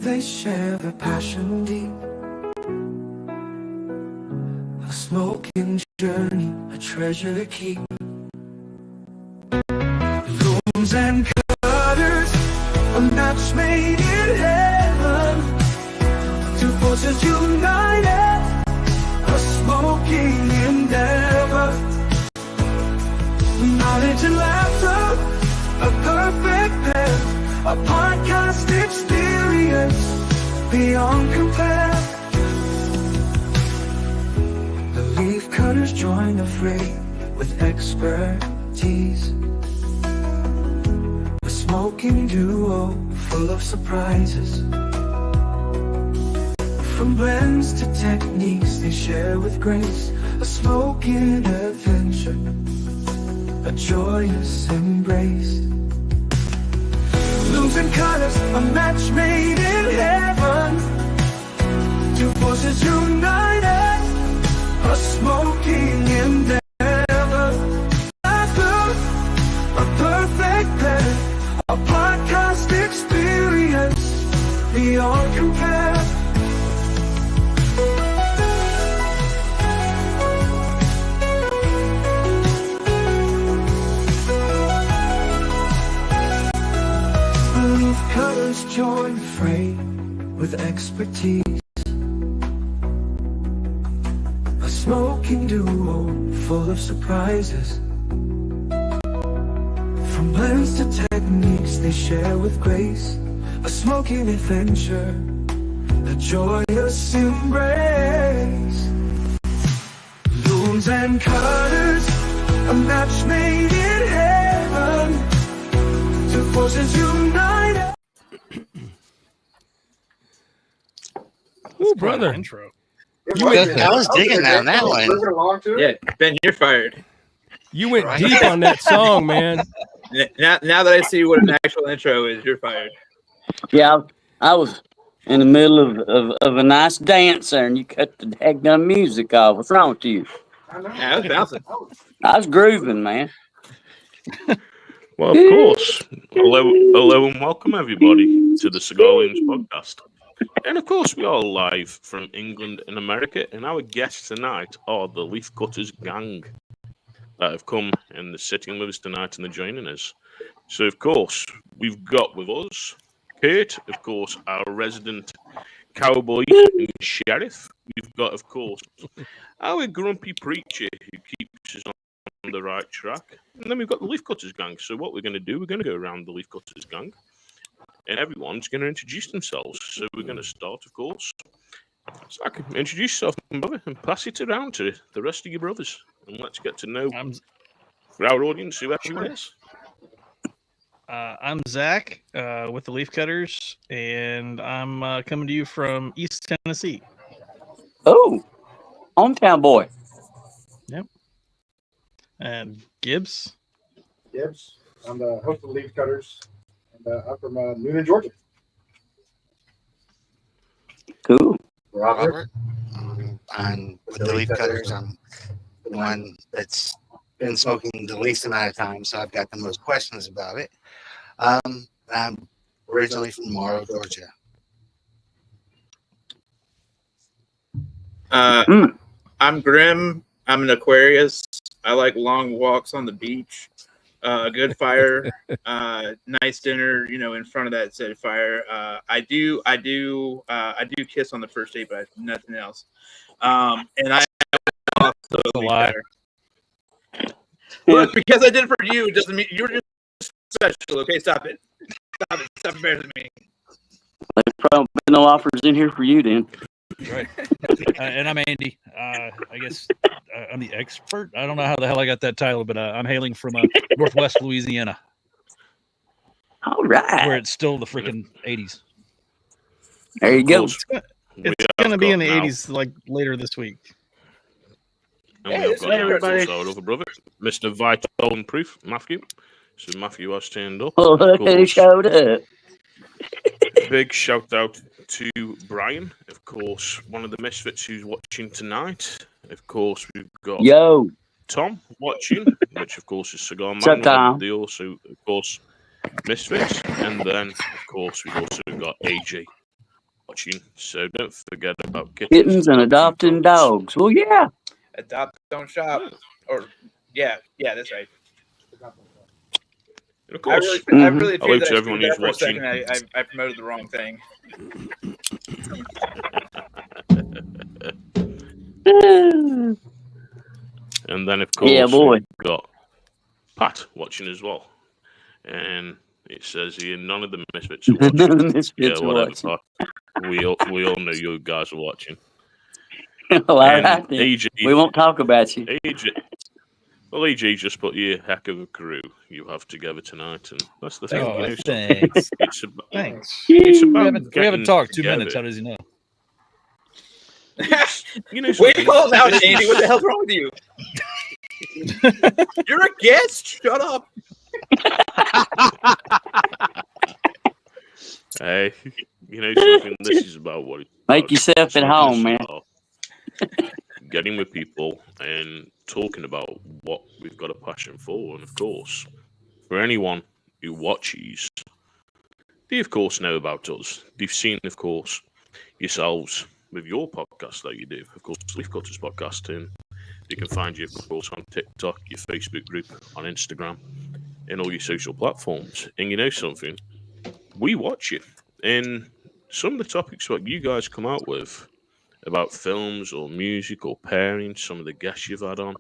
they share their passion deep. A smoking journey, a treasure to keep. Looms and cutters, a match made in heaven. Two forces united, a smoking endeavor. Knowledge and laughter, a perfect pair. A podcast experience beyond compare. The leaf cutters join the fray with expertise. A smoking duo full of surprises. From blends to techniques they share with grace. A smoking adventure, a joyous embrace. Looms and cutters, a match made in heaven. Two forces united, a smoking endeavor. A perfect pair, a podcast experience beyond compare. Cutters join the fray with expertise. A smoking duo full of surprises. From blends to techniques they share with grace. A smoking adventure, a joyous embrace. Looms and cutters, a match made in heaven. Two forces united. Ooh, brother. Intro. I was digging on that one. Yeah, Ben, you're fired. You went deep on that song, man. Now that I see what an actual intro is, you're fired. Yeah, I was in the middle of a nice dance there, and you cut the daggone music off. What's wrong with you? Yeah, I was bouncing. I was grooving, man. Well, of course. Hello and welcome everybody to the Cigar Loons Podcast. And of course, we are live from England and America, and our guests tonight are the Leaf Cutters gang that have come and they're sitting with us tonight and they're joining us. So, of course, we've got with us Kurt, of course, our resident cowboy and sheriff. We've got, of course, our grumpy preacher who keeps us on the right track. And then we've got the Leaf Cutters gang. So what we're going to do, we're going to go around the Leaf Cutters gang. And everyone's going to introduce themselves. So we're going to start, of course. Zach, introduce yourself, brother, and pass it around to the rest of your brothers. And let's get to know for our audience who everyone is. I'm Zach with the Leaf Cutters, and I'm coming to you from East Tennessee. Oh, hometown boy. Yep. And Gibbs. I'm the host of the Leaf Cutters, and I'm from Noonan, Georgia. Cool. Robert. I'm with the Leaf Cutters. I'm the one that's been smoking the least amount of time, so I've got the most questions about it. I'm originally from Morrow, Georgia. I'm Grim. I'm an Aquarius. I like long walks on the beach. Good fire, nice dinner. In front of that said fire. I do kiss on the first date, but nothing else. And I also a lie. Look, because I did it for you, it doesn't mean you're just special. Okay, stop it. Stop embarrassing me. There's probably no offers in here for you, then. Right. And I'm Andy. I guess I'm the expert. I don't know how the hell I got that title, but I'm hailing from Northwest Louisiana. All right. Where it's still the freaking 80s. There you go. It's going to be in the 80s like later this week. And we've got everybody. Also, brother, Mr. Vital and Proof, Matthew. So Matthew has turned up. Oh, look who showed up. Big shout out to Brian, of course, one of the misfits who's watching tonight. Of course, we've got Tom watching, which of course is Cigar Man. They also, of course, misfits, and then of course we've also got AJ watching, so don't forget about Kittens and adopting dogs. Well, yeah. Adopt, don't shop. Or yeah, that's right. And of course, I really hello feared to that everyone there who's for a watching. second. I promoted the wrong thing. And then, of course, Yeah, boy. we've got Pat watching as well. And it says here, none of the misfits are watching. None of the misfits yeah, are whatever, watching. Pat. We all know you guys are watching. All And right, then. AJ, We won't talk about you. AJ just put you a heck of a crew you have together tonight, and that's the thing. Oh, you know, thanks. it's about, Thanks. it's We about haven't getting talked 2 together. minutes. How does he know? You know, Way to something? call him out, Andy. What the hell's wrong with you? You're a guest. Shut up. Hey, you know something? This is about what it's Make about. yourself at Something home, is man. about getting with people and talking about what we've got a passion for, and of course, for anyone who watches, they of course know about us. They've seen, of course, yourselves with your podcast that you do. Of course, Leaf Cutters Podcast, and you can find you, of course, on TikTok, your Facebook group, on Instagram, and all your social platforms. And you know something? We watch you. And some of the topics that you guys come out with about films or music or pairing, some of the guests you've had on,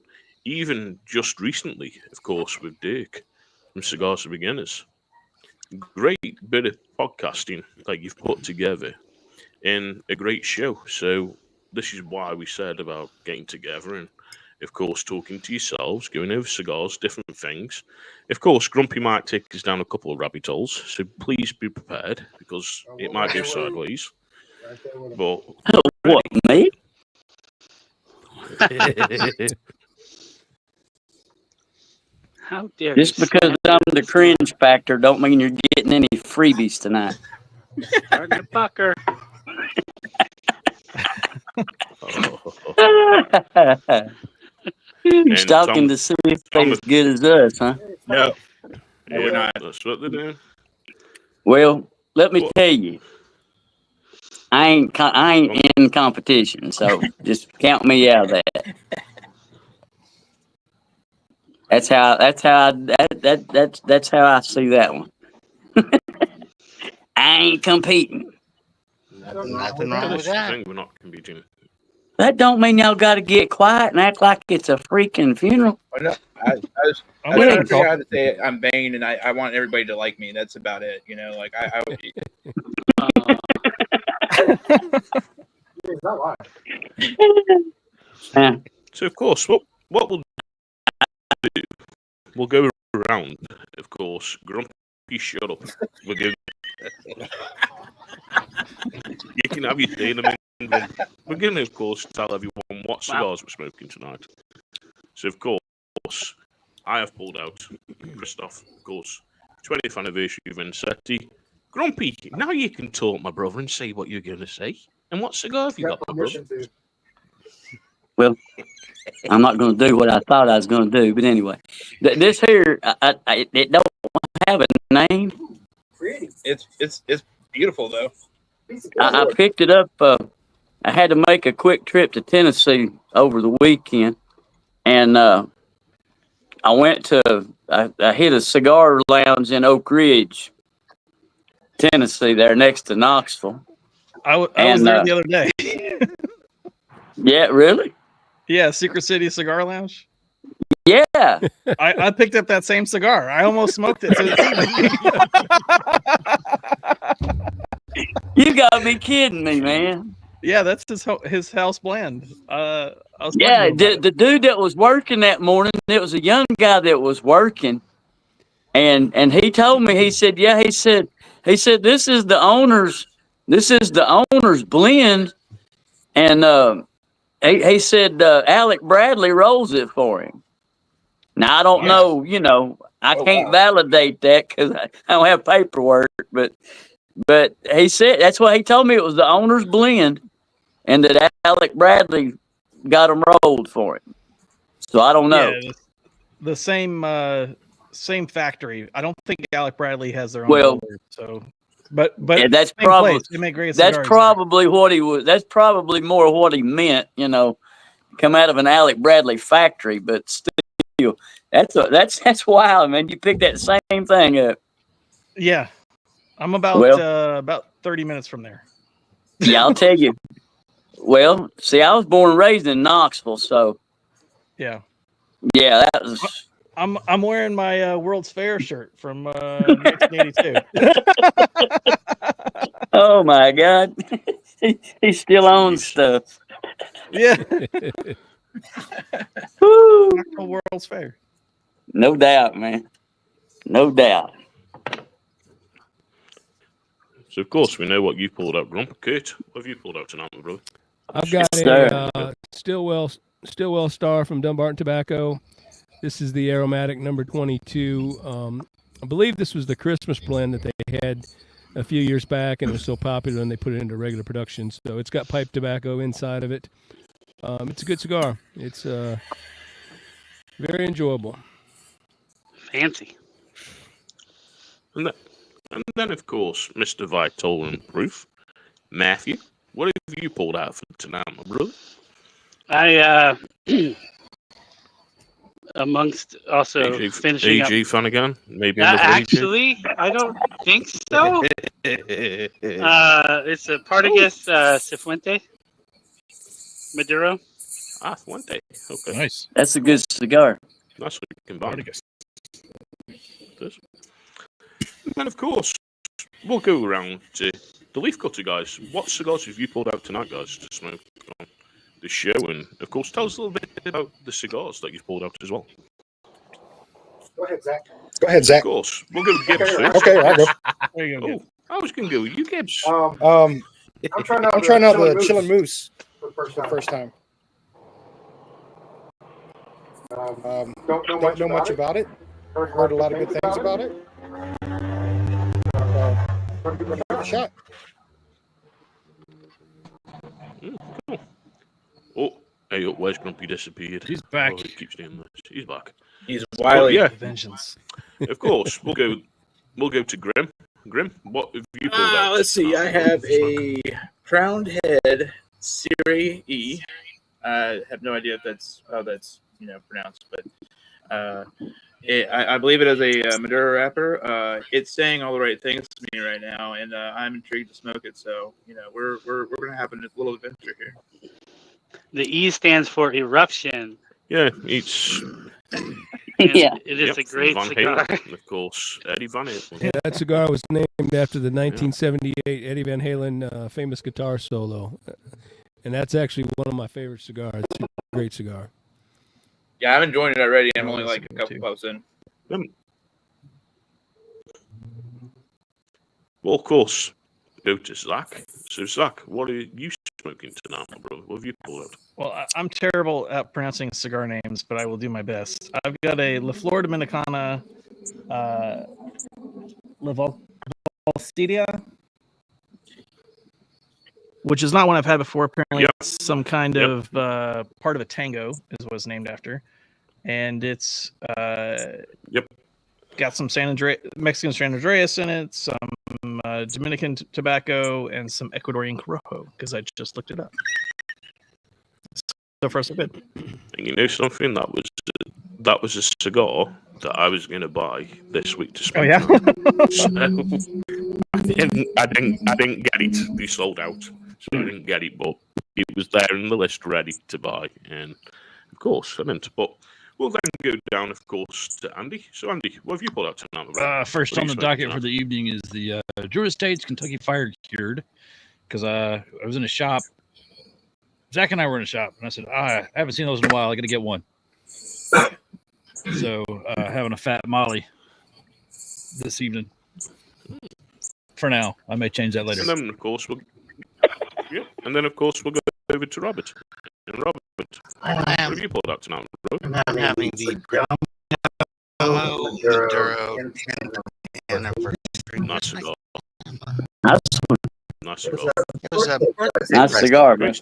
even just recently, of course, with Dirk from Cigars for Beginners. Great bit of podcasting that you've put together in a great show. So this is why we said about getting together and, of course, talking to yourselves, going over cigars, different things. Of course, Grumpy might take us down a couple of rabbit holes, so please be prepared, because it might go sideways. But What, me? How dare Just you? because I'm the cringe factor don't mean you're getting any freebies tonight. Starting to pucker. You're And stalking Tom- to see if they're Tom- as good as us, huh? No. yeah, that's what they're doing. Well, let me Well- tell you, I ain't in competition, so just count me out of that. That's how I see that one. I ain't competing. Nothing wrong with That's the that. thing, we're not competing. That don't mean y'all got to get quiet and act like it's a freaking funeral. Oh, no. I was I'm trying waiting to to figure talk. out how to say it. I'm vain, and I want everybody to like me. That's about it. You know, like I would be. He's not lying. Yeah. So, of course, what we'll do, we'll go around, of course. Grumpy, shut up. We're going. You can have your say in a minute. We're going to, of course, tell everyone what cigars we're smoking tonight. So, of course, I have pulled out Christoph, of course, 20th anniversary of Vincetti. Grumpy, now you can talk, my brother, and say what you're going to say. And what cigar have you got, my brother? Permission to. Well, I'm not going to do what I thought I was going to do, but anyway, this here, it don't have a name. Pretty. It's beautiful though. I picked it up. I had to make a quick trip to Tennessee over the weekend, and I went to I hit a cigar lounge in Oak Ridge, Tennessee, there next to Knoxville. I was And, there the other day. Yeah, really? Yeah, Secret City Cigar Lounge. Yeah. I picked up that same cigar. I almost smoked it. You gotta be kidding me, man. Yeah, that's his house blend. I was talking Yeah, to him about the dude that was working that morning, it was a young guy that was working, and he told me, he said this is the owner's blend, and he said Alec Bradley rolls it for him. Now I don't know, I can't validate that because I don't have paperwork, but he said that's what he told me, it was the owner's blend, and that Alec Bradley got them rolled for him. So I don't know. Yeah, the same factory. I don't think Alec Bradley has their own Well, roller, so But Yeah, that's same probably place. They make great cigars. that's probably what he was. That's probably more what he meant. You know, come out of an Alec Bradley factory, but still, that's wild, man. You picked that same thing up. Yeah, I'm about Well- about 30 minutes from there. Yeah, I'll tell you. Well, see, I was born and raised in Knoxville, so Yeah, yeah, that was. I'm wearing my World's Fair shirt from 1982. Oh my God, he still owns stuff. Yeah, Woo. World's Fair. No doubt, man. No doubt. So, of course, we know what you pulled out, Grump. Kurt, what have you pulled out tonight, my brother? I've got Sir. a Stillwell Star from Dumbarton Tobacco. This is the aromatic number 22. I believe this was the Christmas blend that they had a few years back, and it was so popular, and they put it into regular production. So it's got pipe tobacco inside of it. It's a good cigar. It's very enjoyable. Fancy. And then, of course, Mr. Vital and Proof. Matthew, what have you pulled out for tonight, my brother? I amongst also finishing AG fun again? Maybe actually, I don't think so. It's a Partagas Cifuente Maduro. Fuente. Okay. Nice. That's a good cigar. That's what you can buy. And then, of course, we'll go around to the leaf cutter, guys. What cigars have you pulled out tonight, guys, to smoke on the show? And, of course, tell us a little bit about the cigars that you've pulled out as well. Go ahead, Zach. Go ahead, Zach. Of course. We'll go with Gibbs first. Okay, I'll go. There you go. I was going to go with you, Gibbs. I'm trying out the Chillin' Moose for the first time. Don't know much about it. Heard a lot of good things about it. Give it a shot. Cool. Oh, hey, where's Grumpy disappeared? He's back. Oh, he keeps doing this. He's back. He's wily. Yeah, Vengeance. of course. We'll go to Grim. Grim, what have you pulled out? Let's see. I have a Crowned Head Series E. I have no idea if that's how that's pronounced, but I believe it is a Maduro wrapper. It's saying all the right things to me right now, and I'm intrigued to smoke it. So we're gonna have a little adventure here. The E stands for eruption. Yeah, it's Yeah. It is Yep, a great Van cigar. Halen, of course. Eddie Van Halen. Yeah, that cigar was named after the 1978 Eddie Van Halen famous guitar solo. And that's actually one of my favorite cigars. It's a great cigar. Yeah, I'm enjoying it already. I'm only like a couple puffs in. Well, of course, go to Zach. So, Zach, what are you smoking tonight, my brother? What have you pulled out? Well, I'm terrible at pronouncing cigar names, but I will do my best. I've got a La Flor Dominicana La Valsidia, which is not one I've had before. Apparently, it's some kind of part of a tango is what it's named after. And it's got some Mexican San Andreas in it, some Dominican tobacco, and some Ecuadorian Corojo, because I just looked it up. So far, so good. And you know something? That was a cigar that I was going to buy this week to smoke. Oh yeah. So, I didn't get it. They sold out, so I didn't get it. But it was there in the list, ready to buy, and of course I didn't. But we'll then go down, of course, to Andy. So Andy, what have you pulled out tonight? First What are on you the smoking docket tonight? for the evening is the Drew Estates Kentucky Fire Cured, because I was in a shop. Zach and I were in a shop, and I said, I haven't seen those in a while. I got to get one. So having a fat Molly this evening. For now, I may change that later. And then, of course, we'll go over to Robert. And Robert, what have you pulled out tonight, Robert? I'm having the Maduro anniversary. Nice cigar. Nice cigar. It was a Nice cigar, man.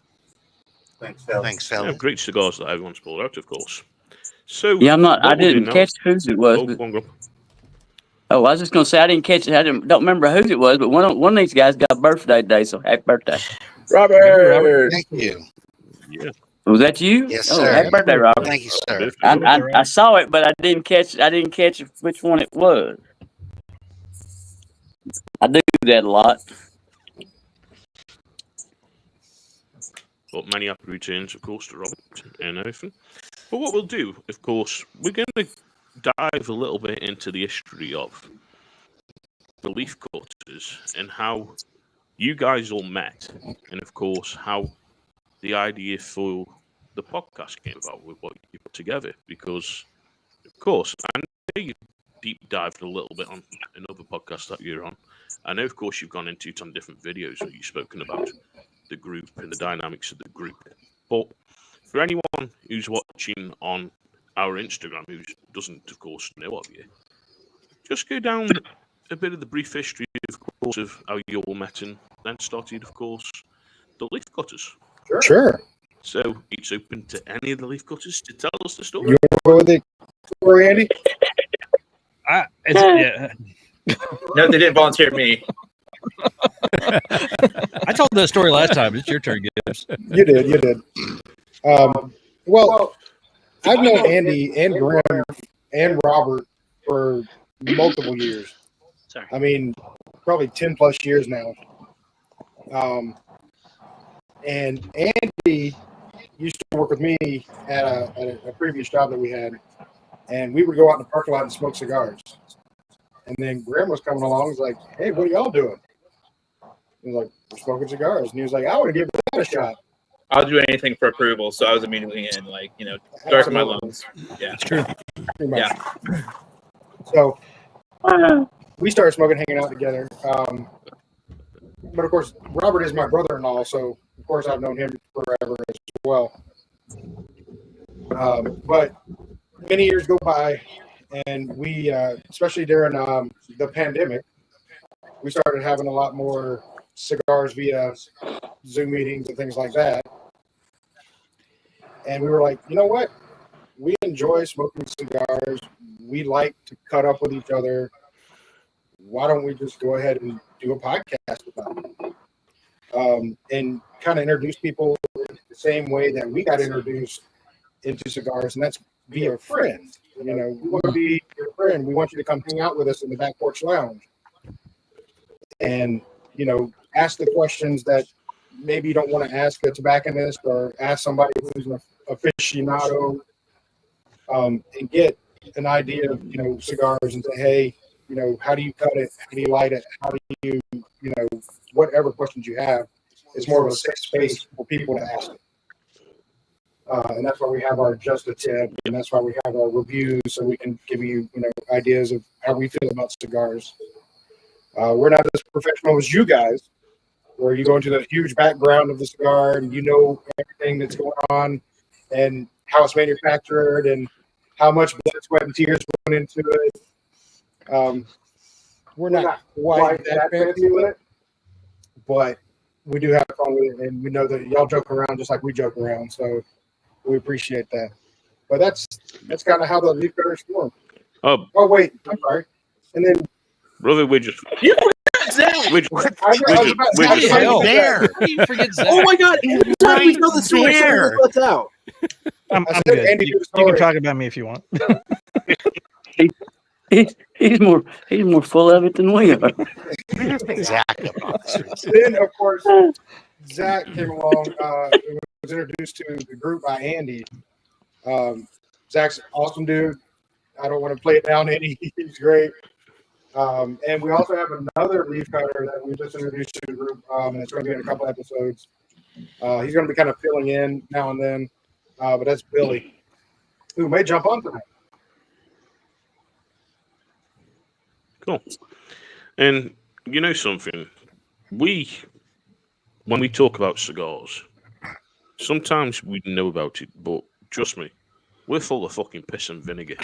Thanks, Yeah, fella. great cigars that everyone's pulled out, of course. So Yeah, I what we'll do didn't now- catch whose it was. Oh, But go on, Grump. Oh, I was just gonna say I didn't catch it. Don't remember whose it was, but one of these guys got a birthday today, so happy birthday. Robert. Thank you. Yeah. Was that you? Yes, Oh, sir. happy birthday, Robert. Thank you, sir. I saw it, but I didn't catch which one it was. I do that a lot. But many happy returns, of course, to Robert and everything. But what we'll do, of course, we're going to dive a little bit into the history of the leaf cutters and how you guys all met, and of course, how the idea for the podcast came about with what you put together. Because, of course, I know you deep dived a little bit on another podcast that you're on. I know, of course, you've gone into some different videos that you've spoken about the group and the dynamics of the group. But for anyone who's watching on our Instagram who doesn't, of course, know of you, just go down a bit of the brief history, of course, of how you all met and then started, of course, the leaf cutters. Sure. So it's open to any of the leaf cutters to tell us the story. You want to go with the story, Andy? Yeah. No, they didn't volunteer me. I told that story last time. It's your turn, Gibbs. You did. Well, I've known Andy and Grim and Robert for multiple years. Sorry. I mean, probably 10 plus years now. And Andy used to work with me at a previous job that we had, and we would go out in the parking lot and smoke cigars. And then Graham was coming along. He's like, "Hey, what are y'all doing?" He was like, "We're smoking cigars." And he was like, "I want to give that a shot." I'll do anything for approval, so I was immediately in, darken my lungs. Yeah, It's true. Pretty much. Yeah. So we started smoking, hanging out together. But of course, Robert is my brother-in-law, so of course I've known him forever as well. But many years go by, and we, especially during the pandemic, we started having a lot more cigars via Zoom meetings and things like that. And we were like, you know what? We enjoy smoking cigars. We like to cut up with each other. Why don't we just go ahead and do a podcast about it? And kind of introduce people the same way that we got introduced into cigars, and that's be a friend. We want to be your friend. We want you to come hang out with us in the back porch lounge. And, ask the questions that maybe you don't want to ask a tobacconist, or ask somebody who's an aficionado, and get an idea of, cigars, and say, hey, how do you cut it? How do you light it? How do you, whatever questions you have, it's more of a safe space for people to ask it. And that's why we have our Just a Tip, and that's why we have our reviews, so we can give you, ideas of how we feel about cigars. We're not as professional as you guys, where you go into the huge background of the cigar and everything that's going on and how it's manufactured and how much blood, sweat, and tears went into it. We're not quite that fancy with it, but we do have fun with it, and we know that y'all joke around just like we joke around, so we appreciate that. But that's kind of how the leaf cutters form. Oh wait, I'm sorry. And then, brother, we're just You forgot Zach. we're just There. You forget Zach. Oh my God! Every time we tell the story, someone lets out. I'm I said good. Andy You, do the you can story. talk about me if you want. He's more full of it than we are. Exactly. Then, of course, Zach came along. Was introduced to the group by Andy. Zach's an awesome dude. I don't want to play it down any. He's great. And we also have another leaf cutter that we just introduced to the group, and it's going to be in a couple episodes. He's going to be kind of filling in now and then, but that's Billy, who may jump on tonight. cool. And something, when we talk about cigars, sometimes we know about it, but trust me, we're full of fucking piss and vinegar.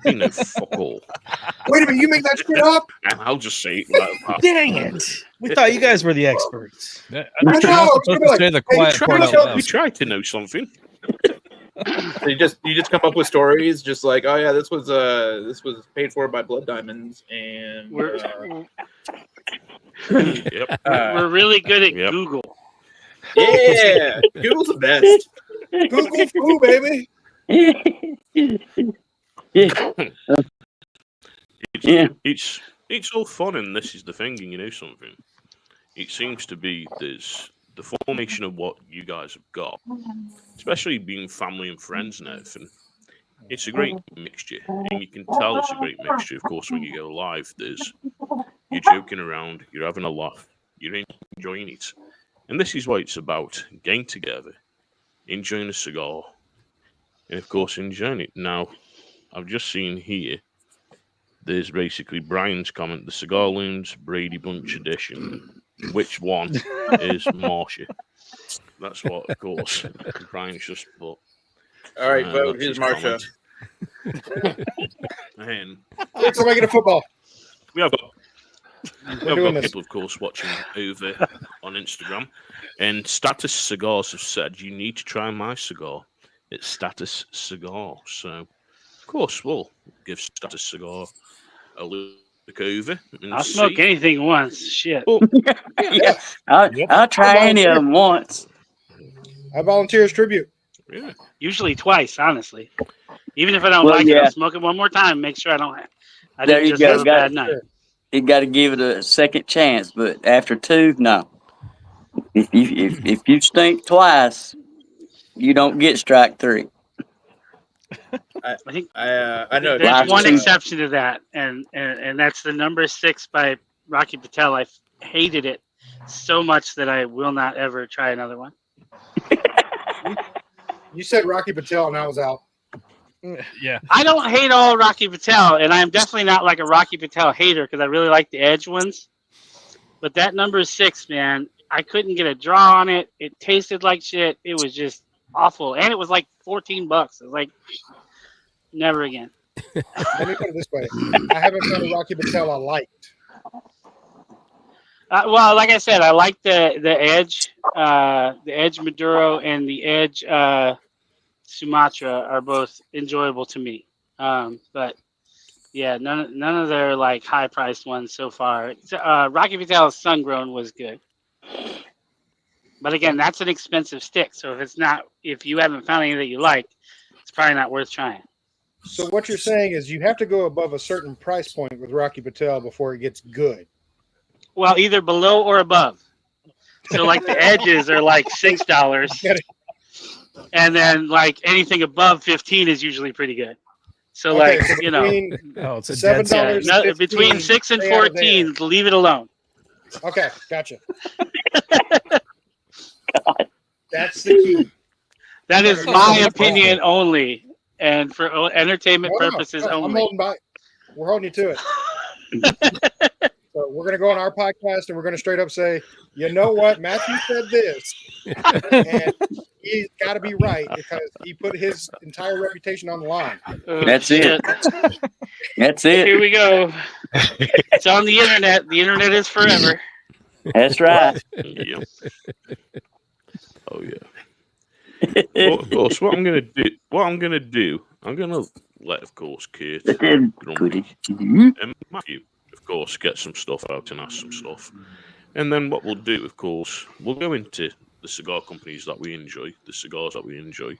We know fuck all. Wait a minute, you make that shit up? And I'll just say it like that. Dang it! We thought you guys were the experts. I'm not supposed to say the quiet part out loud. We tried to know something. So you just come up with stories, just like, oh yeah, this was paid for by Blood Diamonds, and We're Yep. we're really good at Yep. Google. yeah, Google's the best. Google foo, baby. It's all fun, and this is the thing, and you know something. It seems to be there's the formation of what you guys have got, especially being family and friends and everything. It's a great mixture, and you can tell it's a great mixture. Of course, when you go live, you're joking around, you're having a laugh, you're enjoying it, and this is what it's about: getting together, enjoying a cigar, and of course enjoying it. Now, I've just seen here. There's basically Brian's comment: the Cigar Loons Brady Bunch edition. Which one is Marcia? That's what, of course, Brian's just put. All right, vote. That's Here's his Marsha. And Somebody get a football. we have got doing this. people, of course, watching over on Instagram. And Status Cigars have said, you need to try my cigar. It's Status Cigar. So, of course, we'll give Status Cigar a look over. And I'll smoke see. anything once. Shit. Well, Yeah, I'll try any of them once. I volunteer as tribute. yeah. Usually twice, honestly. Even if I don't Well, like it, yeah. I'll smoke it one more time. Make sure I don't. I There didn't you just go. have a bad night. You got to give it a second chance, but after two, no. If you stink twice, you don't get strike three. I think I know. there's one Two. exception to that, and that's the number 6 by Rocky Patel. I hated it so much that I will not ever try another one. You said Rocky Patel, and I was out. Yeah. I don't hate all Rocky Patel, and I'm definitely not like a Rocky Patel hater because I really like the edge ones. But that number 6, man, I couldn't get a draw on it. It tasted like shit. It was just awful, and it was like $14. It was like never again. Let me put it this way: I haven't found a Rocky Patel I liked. Well, like I said, I like the Edge Maduro, and the Edge Sumatra are both enjoyable to me. But yeah, none of their like high priced ones so far. Rocky Patel's Sun Grown was good, but again, that's an expensive stick. So if you haven't found any that you like, it's probably not worth trying. So what you're saying is you have to go above a certain price point with Rocky Patel before it gets good. Well, either below or above. So like the edges are like $6, and then like anything above 15 is usually pretty good. So Okay, like so between It's a $7 dead yeah, $15, between 6 and stay out of 14, leave it alone. Okay, gotcha. That's the key. That is Okay, my so opinion only, and for entertainment No, purposes I'm only. holding by. We're holding you to it. So we're going to go on our podcast and we're going to straight up say, you know what, Matthew said this, and he's got to be right because he put his entire reputation on the line. Oh, That's shit. it. That's it. Here we go. It's on the internet. The internet is forever. That's right. Yeah. Oh yeah. Well, of course, what I'm gonna do, I'm gonna let, of course, Kate Goody. and Matthew, of course, get some stuff out and ask some stuff, and then what we'll do, of course, we'll go into the cigar companies that we enjoy, the cigars that we enjoy.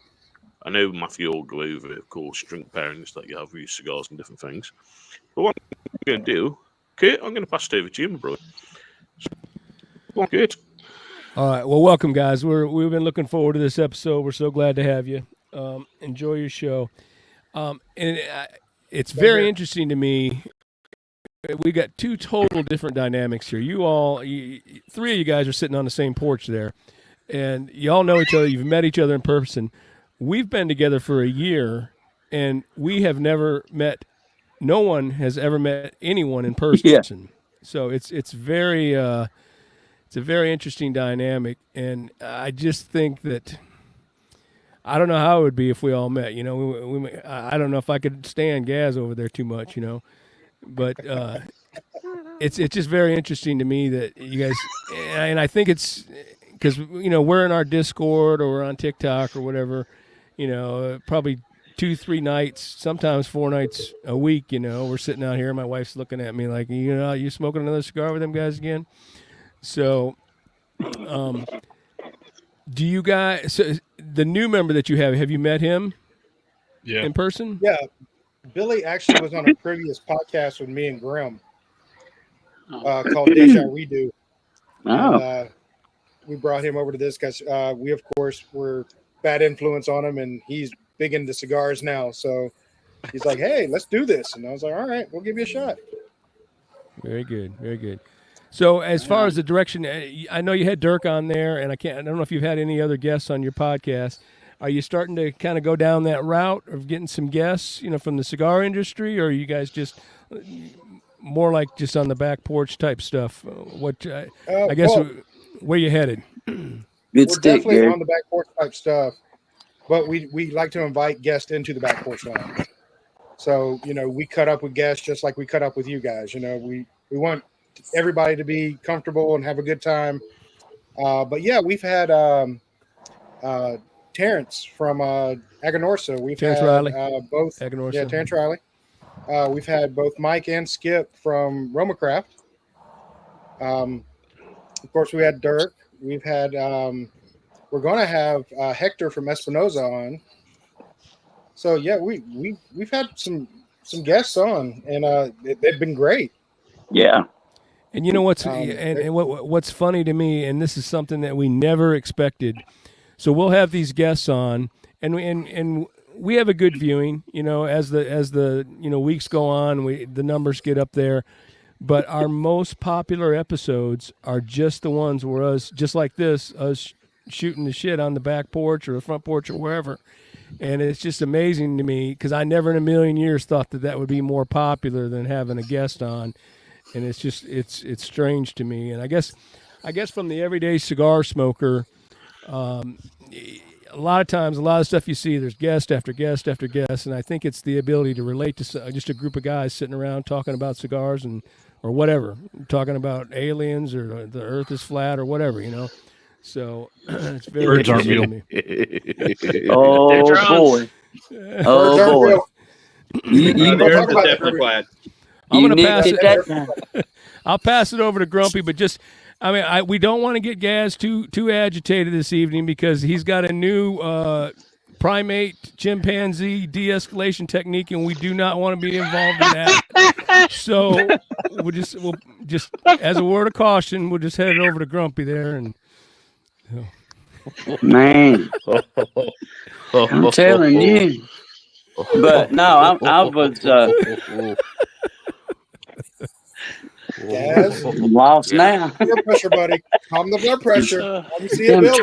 I know Matthew will go over, of course, drink pairings that you have with your cigars and different things. But what I'm gonna do, Kate, I'm gonna pass it over to you, my brother. Go on, Kate. All right. Well, welcome, guys. We've been looking forward to this episode. We're so glad to have you. Enjoy your show. It's very interesting to me. We got two total different dynamics here. Three of you guys are sitting on the same porch there, and you all know each other. You've met each other in person. We've been together for a year, and we have never met. No one has ever met anyone in person. Yeah. So it's very. It's a very interesting dynamic, and I just think that I don't know how it would be if we all met. You know, I don't know if I could stand Gaz over there too much. You know, but it's just very interesting to me that you guys, and I think it's because we're in our Discord or we're on TikTok or whatever. probably 2-3 nights, sometimes 4 nights a week. We're sitting out here. My wife's looking at me like, you smoking another cigar with them guys again? So, do you guys? So the new member that you have you met him? Yeah. In person? Yeah, Billy actually was on a previous podcast with me and Grim called Deja Redo. Oh. And, we brought him over to this because we, of course, were bad influence on him, and he's big into cigars now. So he's like, "Hey, let's do this," and I was like, "All right, we'll give you a shot." Very good, very good. So as far as the direction, I know you had Dirk on there, and I don't know if you've had any other guests on your podcast. Are you starting to kind of go down that route of getting some guests, from the cigar industry, or are you guys just more like just on the back porch type stuff? I guess where you headed? We're definitely on the back porch type stuff, but we like to invite guests into the back porch line. So we cut up with guests just like we cut up with you guys. We want everybody to be comfortable and have a good time. But yeah, we've had Terrence from Aganorsa. We've Terrence had Riley. Both. Aganorsa. Yeah, Terrence Riley. We've had both Mike and Skip from Romacraft. Of course, we had Dirk. We've had. We're going to have Hector from Espinosa on. So yeah, we've had some guests on, and they've been great. Yeah. And you know what's what's funny to me, and this is something that we never expected. So we'll have these guests on, and we have a good viewing. As the weeks go on, the numbers get up there. But our most popular episodes are just the ones where us shooting the shit on the back porch or the front porch or wherever. And it's just amazing to me because I never in a million years thought that would be more popular than having a guest on. And it's just it's strange to me. And I guess from the everyday cigar smoker, a lot of times, a lot of stuff you see, there's guest after guest after guest, and I think it's the ability to relate to just a group of guys sitting around talking about cigars or whatever, talking about aliens or the Earth is flat or whatever, So it's very Birds aren't interesting real. to me. Oh boy! Oh boy! The Earth is definitely flat. I'm going to Nick pass hit it. that. I'll pass it over to Grumpy, but just, we don't want to get Gaz too agitated this evening because he's got a new primate chimpanzee de-escalation technique, and we do not want to be involved in that. So we'll just as a word of caution, we'll just head it over to Grumpy there, and Man, I'm telling you. But no, I was Yes. lost now. Blood pressure, buddy. Calm the blood pressure. Let me see it Them building.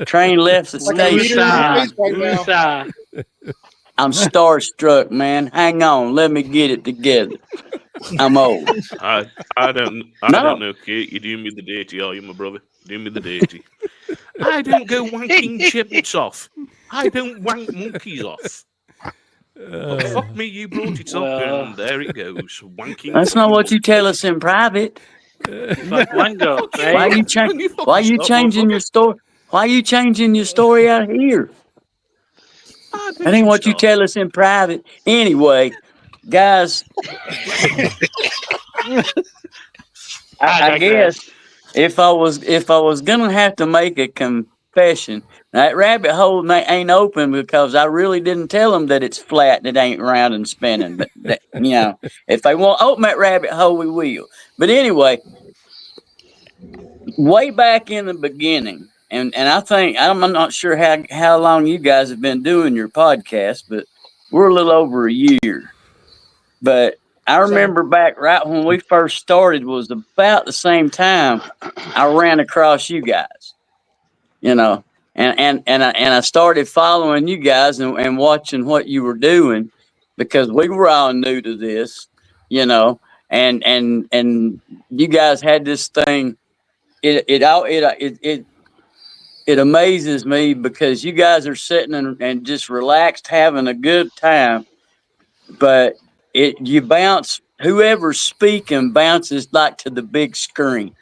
train left the Like a meter in station. space right now. I'm starstruck, man. Hang on, let me get it together. I'm old. I don't know, Kate. You do me the dirty, are you, my brother? Do me the dirty. I don't go wanking chimps off. I don't wank monkeys off. But fuck me, you brought it up, and there it goes. Wanking. That's not what you tell us in private. Fuck Wango, Why right? you changing your story? Why are you changing your story out here? That ain't what you tell us in private. Anyway, guys, I guess if I was gonna have to make a confession, that rabbit hole ain't open because I really didn't tell them that it's flat and it ain't round and spinning. But if they want to open that rabbit hole, we will. But anyway, way back in the beginning, and I think I'm not sure how long you guys have been doing your podcast, but we're a little over a year. But I remember back right when we first started was about the same time I ran across you guys, and I started following you guys and watching what you were doing because we were all new to this, and you guys had this thing. It amazes me because you guys are sitting and just relaxed, having a good time, but you bounce. Whoever's speaking bounces like to the big screen.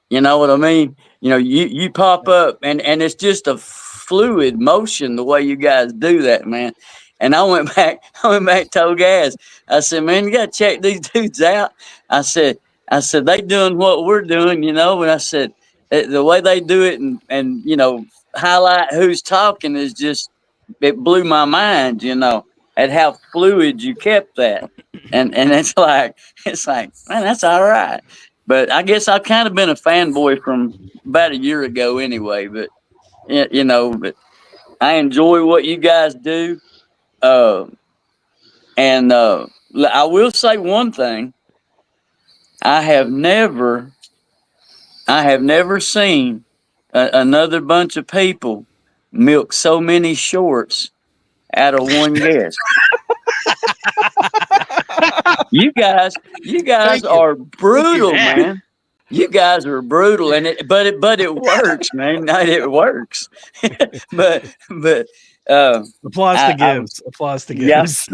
You know what I mean? You pop up and it's just a fluid motion the way you guys do that, man. And I went back, told Gaz, I said, man, you got to check these dudes out. I said, they doing what we're doing, you know. And I said, the way they do it and you know, highlight who's talking is just, it blew my mind, you know, at how fluid you kept that. And it's like, man, that's all right. But I guess I've kind of been a fanboy from about a year ago anyway. But, you know, but I enjoy what you guys do. And I will say one thing. I have never seen another bunch of people milk so many shorts out of one guest. You guys are brutal, man. You guys are brutal, and but it works, man. It works. but applause to Gibbs. Applause to Gibbs. Yes.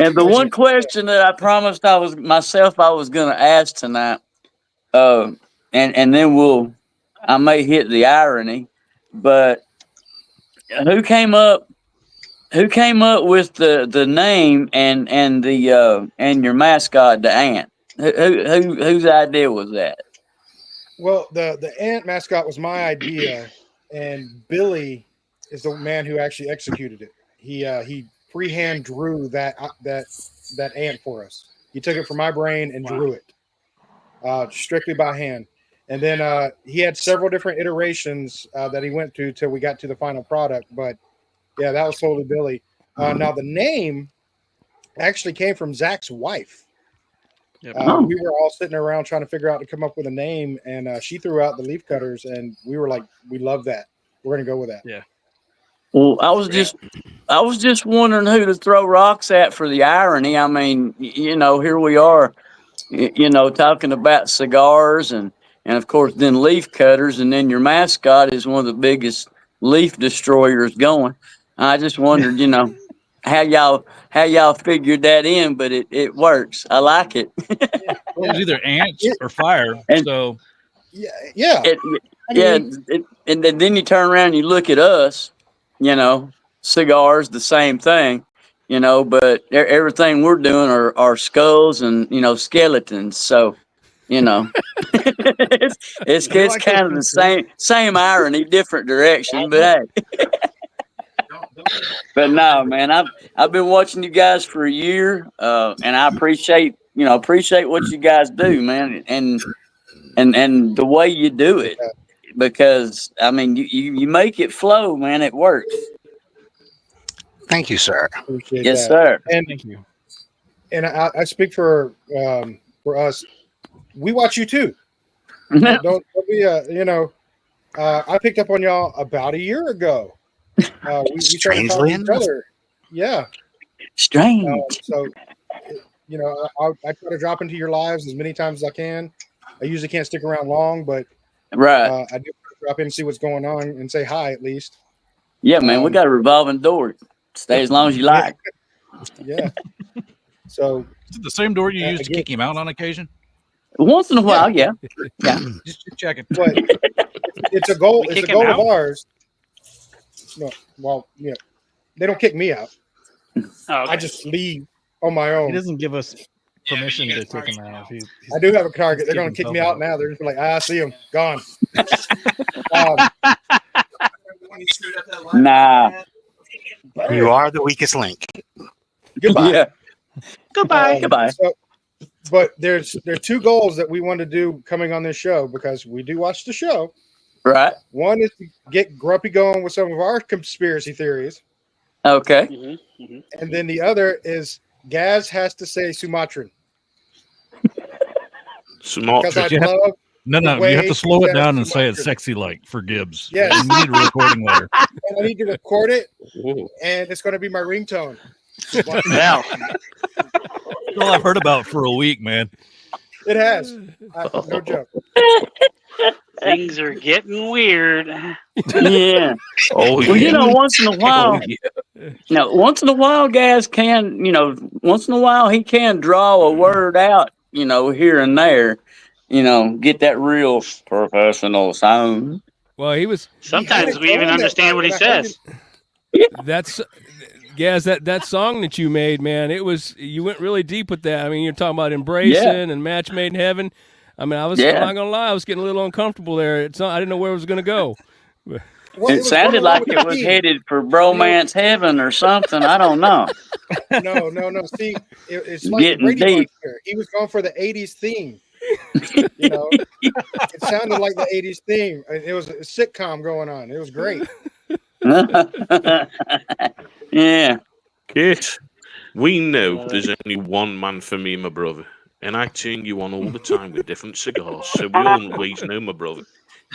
And the one question that I promised I was going to ask tonight, and then I may hit the irony, but who came up with the name and your mascot, the ant? Whose idea was that? Well, the ant mascot was my idea, and Billy is the man who actually executed it. He freehand drew that ant for us. He took it from my brain and drew it strictly by hand. And then he had several different iterations that he went through till we got to the final product. But yeah, that was totally Billy. Now the name actually came from Zach's wife. Yep. We were all sitting around trying to figure out to come up with a name, and she threw out the leaf cutters, and we were like, we love that. We're gonna go with that. Yeah. Well, I was just wondering who to throw rocks at for the irony. I mean, you know, here we are, you know, talking about cigars and of course then leaf cutters, and then your mascot is one of the biggest leaf destroyers going. I just wondered, you know, how y'all figured that in, but it works. I like it. Well, it was either ants or fire. So yeah. And then you turn around and you look at us, you know, cigars, the same thing, you know, but everything we're doing are skulls and, you know, skeletons. So, you know, it's kind of the same irony, different direction, but hey. But no, man, I've been watching you guys for a year, and I appreciate what you guys do, man, and the way you do it, because I mean you make it flow, man. It works. Thank you, sir. Appreciate yes, that. sir. And thank you. And I speak for us. We watch you too. Don't be you know. I picked up on y'all about a year ago. We started talking to each other. Yeah. Strange. So, you know, I try to drop into your lives as many times as I can. I usually can't stick around long, but right. I do drop in and see what's going on and say hi at least. Yeah, man, we got a revolving door. Stay as long as you like. Yeah. So is it the same door you use to kick him out on occasion? Once in a while, yeah. Just checking. But it's a goal. It's a goal of ours. No, well, yeah, they don't kick me out. Oh, okay. I just leave on my own. He doesn't give us permission to kick him out. I do have a target. They're going to kick me out now. They're just like, I see him gone. Nah, you are the weakest link. Goodbye. Yeah. Goodbye. So, but there are two goals that we want to do coming on this show, because we do watch the show. Right. One is to get Grumpy going with some of our conspiracy theories. Okay. Mm-hmm, mm-hmm. And then the other is Gaz has to say Sumatran. Because I love No, you have to slow it down and say it sexy like for Gibbs. Yes. You need a recording later. And I need to record it, and it's going to be my ringtone. Wow. That's all I've heard about for a week, man. It has. No joke. Things are getting weird. Yeah. Oh, well, you know, once in a while, guys can, you know, once in a while he can draw a word out, you know, here and there, you know, get that real professional sound. Well, he was. Sometimes we even understand what he says. That's Gaz, that song that you made, man. You went really deep with that. I mean, you're talking about embracing and match made in heaven. I mean, I'm not gonna lie, I was getting a little uncomfortable there. I didn't know where it was gonna go. It sounded like it was headed for bromance heaven or something. I don't know. No. See, it's like Getting Brady deep. Bunch here. He was going for the '80s theme. You know, it sounded like the '80s theme. It was a sitcom going on. It was great. Yeah. Kate, we know there's only one man for me, my brother, and I turn you on all the time with different cigars, so we always know, my brother.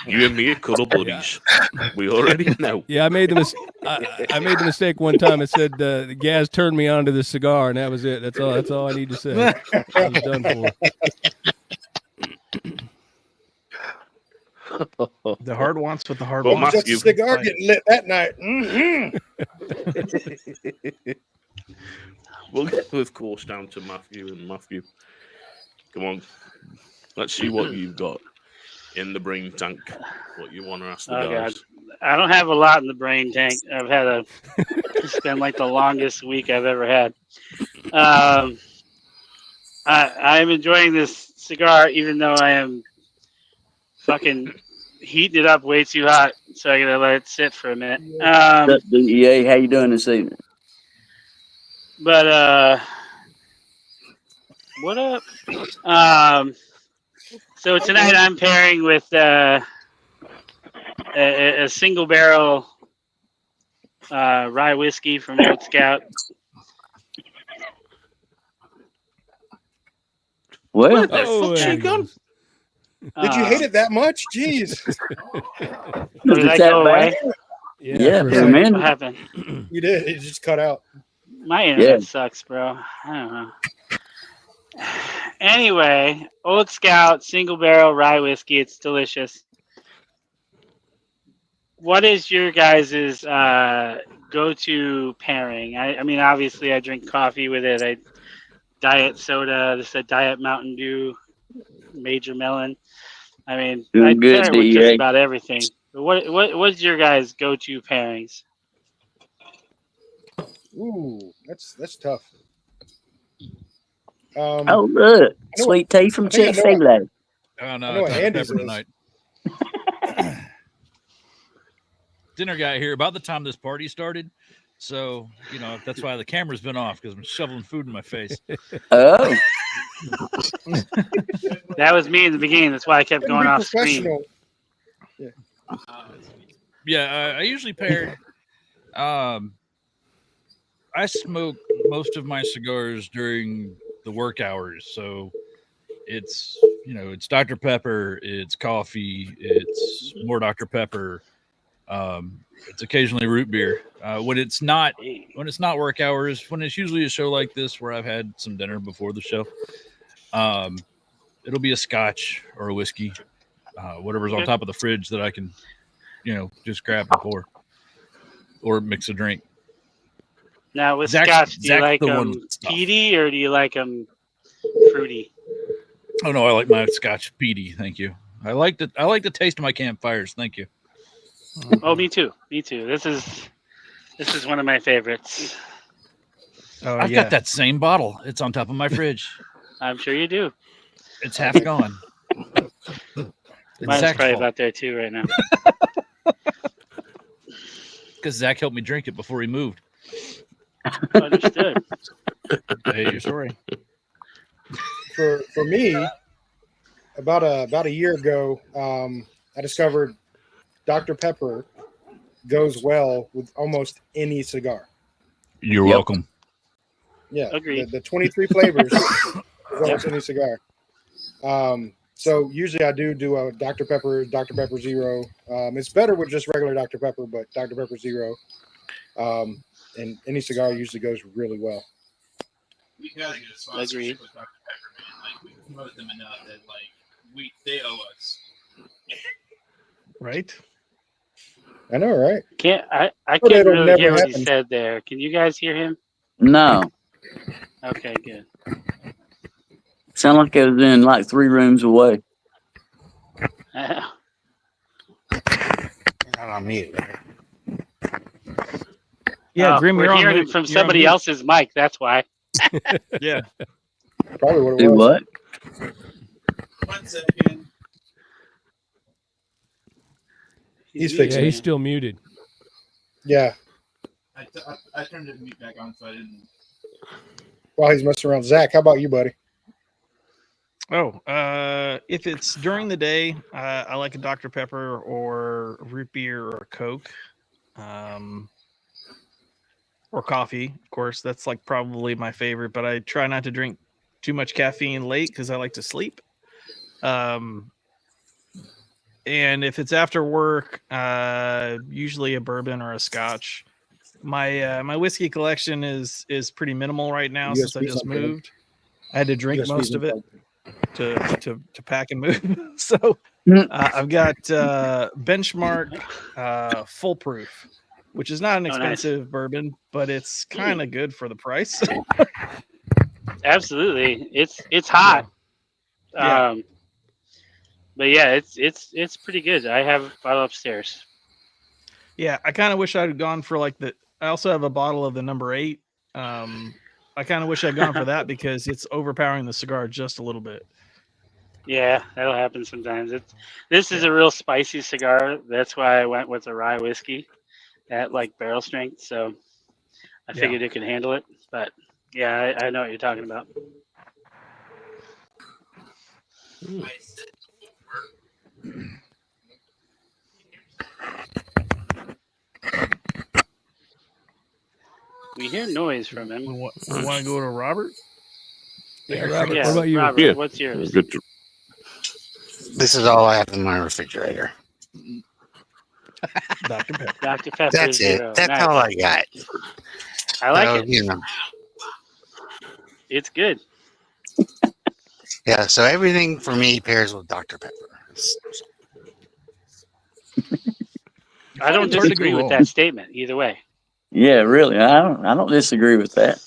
You and me are cuddle buddies. We already know. Yeah, I made the mistake one time. It said Gaz turned me on to this cigar, and that was it. That's all I need to say. I was done for. The hard wants with the hard Well, wants. Just a cigar getting lit that night. We'll get, of course, down to Matthew. And Matthew, come on. Let's see what you've got in the brain tank. What you want to ask the guys. God. I don't have a lot in the brain tank. I've had it's been like the longest week I've ever had. I'm enjoying this cigar, even though I am fucking heating it up way too hot. So I gotta let it sit for a minute. DEA, how you doing this evening? But what up? So tonight I'm pairing with a single barrel rye whiskey from Old Scout. What? Did you hate it that much? Jeez. Did that go away? Yeah, for a What minute. happened? You did. It just cut out. My internet sucks, bro. I don't know. Anyway, Old Scout single barrel rye whiskey. It's delicious. What is your guys' go-to pairing? I mean, obviously, I drink coffee with it. Diet soda. This is a Diet Mountain Dew, Major Melon. I mean, I pair it with just about everything. But what's your guys' go-to pairings? Ooh, that's tough. Oh, look. Sweet tea from Chick-fil-A. Oh, no. I know what Andy's is. tonight. Dinner got here about the time this party started. So, that's why the camera's been off, because I'm shoveling food in my face. Oh. That was me in the beginning. That's why I kept going off screen. Yeah, I usually pair. I smoke most of my cigars during the work hours, so it's Dr. Pepper, it's coffee, it's more Dr. Pepper, it's occasionally root beer. When it's not work hours, when it's usually a show like this where I've had some dinner before the show, it'll be a scotch or a whiskey, whatever's on top of the fridge that I can, just grab and pour or mix a drink. Now with scotch, do you like them peaty or do you like them fruity? Oh no, I like my scotch peaty. Thank you. I like the taste of my campfires. Thank you. Oh, me too. This is one of my favorites. Oh, I've got that same bottle. It's on top of my fridge. I'm sure you do. It's half gone. Mine's probably about there too right now. Because Zach helped me drink it before he moved. Understood. Hey, you're sorry. For me, about a year ago, I discovered Dr. Pepper goes well with almost any cigar. You're welcome. Yeah, agreed. The 23 flavors almost any cigar. So usually I do a Dr. Pepper Zero. It's better with just regular Dr. Pepper, but Dr. Pepper Zero. And any cigar usually goes really well. We gotta get a sponsorship with Dr. Pepper, man. Like, we promote them enough that they owe us. Right? I know, right? I can't really hear what he said there. Can you guys hear him? No. Okay, good. Sound like I was in 3 rooms away. not on mute. Yeah, Grim, we're you're on hearing mute. it from You're on somebody mute. else's mic. That's why. Yeah. Probably what it Do was. what? 1 second. He's Yeah, fixing he's it. still muted. Yeah. I turned the mute back on, so I didn't. While he's messing around. Zach, how about you, buddy? Oh, if it's during the day, I like a Dr. Pepper or root beer or a Coke, or coffee. Of course, that's like probably my favorite. But I try not to drink too much caffeine late because I like to sleep. And if it's after work, usually a bourbon or a Scotch. My whiskey collection is pretty minimal right now since I just moved. I had to drink most of it to pack and move. So I've got Benchmark Foolproof, which is not an expensive bourbon, but it's kind of good for the price. Absolutely, it's hot. Yeah. But yeah, it's pretty good. I have a bottle upstairs. Yeah, I kind of wish I'd gone for like I also have a bottle of the number 8. I kind of wish I'd gone for that because it's overpowering the cigar just a little bit. Yeah, that'll happen sometimes. This is a real spicy cigar. That's why I went with a rye whiskey at like barrel strength. So I figured it could handle it. But yeah, I know what you're talking about. We hear noise from him. We want to go to Robert? Yeah, Robert, Yeah, what about you? Robert, what's yours? This is all I have in my refrigerator. Dr. Pepper. Dr. Pepper That's it. Zero. That's Nice. all I got. I like So, it. You know, It's good. yeah. So everything for me pairs with Dr. Pepper. I don't It's hard to disagree go with wrong. that statement either way. Yeah, really. I don't disagree with that.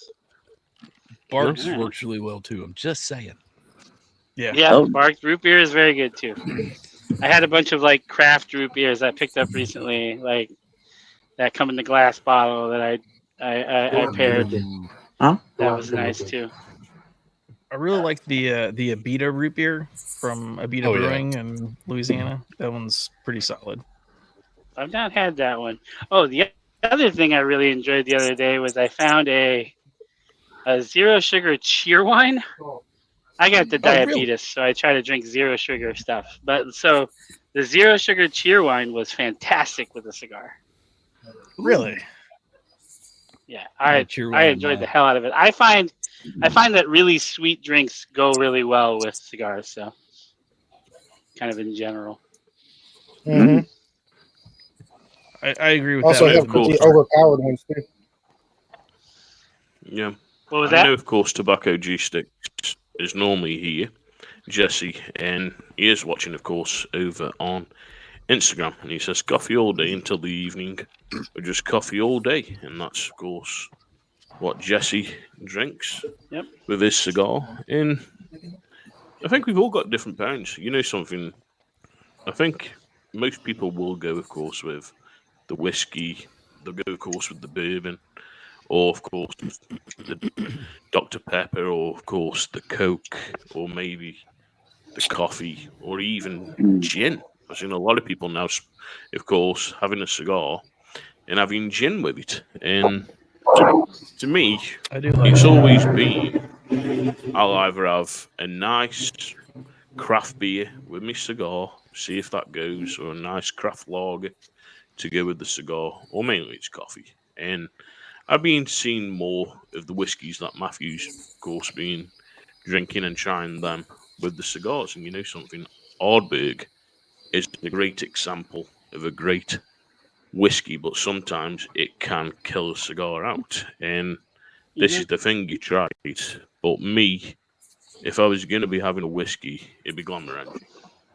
Barks Yeah. works really well too. I'm just saying. Yeah. Yeah, Oh. Barked root beer is very good too. I had a bunch of like craft root beers I picked up recently, like that come in the glass bottle that I paired. Huh? That was nice too. I really like the Abita root beer from Abita Oh, yeah. Brewing in Louisiana. That one's pretty solid. I've not had that one. Oh, the other thing I really enjoyed the other day was I found a zero sugar cheer wine. I got the diabetes, really? so I try to drink zero sugar stuff. But so the zero sugar cheer wine was fantastic with a cigar. Really? Yeah, I cheer I wine, enjoyed yeah. the hell out of it. I find that really sweet drinks go really well with cigars. So kind of in general. Mm-hmm. I agree with Also, that. have of course. the overpowered ones too. Yeah. What was I that? know, of course, Tobacco G Sticks is normally here, Jesse, and he is watching, of course, over on Instagram. And he says, coffee all day until the evening, or just coffee all day. And that's, of course, what Jesse drinks Yep. with his cigar. And I think we've all got different pairings. You know something? I think most people will go, of course, with the whiskey. They'll go, of course, with the bourbon. Or, of course, the Dr. Pepper, or, of course, the Coke, or maybe the coffee, or even gin. I've seen a lot of people now, of course, having a cigar and having gin with it. And to me, I do like it's that. always been I'll either have a nice craft beer with my cigar, see if that goes, or a nice craft lager to go with the cigar, or mainly it's coffee. And I've been seeing more of the whiskies that Matthew's, of course, been drinking and trying them with the cigars. And you know something? Ardbeg is a great example of a great whiskey, but sometimes it can kill a cigar out. And this is the thing, you try it. But me, if I was going to be having a whiskey, it'd be Glenmorangie.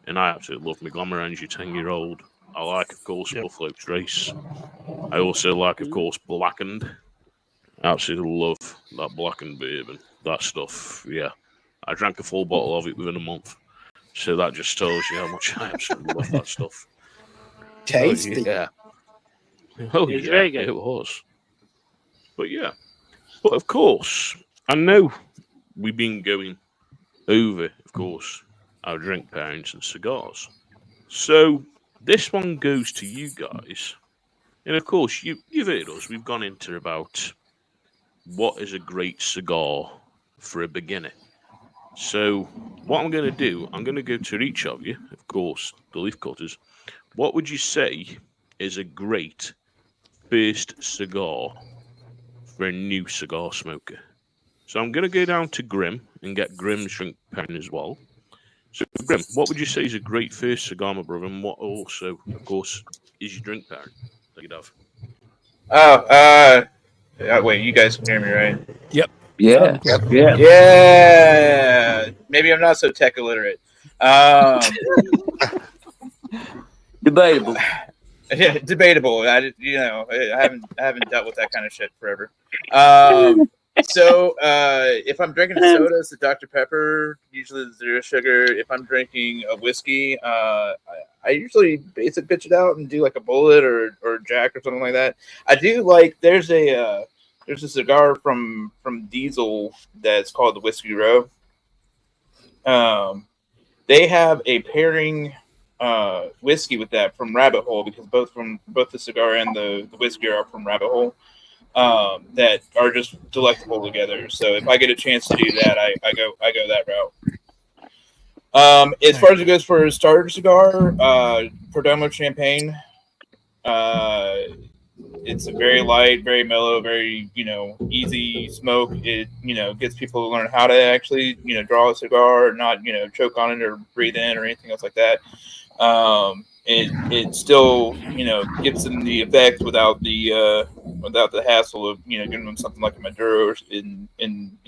And I absolutely love my Glenmorangie 10-year-old. I like, of course, Buffalo Trace. I also like, of course, Blackened. I absolutely love that Blackened bourbon. That stuff, yeah. I drank a full bottle of it within a month. So that just tells you how much I absolutely love that stuff. Tasty. Yeah. Oh, It's yeah, very good. it was. But yeah. But of course, I know we've been going over, of course, our drink pairings and cigars. So this one goes to you guys. And of course, you've heard us. We've gone into about what is a great cigar for a beginner. So what I'm going to do, I'm going to go to each of you, of course, the leaf cutters. What would you say is a great first cigar for a new cigar smoker? So I'm going to go down to Grim and get Grim's drink pairing as well. So Grim, what would you say is a great first cigar, my brother, and what also, of course, is your drink pairing that you'd have? Wait, you guys can hear me, right? Yep. Yeah. Yeah. Yeah. Maybe I'm not so tech illiterate. Debatable. Yeah, debatable. I haven't dealt with that kind of shit forever. So if I'm drinking a soda, it's a Dr. Pepper, usually zero sugar. If I'm drinking a whiskey, I usually basic pitch it out and do like a Bullet or Jack or something like that. I do like there's a cigar from Diesel that's called the Whiskey Row. They have a pairing whiskey with that from Rabbit Hole, because both the cigar and the whiskey are from Rabbit Hole. That are just delectable together. So if I get a chance to do that, I go that route. As far as it goes for a starter cigar, Perdomo Champagne. It's a very light, very mellow, very easy smoke. It gets people to learn how to actually draw a cigar, or not choke on it or breathe in or anything else like that. It still gives them the effect without the hassle of giving them something like a Maduro and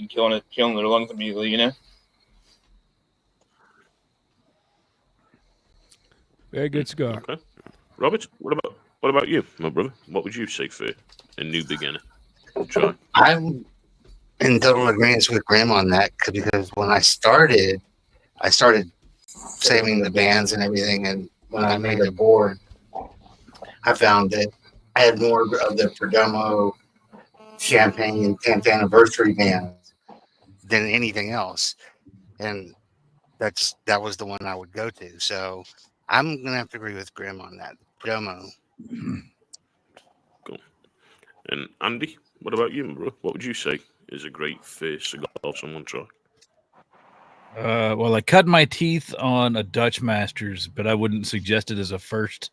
killing their lungs immediately. Very good cigar. Okay. Robert, what about you, my brother? What would you say for a new beginner? Try. I'm in total agreement with Grim on that, because when I started saving the bands and everything, and when I made a board, I found that I had more of the Perdomo Champagne 10th anniversary bands than anything else, and that was the one I would go to. So I'm gonna have to agree with Grim on that. Perdomo. Cool. And Andy, what about you, bro? What would you say is a great first cigar someone try? Well, I cut my teeth on a Dutch Masters, but I wouldn't suggest it as a first.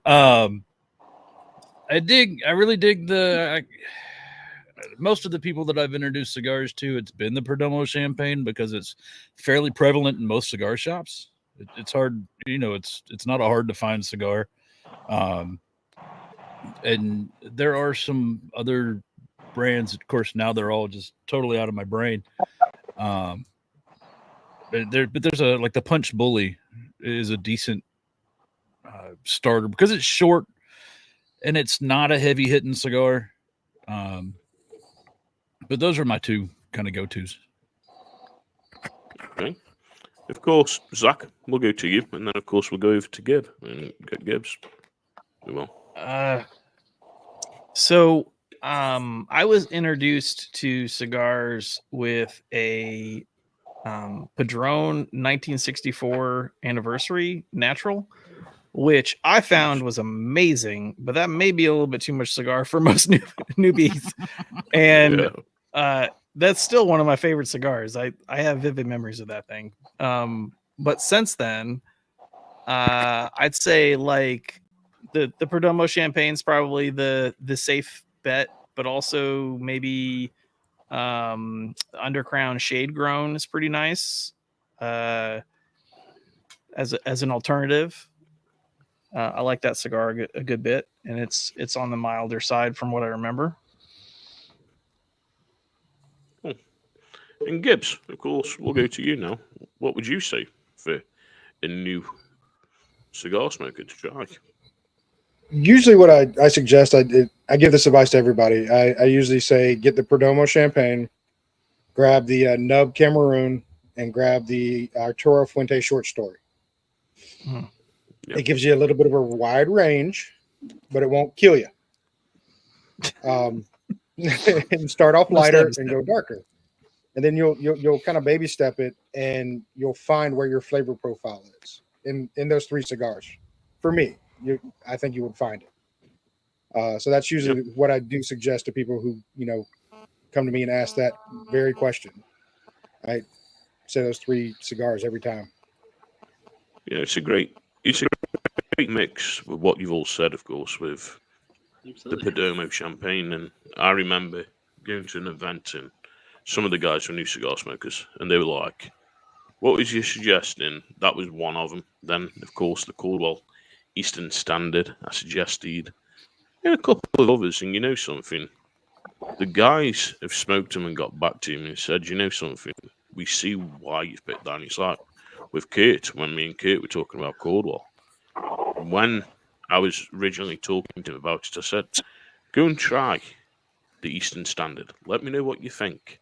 I really dig most of the people that I've introduced cigars to, it's been the Perdomo Champagne, because it's fairly prevalent in most cigar shops. It's hard, it's not a hard to find cigar. And there are some other brands, of course, now they're all just totally out of my brain. But there's like the Punch Bully is a decent starter, because it's short and it's not a heavy hitting cigar. But those are my two kind of go-tos. Okay. Of course, Zach, we'll go to you, and then of course we'll go over to Gib and get Gibbs. We will. So I was introduced to cigars with a Padron 1964 anniversary natural, which I found was amazing, but that may be a little bit too much cigar for most newbies. And that's still one of my favorite cigars. I have vivid memories of that thing. But since then, I'd say like the Perdomo Champagne's probably the safe bet, but also maybe Undercrown Shade Grown is pretty nice as an alternative. I like that cigar a good bit, and it's on the milder side from what I remember. Cool. And Gibbs, of course, we'll go to you now. What would you say for a new cigar smoker to try? Usually what I suggest, I give this advice to everybody. I usually say get the Perdomo Champagne, grab the Nub Cameroon, and grab the Arturo Fuente short story. Yep. It gives you a little bit of a wide range, but it won't kill you. And start off lighter and go darker, and then you'll kind of baby step it, and you'll find where your flavor profile is in those 3 cigars. For me, I think you would find it. So that's usually what I do suggest to people who come to me and ask that very question. I say those 3 cigars every time. Yeah, it's a great mix with what you've all said, of course, with the Perdomo champagne. And I remember going to an event and some of the guys were new cigar smokers, and they were like, "What was you suggesting?" That was one of them. Then, of course, the Caldwell Eastern Standard I suggested, and a couple of others. And you know something? The guys have smoked them and got back to me and said, "You know something? We see why you've picked that." And it's like with Kurt, when me and Kurt were talking about Caldwell, when I was originally talking to him about it, I said, "Go and try the Eastern Standard. Let me know what you think."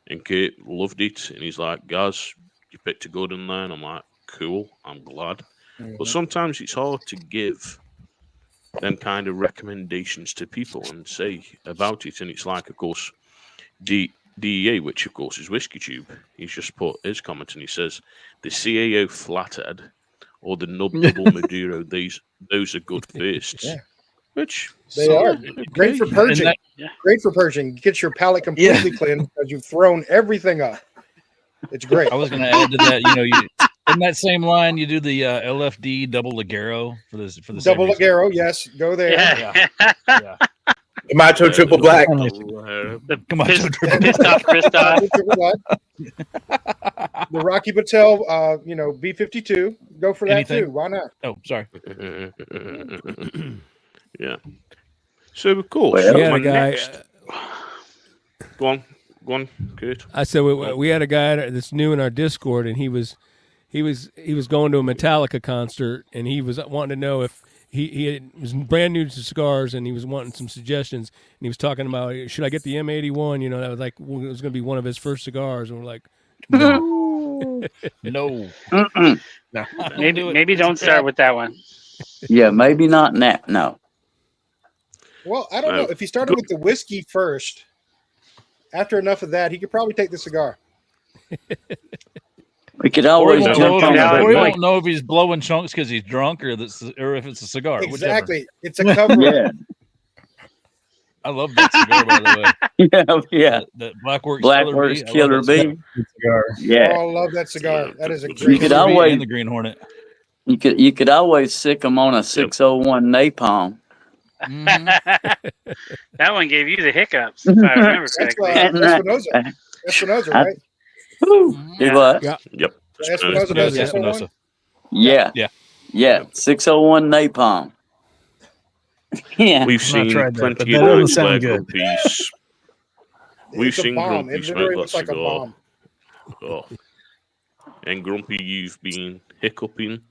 And Kurt loved it, and he's like, "Guys, you picked a good one there." And I'm like, "Cool, I'm glad." But sometimes it's hard to give them kind of recommendations to people and say about it. And it's like, of course, DEA, which of course is Whiskey Tube, he's just put his comment and he says, "The CAO Flathead or the Nub Double Maduro, those are good firsts." Yeah. Which they are great for purging. Great for purging. Get your palate completely cleansed because you've thrown everything up. It's great. I was going to add to that. In that same line, you do the LFD double Ligero for the double Ligero. Yes, go there. Yeah. Tomato triple black. The pissed off Christoph. The Rocky Patel, B52. Go for that too. Why not? Oh, sorry. Yeah. So of course, we had a guy. Go on, Kurt. I said we had a guy that's new in our Discord, and he was going to a Metallica concert, and he was wanting to know if he was brand new to cigars, and he was wanting some suggestions, and he was talking about, should I get the M81? That was like, it was going to be one of his first cigars, and we're like, no. No. No. Maybe don't start with that one. Yeah, maybe not now. No. Well, I don't know. If he started with the whiskey first, after enough of that, he could probably take the cigar. We could always jump on that. We don't know if he's blowing chunks because he's drunk or if it's a cigar. Exactly. Whichever. It's a cover. Yeah. I love that cigar, by the way. Yeah. The Blackworks Killer Bee. Cigar. Yeah. Oh, I love that cigar. That is a great You could always, and the Green Hornet. You could always sick them on a 601 napalm. That one gave you the hiccups, if I remember correctly. Espinosa, right? What? Yep. Espinosa does Espinosa. Yeah. 601 napalm. Yeah. We've seen plenty of nice groupies. We've seen grumpy smoke that cigar. Oh. And grumpy, you've been hiccuping.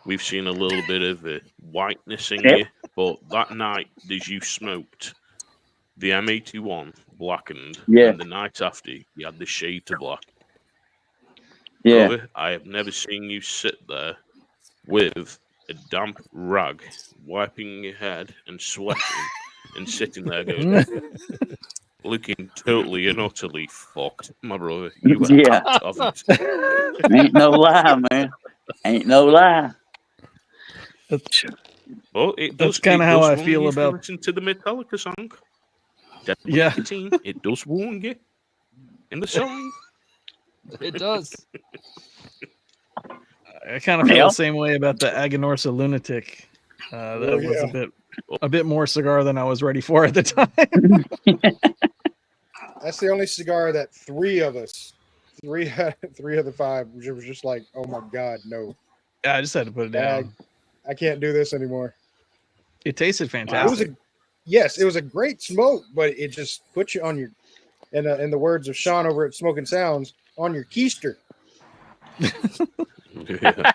We've seen a little bit of a whiteness in you, but that night as you smoked the M81 blackened, and the night after you had the shade to black. Yeah. However, I have never seen you sit there with a damp rag, wiping your head and sweating, and sitting there going, looking totally and utterly fucked, my brother. You were out of it. Ain't no lie, man. Ain't no lie. Well, that's kind of how I feel about listen to the Metallica song. Yeah, it does warn you in the song. It does. I kind of feel the same way about the Aganorsa Lunatic. That was a bit more cigar than I was ready for at the time. That's the only cigar that three of the five was just like, oh my god, no. Yeah, I just had to put it down. I can't do this anymore. It tasted fantastic. It was a great smoke, but it just put you on your, in the words of Sean over at Smoking Sounds, on your keister. Yeah.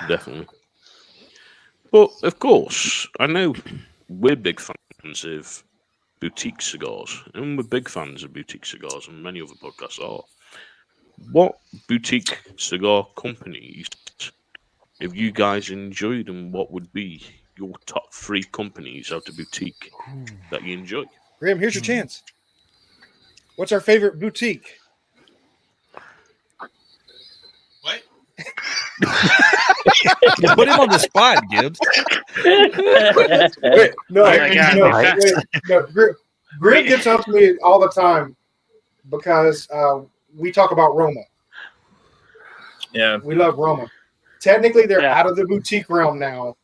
Definitely. But of course, I know we're big fans of boutique cigars, and we're big fans of boutique cigars, and many other podcasts are. what boutique cigar companies have you guys enjoyed, and what would be your top 3 companies out of boutique that you enjoy? Graham, here's your chance. What's our favorite boutique? What? You put him on the spot, Gibbs. Wait, no, Oh, Graham gets up to me all the time because we talk about Roma. Yeah. We love Roma. Technically, they're out of the boutique realm now,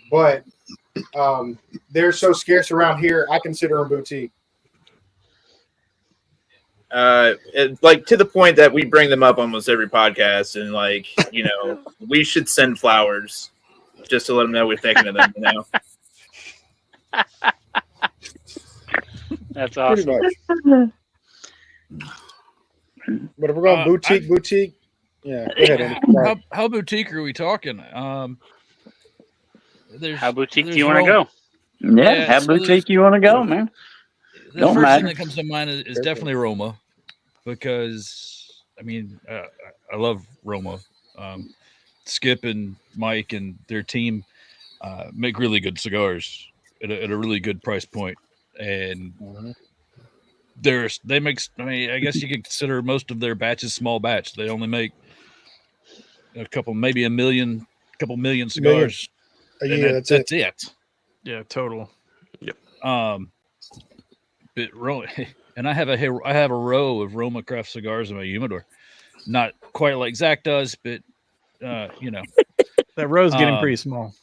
but they're so scarce around here, I consider them boutique. Like to the point that we bring them up almost every podcast, and like, you know, we should send flowers just to let them know we're thinking of them. You know, That's Pretty awesome. much. But if we're going boutique, yeah. Go ahead, Andy. How boutique are we talking? How boutique do you want to go? Yeah, how boutique you want to go, man? The Don't first matter. thing that comes to mind is definitely Roma, because I mean I love Roma. Skip and Mike and their team make really good cigars at a really good price point, and they make. I mean, I guess you could consider most of their batches small batch. They only make a couple, maybe couple million cigars A year, and that's it. Yeah, total. But and I have a row of Roma craft cigars in my humidor. Not quite like Zach does, but you know, That row's getting pretty small.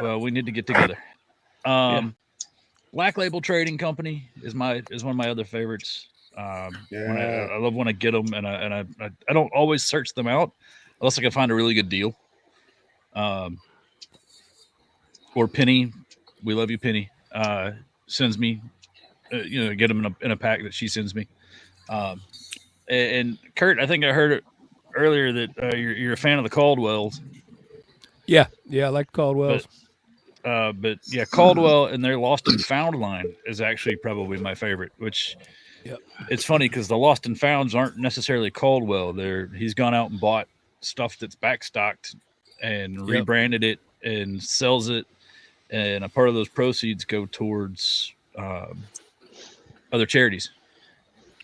well, we need to get together. Black Label Trading Company is one of my other favorites. I love when I get them, and I don't always search them out unless I can find a really good deal. Or Penny, we love you, Penny. Sends me, get them in a pack that she sends me. And Kurt, I think I heard it earlier that you're a fan of the Caldwells. Yeah, I like Caldwell's. But yeah, Caldwell and their Lost and Found line is actually probably my favorite. Which, it's funny because the Lost and Founds aren't necessarily Caldwell. He's gone out and bought stuff that's backstocked and rebranded it and sells it, and a part of those proceeds go towards other charities.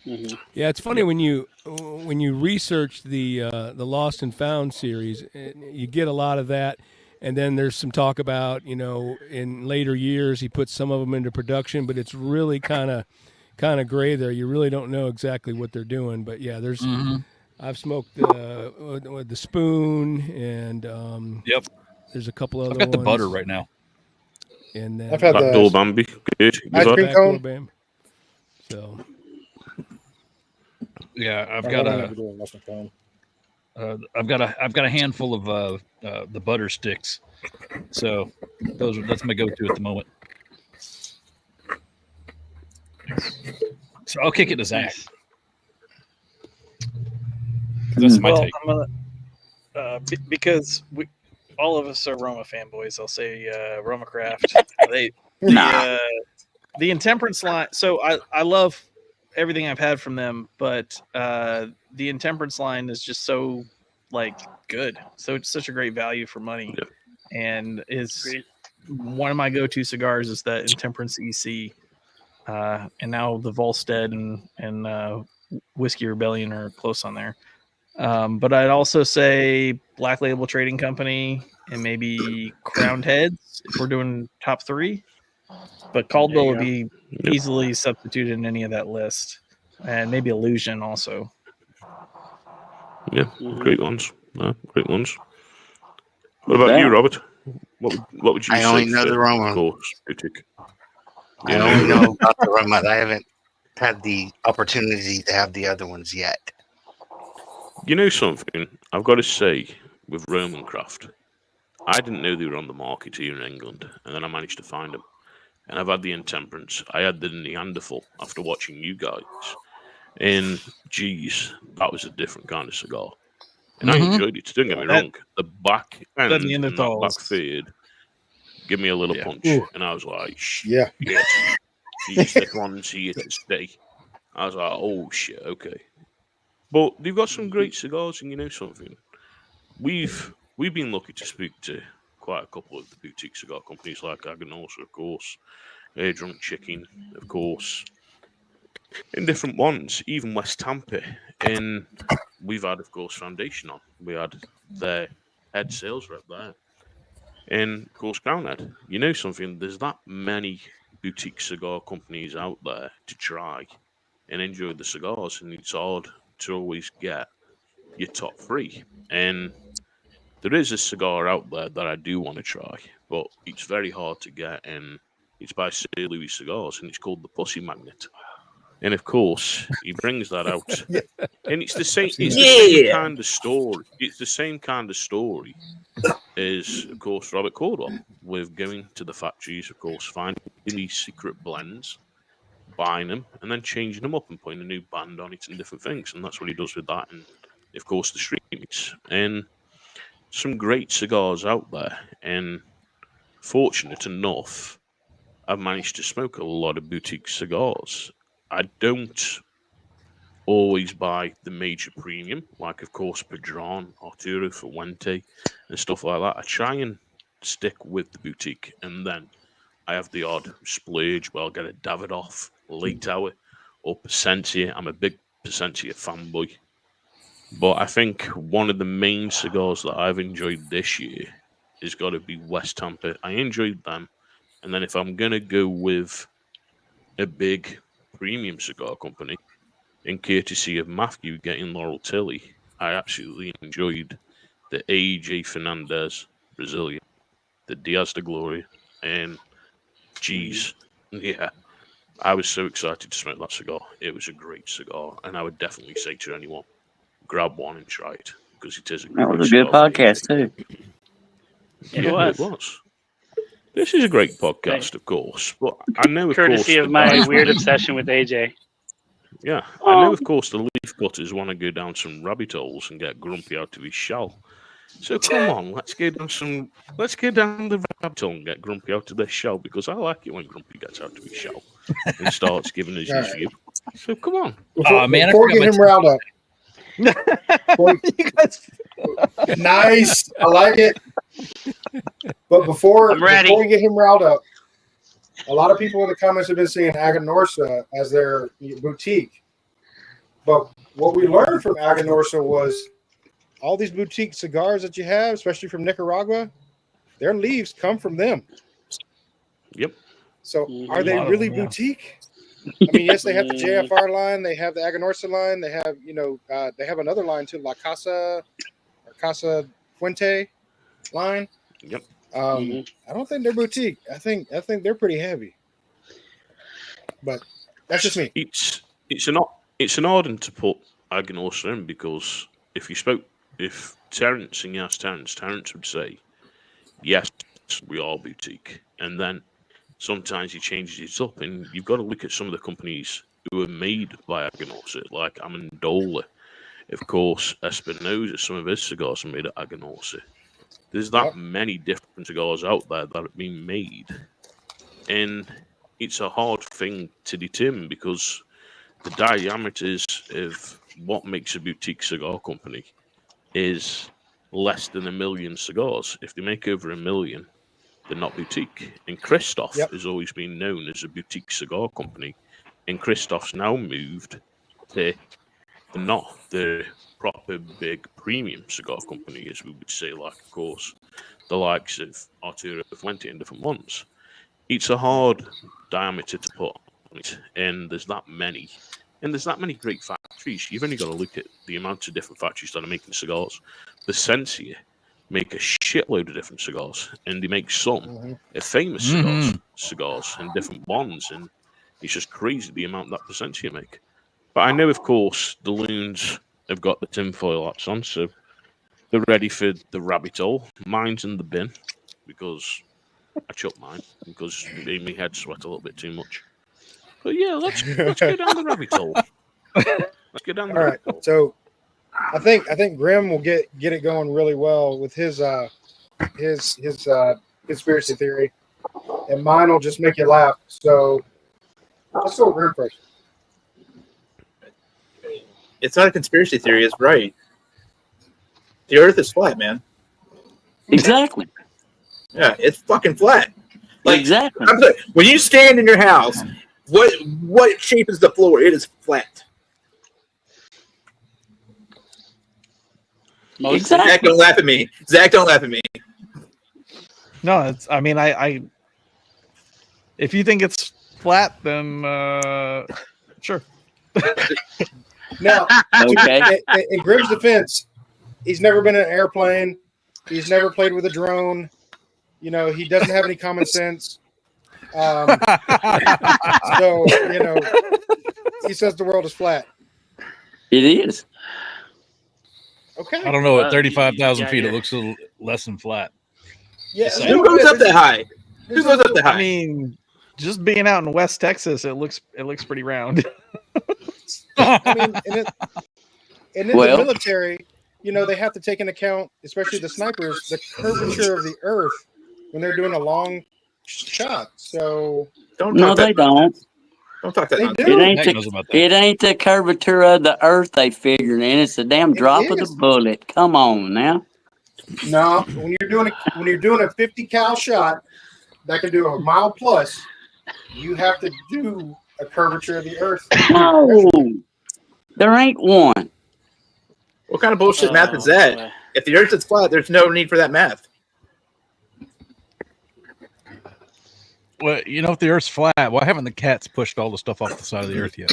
Mm-hmm. Yeah, it's funny when you research the Lost and Found series, you get a lot of that, and then there's some talk about in later years he put some of them into production, but it's really kind of gray there. You really don't know exactly what they're doing, but yeah, there's I've smoked the Spoon and there's a couple other. I've got the ones. butter right now, and then I've had Black the Door Bambi. Good. ice cream Back cone. Bam. So yeah, I've I got don't a. have to do it, Western cone. I've got a handful of the butter sticks, so that's my go-to at the moment. So I'll kick it to Zach. That's my take. I'm gonna, because all of us are Roma fanboys. I'll say Roma Craft. The Intemperance line. So I love everything I've had from them, but the Intemperance line is just so good. So it's such a great value for money, and is one of my go-to cigars is that Intemperance EC, and now the Volstead and Whiskey Rebellion are close on there. But I'd also say Black Label Trading Company and maybe Crowned Heads if we're doing top 3. But Caldwell would be easily substituted in any of that list, and maybe Illusion also. Yeah, great ones. Great ones. What about you, Robert? What would you say? I only know the Roma. Boutique? I only know about the Roma. I haven't had the opportunity to have the other ones yet. You know something? I've got to say, with Roman Craft, I didn't know they were on the market here in England, and then I managed to find them. And I've had the Intemperance. I had the Neanderthal after watching you guys. And, geez, that was a different kind of cigar. And I enjoyed it. Don't get me wrong. The back end and that back fade give me a little punch. Ooh. And I was like, Yeah. Geez, this one's here to stay. I was like, oh, shit, okay. But they've got some great cigars, and you know something, we've been lucky to speak to quite a couple of the boutique cigar companies like Aganosa, of course, Drunk Chicken, of course, and different ones, even West Tampa. And we've had, of course, Foundation on. We had their head sales rep there. And, of course, Crownhead. You know something, there's that many boutique cigar companies out there to try and enjoy the cigars, and it's hard to always get your top three. And there is a cigar out there that I do want to try, but it's very hard to get, and it's by Sir Louis Cigars, and it's called the Pussy Magnet. And of course, he brings that out, and it's the same. It's the same kind of story. It's the same kind of story as, of course, Robert Caldwell, with going to the factories, of course, finding these secret blends, buying them, and then changing them up and putting a new band on it and different things. And that's what he does with that, and of course, the streams. And some great cigars out there, and fortunate enough, I've managed to smoke a lot of boutique cigars. I don't always buy the major premium, like, of course, Padron, Arturo Fuente, and stuff like that. I try and stick with the boutique, and then I have the odd splurge where I'll get a Davidoff, Late Hour, or Percentia. I'm a big Percentia fanboy. But I think one of the main cigars that I've enjoyed this year has got to be West Tampa. I enjoyed them. And then if I'm going to go with a big premium cigar company, in courtesy of Matthew getting Laurel Tilly, I absolutely enjoyed the AJ Fernandez Brazilian, the Diaz de Gloria, and geez, yeah, I was so excited to smoke that cigar. It was a great cigar, and I would definitely say to anyone, grab one and try it, because it is a great That was a good cigar. podcast too. It Yeah, was. it was. This is a great podcast, of course, but I know, of Courtesy course, of my guys weird wanna- obsession with AJ. Yeah, I know, of course, the leaf cutters want to go down some rabbit holes and get grumpy out of his shell. So come on, let's go down the rabbit hole and get grumpy out of this shell, because I like it when Grumpy gets out of his shell and starts giving us his view. So come on. Before we get him riled up. Nice. I like it. But before we get him riled up, a lot of people in the comments have been saying Aganorsa as their boutique. But what we learned from Aganorsa was all these boutique cigars that you have, especially from Nicaragua, their leaves come from them. Yep. So are they really boutique? I mean, yes, they have the JFR line, they have the Aganorsa line, they have, they have another line too, La Casa or Casa Fuente line. Yep. I don't think they're boutique. I think they're pretty heavy. But that's just me. It's an ardent to put Aganorsa in, because if Terence and you asked Terence would say, yes, we are boutique. And then sometimes he changes it up, and you've got to look at some of the companies who are made by Aganorsa, like Amendola. Of course, Espinosa, some of his cigars are made at Aganorsa. There's that many different cigars out there that have been made. And it's a hard thing to determine, because the diameters of what makes a boutique cigar company is less than 1 million cigars. If they make over 1 million, they're not boutique. And Christoph has always been known as a boutique cigar company. And Christoph's now moved to not the proper big premium cigar company, as we would say, like, of course, the likes of Arturo Fuente and different ones. It's a hard diameter to put on it, and there's that many. And there's that many great factories. You've only got to look at the amount of different factories that are making cigars. The Sensia make a shitload of different cigars, and they make some famous cigars and different ones, and it's just crazy the amount that Sensia make. But I know, of course, the Loons have got the tinfoil hats on, so they're ready for the rabbit hole. Mine's in the bin, because I chucked mine, because it made my head sweat a little bit too much. But yeah, let's go down the rabbit hole. Let's go down the rabbit hole. So I think Grim will get it going really well with his conspiracy theory, and mine will just make you laugh. So let's go with Grim first. It's not a conspiracy theory. It's right. The Earth is flat, man. Exactly. Yeah, it's fucking flat. Like, Exactly. I'm sorry, when you stand in your house, what shape is the floor? It is flat. Exactly. Zach, don't laugh at me. Zach, don't laugh at me. No, it's. I mean, I. If you think it's flat, then sure. Now, Okay. in Grimm's defense, he's never been in an airplane. He's never played with a drone. You know, he doesn't have any common sense. So, you know, he says the world is flat. It is. Okay. I don't know. At Well, 35,000 yeah, feet, yeah. it looks a little less than flat. Yeah. Who goes up that high? Who goes up that high? I mean, just being out in West Texas, it looks pretty round. I mean, and in the Well- military, you know, they have to take into account, especially the snipers, the curvature of the earth when they're doing a long shot. So Don't No, talk they that. don't. Don't talk that. They nonsense. do. It ain't Nick the, knows about that. it ain't the curvature of the earth they figured in. It's the damn It drop of the is. bullet. Come on now. no, when you're doing a 50 cal shot that can do a mile plus, you have to do a curvature of the earth. No, there ain't one. What kind of bullshit math is that? boy. If the Earth is flat, there's no need for that math. Well, you know, if the Earth's flat, why haven't the cats pushed all the stuff off the side of the Earth yet?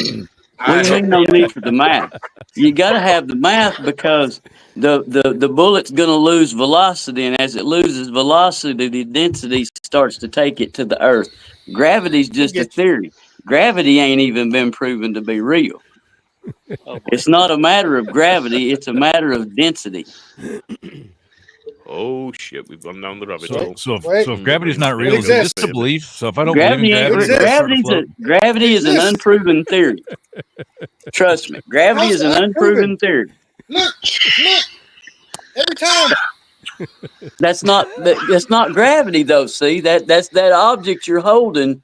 What do you mean no need for the math? You got to have the math because the bullet's going to lose velocity, and as it loses velocity, the density starts to take it to the earth. Gravity's just a theory. Gravity ain't even been proven to be real. Oh, boy. It's not a matter of gravity; it's a matter of density. Oh shit, we've gone down the rabbit So, hole. so, if, Wait. so if gravity's not real, is exists. it just a belief? So if I don't Gravity, believe in ain't, gravity, I start to gravity is an Exists. unproven theory. Trust me, gravity is an How's that unproven theory. Look, every time. That's not gravity though. See that's that object you're holding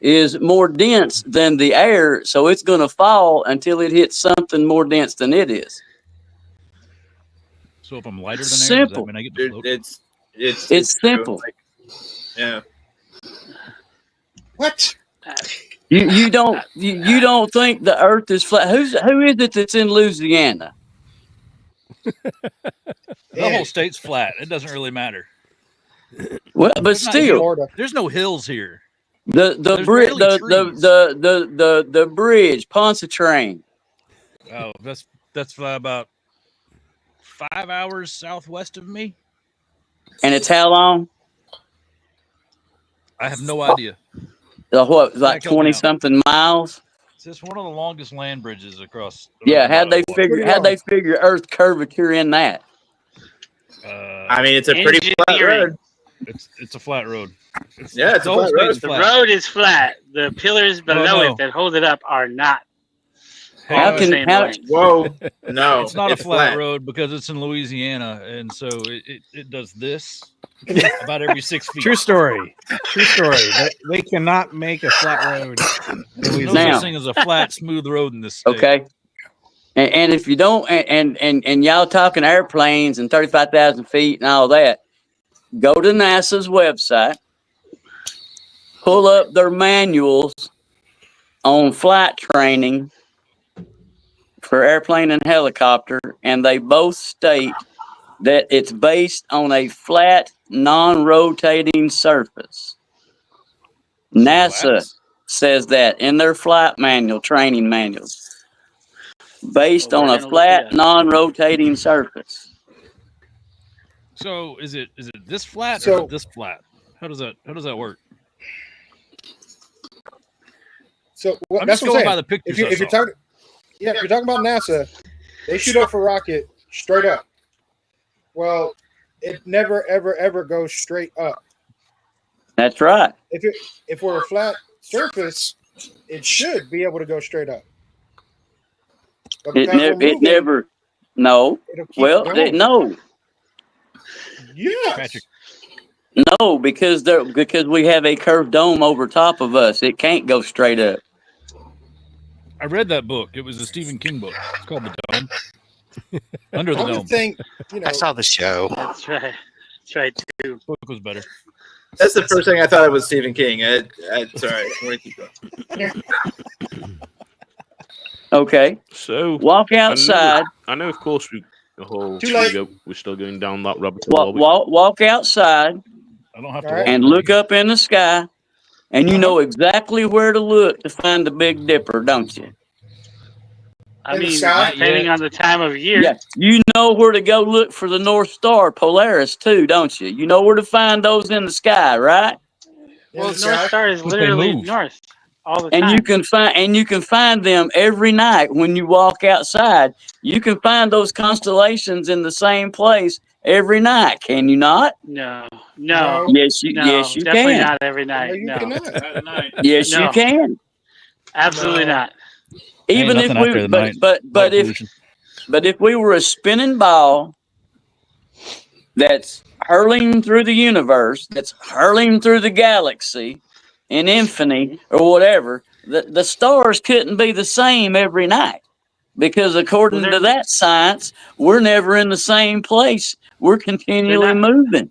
is more dense than the air, so it's going to fall until it hits something more dense than it is. So if I'm lighter than air, does Simple. that mean I get to Dude, float? It's true. simple. Like, yeah. What? You don't think the Earth is flat? Who is it that's in Louisiana? The whole state's flat. It doesn't really matter. Well, but There's not still, Florida. There's no hills here. the There's bridge, barely trees. the bridge, Pontchartrain. Oh, that's about 5 hours southwest of me. And it's how long? I have no idea. What, like Back up 20 now. something miles? It's just one of the longest land bridges across. Yeah, how'd they Pretty figure Earth curvature in that? I mean, it's a pretty flat Engineering. road. It's a flat road. Yeah, it's the a whole flat road. state's The flat. road is flat. The pillars below no. it that hold it up are not. How all the can- same how- length. Whoa, no, It's not a flat road because it's in Louisiana, and so it does this about every 6 feet. True story. True story. They cannot make a flat road. There's no Now- such thing as a flat, smooth road in this state. Okay. And if you don't, and y'all talking airplanes and 35,000 feet and all that, go to NASA's website, pull up their manuals on flight training for airplane and helicopter, and they both state that it's based on a flat, non-rotating surface. NASA says that in their flight manual, training manuals. Based Well, on we're a gonna look flat, it up. non-rotating surface. So is it this flat or is So- it this flat? How does that work? So what, I'm that's just what I'm going by saying. the pictures. If you're talking, if you're talking about NASA, they shoot up a rocket straight up. Well, it never, ever, ever goes straight up. That's right. If we're a flat surface, it should be able to go straight up. But It because we're never. It moving, never. No. it'll keep Well, going. no, Yes. Patrick, no, because we have a curved dome over top of us. It can't go straight up. I read that book. It was a Stephen King book. It's called The Dome. Under the I would Dome. think, you know, I saw the show. That's right. That's right too. Book was better. That's the first thing I thought it was Stephen King. Sorry. I'm gonna keep going. Okay. So Walk outside. I know of course, we're still going down that rabbit hole. Walk outside I don't have to. All right. and look up in the sky, and you know exactly where to look to find the Big Dipper, don't you? I In the mean, sky? depending on the time of year. Yeah. You know where to go look for the North Star, Polaris, too, don't you? You know where to find those in the sky, right? Well, In the North sky? Star is But they literally move. north all the And time. you can find them every night when you walk outside. You can find those constellations in the same place every night, can you not? No. Yes, you definitely can. not every night. No, you No, cannot. Not at night. Yes, you No. can. absolutely No. not. Even if nothing out there we, at but night. but Light if pollution. but if we were a spinning ball that's hurling through the universe, that's hurling through the galaxy, in infinity or whatever, the stars couldn't be the same every night. Because according to that science, we're never in the same place. We're continually moving.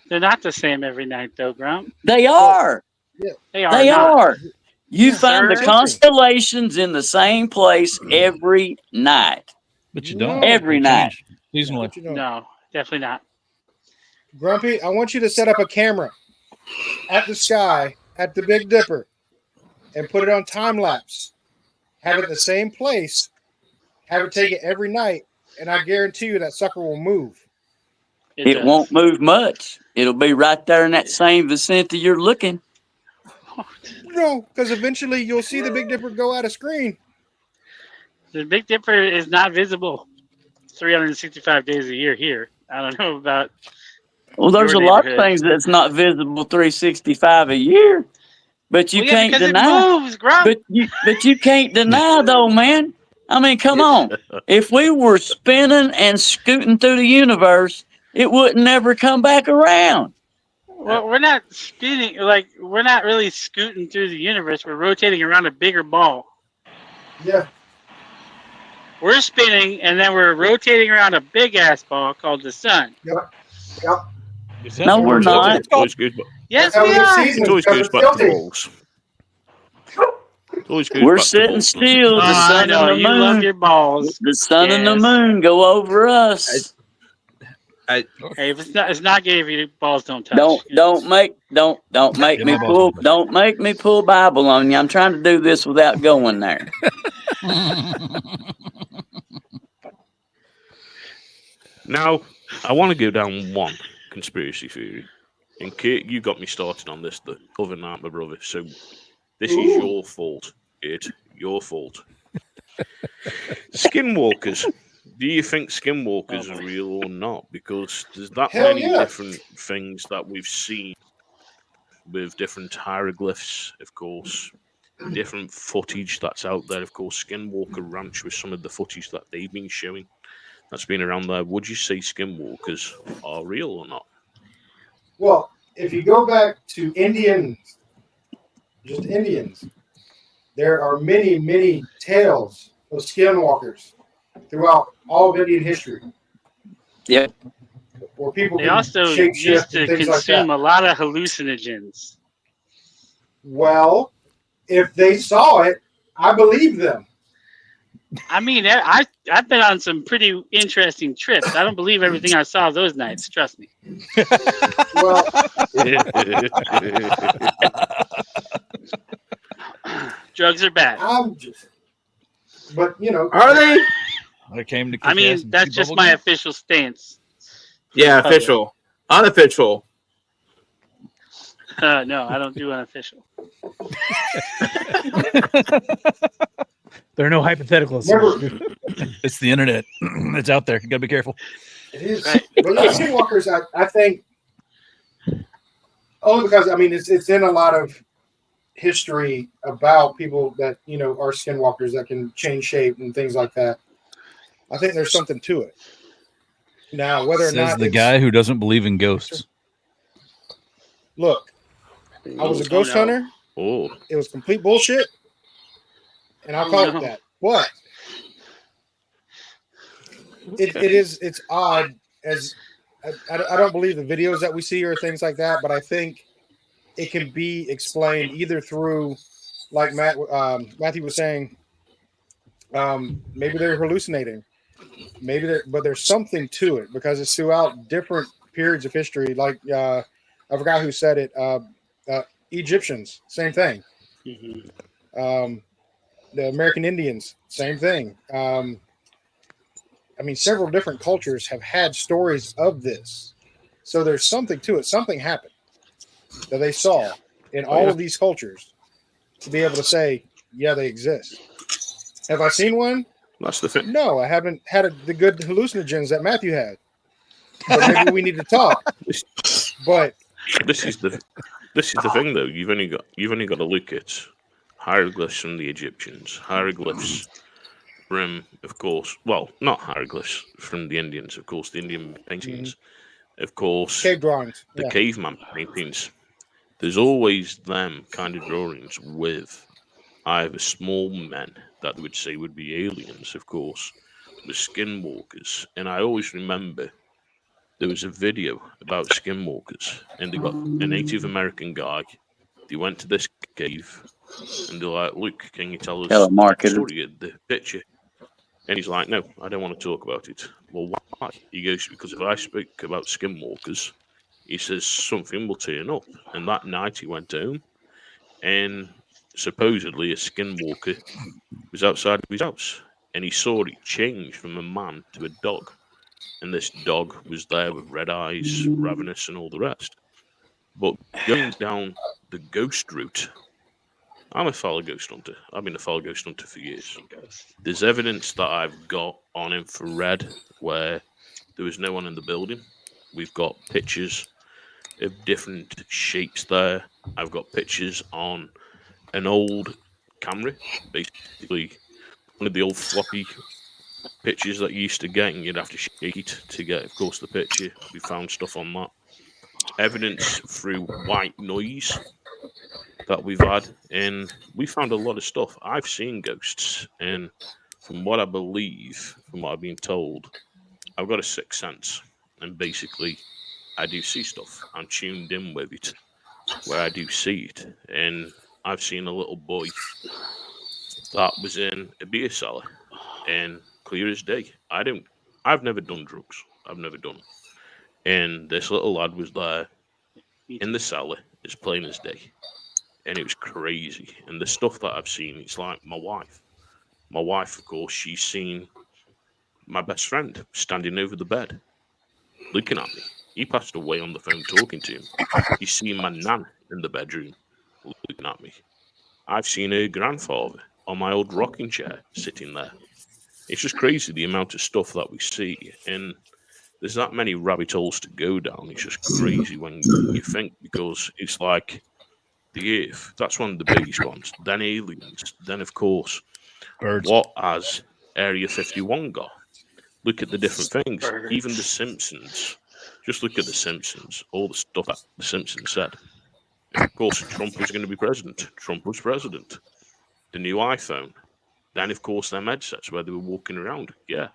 They're not the same every night, though, Grump. They are. They are. They not. are. You Yes, find the sir. constellations in the same place every night. But you don't. Every They night. change seasonally. You know, No, definitely not. Grumpy, I want you to set up a camera at the sky at the Big Dipper and put it on time lapse. Have it in the same place. Have it take it every night, and I guarantee you that sucker will move. It does. won't move much. It'll be right there in that same vicinity you're looking. No, because eventually you'll see the Big Dipper go out of screen. The Big Dipper is not visible 365 days a year here. I don't know about. Well, there's a your lot of neighborhood. things that's not visible 365 a year, but you Well, yeah, can't because deny. it moves, Grump. But you can't deny though, man. I mean, come on. If we were spinning and scooting through the universe, it would never come back around. Well, we're not spinning. Like, we're not really scooting through the universe. We're rotating around a bigger ball. Yeah. We're spinning, and then we're rotating around a big-ass ball called the sun. Yep. Yep. No, we're not. It always goes back, Yes, That's how we we are. see it always goes back to balls. It always goes We're back to sitting balls, doesn't it? still. The I sun know. and the You love moon. your balls. The sun and the Yes. moon go over us. Hey, if it's not gay if your balls don't touch. Don't make Yeah, me my balls pull don't make me pull Bible on you. I'm trying to do this without going there. Now, I want to go down one conspiracy theory. And Kate, you got me started on this the other night, my brother. So this is your fault, Kate. Your fault. Skinwalkers. Do you think skinwalkers are real or not? Because there's that Hell many yeah. different things that we've seen with different hieroglyphs, of course, different footage that's out there. Of course, Skinwalker Ranch with some of the footage that they've been showing that's been around there. Would you say skinwalkers are real or not? Well, if you go back to Indians, there are many, many tales of skinwalkers throughout all of Indian history. Yep. Where people They can also shape used shift to and things like consume that. a lot of hallucinogens. Well, if they saw it, I believe them. I mean, I've been on some pretty interesting trips. I don't believe everything I saw those nights. Trust me. Well, Drugs are bad. But you know, Are they? I came to. I kick ass mean, and that's chew just bubble my gum. official stance. Yeah, official. Unofficial. No, I don't do unofficial. There are no hypotheticals. Remember, It's the internet. It's out there. You gotta be careful. it is. But yeah, skinwalkers, I think, only because I mean it's in a lot of history about people that are skinwalkers that can change shape and things like that. I think there's something to it. Now, whether or Says not the it's- guy who doesn't believe in ghosts. Look, I was a ghost hunter. Oh, It was complete bullshit. and I'll call it that. But it's odd as I don't believe the videos that we see or things like that, but I think it can be explained either through, like Matthew was saying, maybe they're hallucinating, but there's something to it because it's throughout different periods of history. Like I forgot who said it. Egyptians, same thing. Mm-hmm. The American Indians, same thing. I mean, several different cultures have had stories of this. So there's something to it. Something happened that they saw in all of these cultures to be able to say, yeah, they exist. Have I seen one? That's the thing. No, I haven't had the good hallucinogens that Matthew had. But maybe we need to talk. But this is the thing, though. You've only got to look at hieroglyphs from the Egyptians, hieroglyphs from, of course, well, not hieroglyphs from the Indians, of course, the Indian paintings, of course, cave drawings, the caveman paintings. There's always them kind of drawings with either small men that they would say would be aliens, of course, with skinwalkers. And I always remember there was a video about skinwalkers, and they got a Native American guy. They went to this cave, and they're like, "Look, can you tell us the story of the picture?" And he's like, "No, I don't want to talk about it." Well, why? He goes, "Because if I speak about skinwalkers," he says, "something will turn up." And that night he went home, and supposedly a skinwalker was outside of his house, and he saw it change from a man to a dog. And this dog was there with red eyes, ravenous, and all the rest. But going down the ghost route, I'm a fellow ghost hunter. I've been a fellow ghost hunter for years. There's evidence that I've got on infrared where there was no one in the building. We've got pictures of different shapes there. I've got pictures on an old camera, basically one of the old floppy pictures that you used to get, and you'd have to shake it to get, of course, the picture. We found stuff on that. Evidence through white noise that we've had, and we found a lot of stuff. I've seen ghosts, and from what I believe, from what I've been told, I've got a sixth sense, and basically I do see stuff. I'm tuned in with it, where I do see it, and I've seen a little boy that was in a beer cellar, and clear as day. I've never done drugs. I've never done them. And this little lad was there in the cellar, as plain as day. And it was crazy. And the stuff that I've seen, it's like my wife. My wife, of course, she's seen my best friend standing over the bed, looking at me. He passed away on the phone talking to him. He's seen my nan in the bedroom, looking at me. I've seen her grandfather on my old rocking chair, sitting there. It's just crazy the amount of stuff that we see, and there's that many rabbit holes to go down. It's just crazy when you think, because it's like the Earth, that's one of the biggest ones. Then aliens, then of course, birds. What has Area 51 got? Look at the different things. Even the Simpsons. Just look at the Simpsons. All the stuff that the Simpsons said. Of course, Trump was going to be president. Trump was president. The new iPhone. Then, of course, them headsets where they were walking around. Yeah.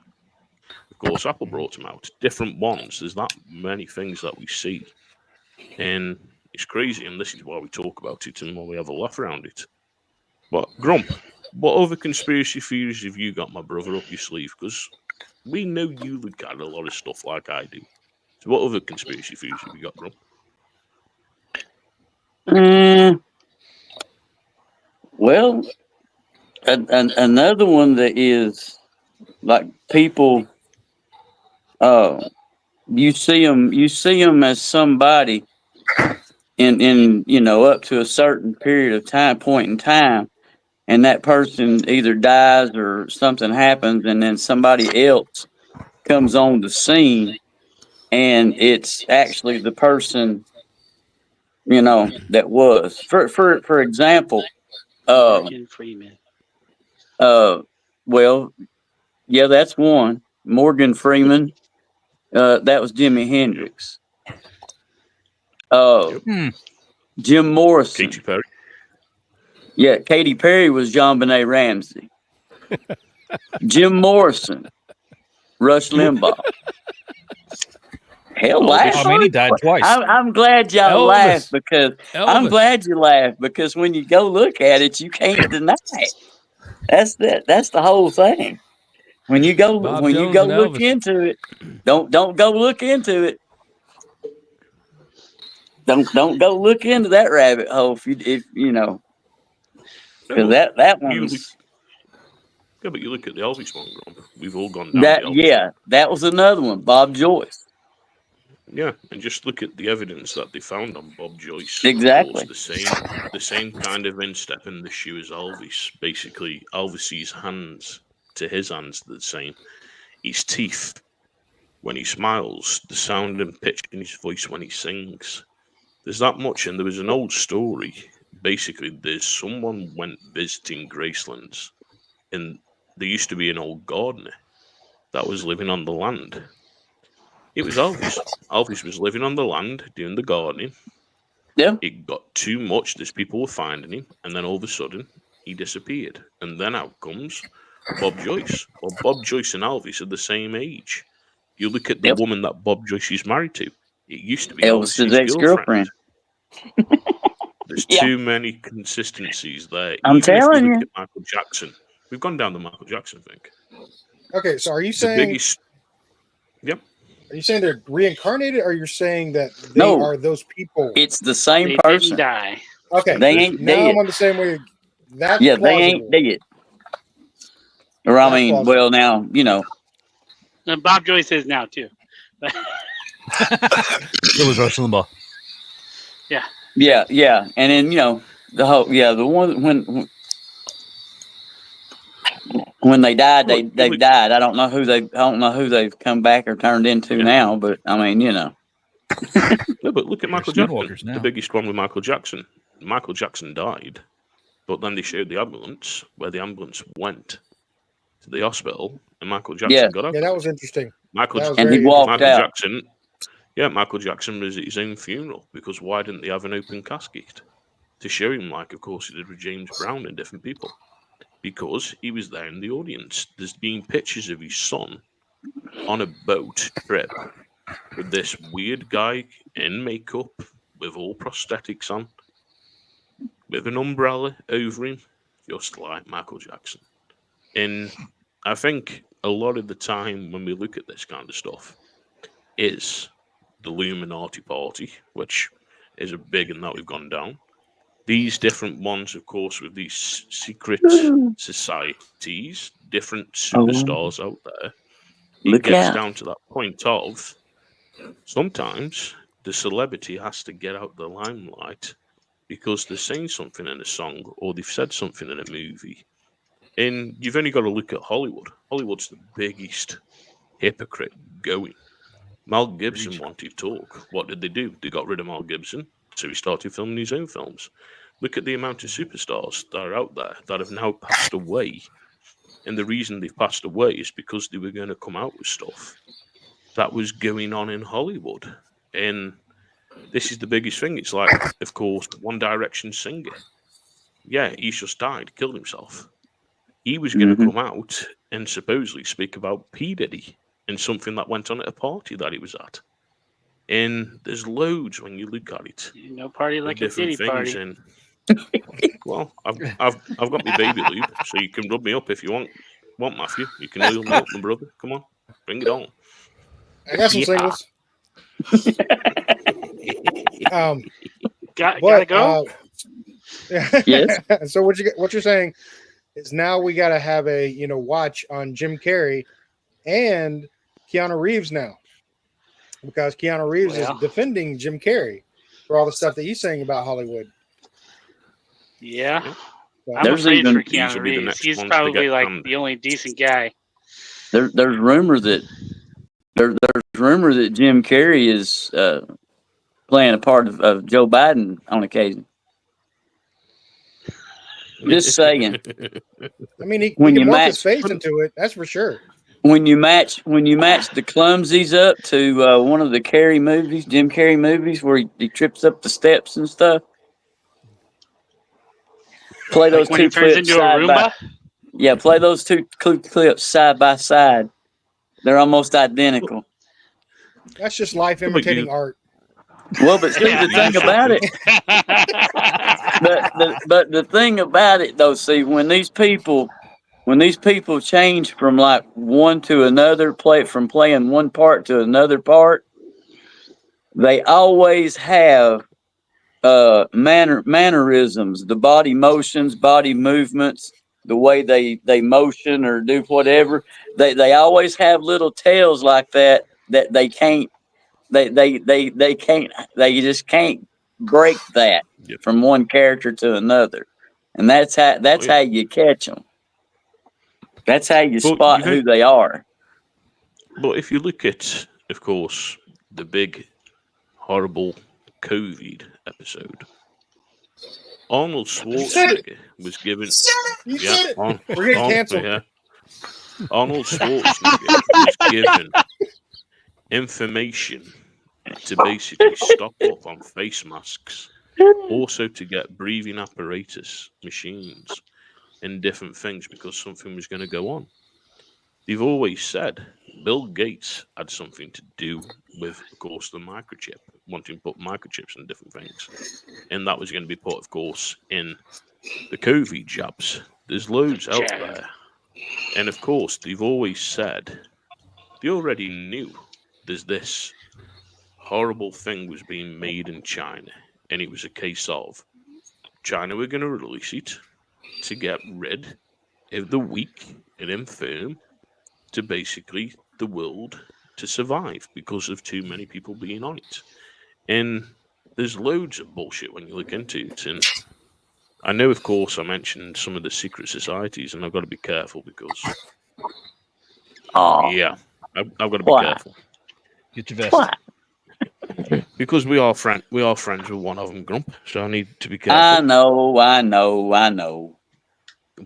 Of course, Apple brought them out. Different ones. There's that many things that we see. And it's crazy. And this is why we talk about it and why we have a laugh around it. But, Grump, what other conspiracy theories have you got, my brother, up your sleeve? Because we know you look at a lot of stuff like I do. So what other conspiracy theories have you got, Grump? Well, another one that is like people, you see them as somebody in up to a certain period of point in time, and that person either dies or something happens, and then somebody else comes on the scene, and it's actually the person that was. For example, Morgan Freeman. Well, yeah, that's one. Morgan Freeman. That was Jimi Hendrix. Jim Morrison. Katy Perry. Yeah, Katy Perry was JonBenet Ramsey. Jim Morrison, Rush Limbaugh. Hell, laugh. I mean, he died twice. I'm glad y'all Elvis. laughed because I'm Elvis. glad you laughed because when you go look at it, you can't deny it. That's the whole thing. When you go Bob when you Jones go and look Elvis. into it, don't go look into it. Don't go look into that rabbit hole if you know, because that one's Yeah, but you look at the Elvis one, Grom. We've all gone down the Elvis. yeah, that was another one. Bob Joyce. Yeah, and just look at the evidence that they found on Bob Joyce. Exactly. It's the same kind of instep in the shoe as Elvis. Basically, Elvis's hands to his hands are the same. His teeth when he smiles, the sound and pitch in his voice when he sings. There's that much, and there was an old story. Basically, there's someone went visiting Gracelands, and there used to be an old gardener that was living on the land. It was Elvis. Elvis was living on the land doing the gardening. Yeah. It got too much. There's people were finding him, and then all of a sudden he disappeared. And then out comes Bob Joyce. Well, Bob Joyce and Elvis are the same age. You look at the woman that Bob Joyce is married to. It used to be Elvis's ex-girlfriend. There's too many consistencies there. I'm Even if telling look you. at Michael Jackson. We've gone down the Michael Jackson thing. Okay, so are you The saying? biggest. Yep. Are you saying they're reincarnated, or you're saying that they No. are those people? It's the same They person. didn't die. Okay, They ain't now dead. I'm on the same way. That's Yeah, plausible. they ain't dead. Or I That's mean, plausible. well, now you know. And Bob Joyce is now too. It was Rush Limbaugh. Yeah, and then you know the whole the one when they died, they died. I don't know who they've come back or turned into now, but I mean, you know. No, but look at Michael skinwalkers Jackson. now. The biggest one with Michael Jackson. Michael Jackson died, but then they showed the ambulance where the ambulance went to the hospital, and Michael Jackson got up. Yeah, that was interesting. Michael That was And he very walked Michael out. Jackson. Yeah, Michael Jackson was at his own funeral because why didn't they have an open casket to show him, like, of course, he did with James Brown and different people? Because he was there in the audience. There's been pictures of his son on a boat trip with this weird guy in makeup with all prosthetics on, with an umbrella over him, just like Michael Jackson. And I think a lot of the time when we look at this kind of stuff is the Illuminati party, which is a big one that we've gone down. These different ones, of course, with these secret societies, different superstars out there. It Look gets out. down to that point of sometimes the celebrity has to get out the limelight because they're saying something in a song or they've said something in a movie. And you've only got to look at Hollywood. Hollywood's the biggest hypocrite going. Mel Gibson wanted to talk. What did they do? They got rid of Mel Gibson, so he started filming his own films. Look at the amount of superstars that are out there that have now passed away. And the reason they've passed away is because they were going to come out with stuff that was going on in Hollywood. And this is the biggest thing. It's like, of course, One Direction singer. Yeah, he's just died, killed himself. He was going to come out and supposedly speak about P. Diddy and something that went on at a party that he was at. And there's loads when you look at it. No party like a different Diddy party. And well, I've got my baby lube, so you can rub me up if you want, Matthew. You can oil me up, my brother. Come on, bring it on. I got some singles. Gotta go. Yes. So what you're saying is now we got to have a watch on Jim Carrey and Keanu Reeves now, because Keanu Reeves is defending Jim Carrey for all the stuff that he's saying about Hollywood. Yeah. So, I'm afraid for Keanu Reeves. He's probably like the only decent guy. There's rumor that Jim Carrey is playing a part of Joe Biden on occasion. Just saying. I mean, he When can you work match- his face into it. That's for sure. When you match the clumsies up to one of the Carrey movies, Jim Carrey movies, where he trips up the steps and stuff. Play those When he two turns clips into a side by. Roomba? Yeah, play those two clips side by side. They're almost identical. That's just life about imitating you? art. Well, but see, the thing about it, but the thing about it though, see, when these people change from like one to another, from playing one part to another part, they always have mannerisms, the body motions, body movements, the way they motion or do whatever. They always have little tails like that they can't. They can't. They just can't break that from one character to another, and that's how you catch them. That's how you spot who they are. But if you look at, of course, the big, horrible COVID episode, Arnold Schwarzenegger was given. You said it. We're getting canceled. Yeah. Arnold Schwarzenegger was given information to basically stock up on face masks, also to get breathing apparatus, machines, and different things because something was going to go on. They've always said Bill Gates had something to do with, of course, the microchip, wanting to put microchips in different things. And that was going to be put, of course, in the COVID jabs. There's loads out there. And, of course, they've always said, they already knew there's this horrible thing was being made in China. And it was a case of China were going to release it to get rid of the weak and infirm, to basically the world to survive because of too many people being on it. And there's loads of bullshit when you look into it. And I know, of course, I mentioned some of the secret societies, and I've got to be careful because, yeah, I've got to be careful. Get your vest. What? Because we are friends with one of them, Grump. So I need to be careful. I know.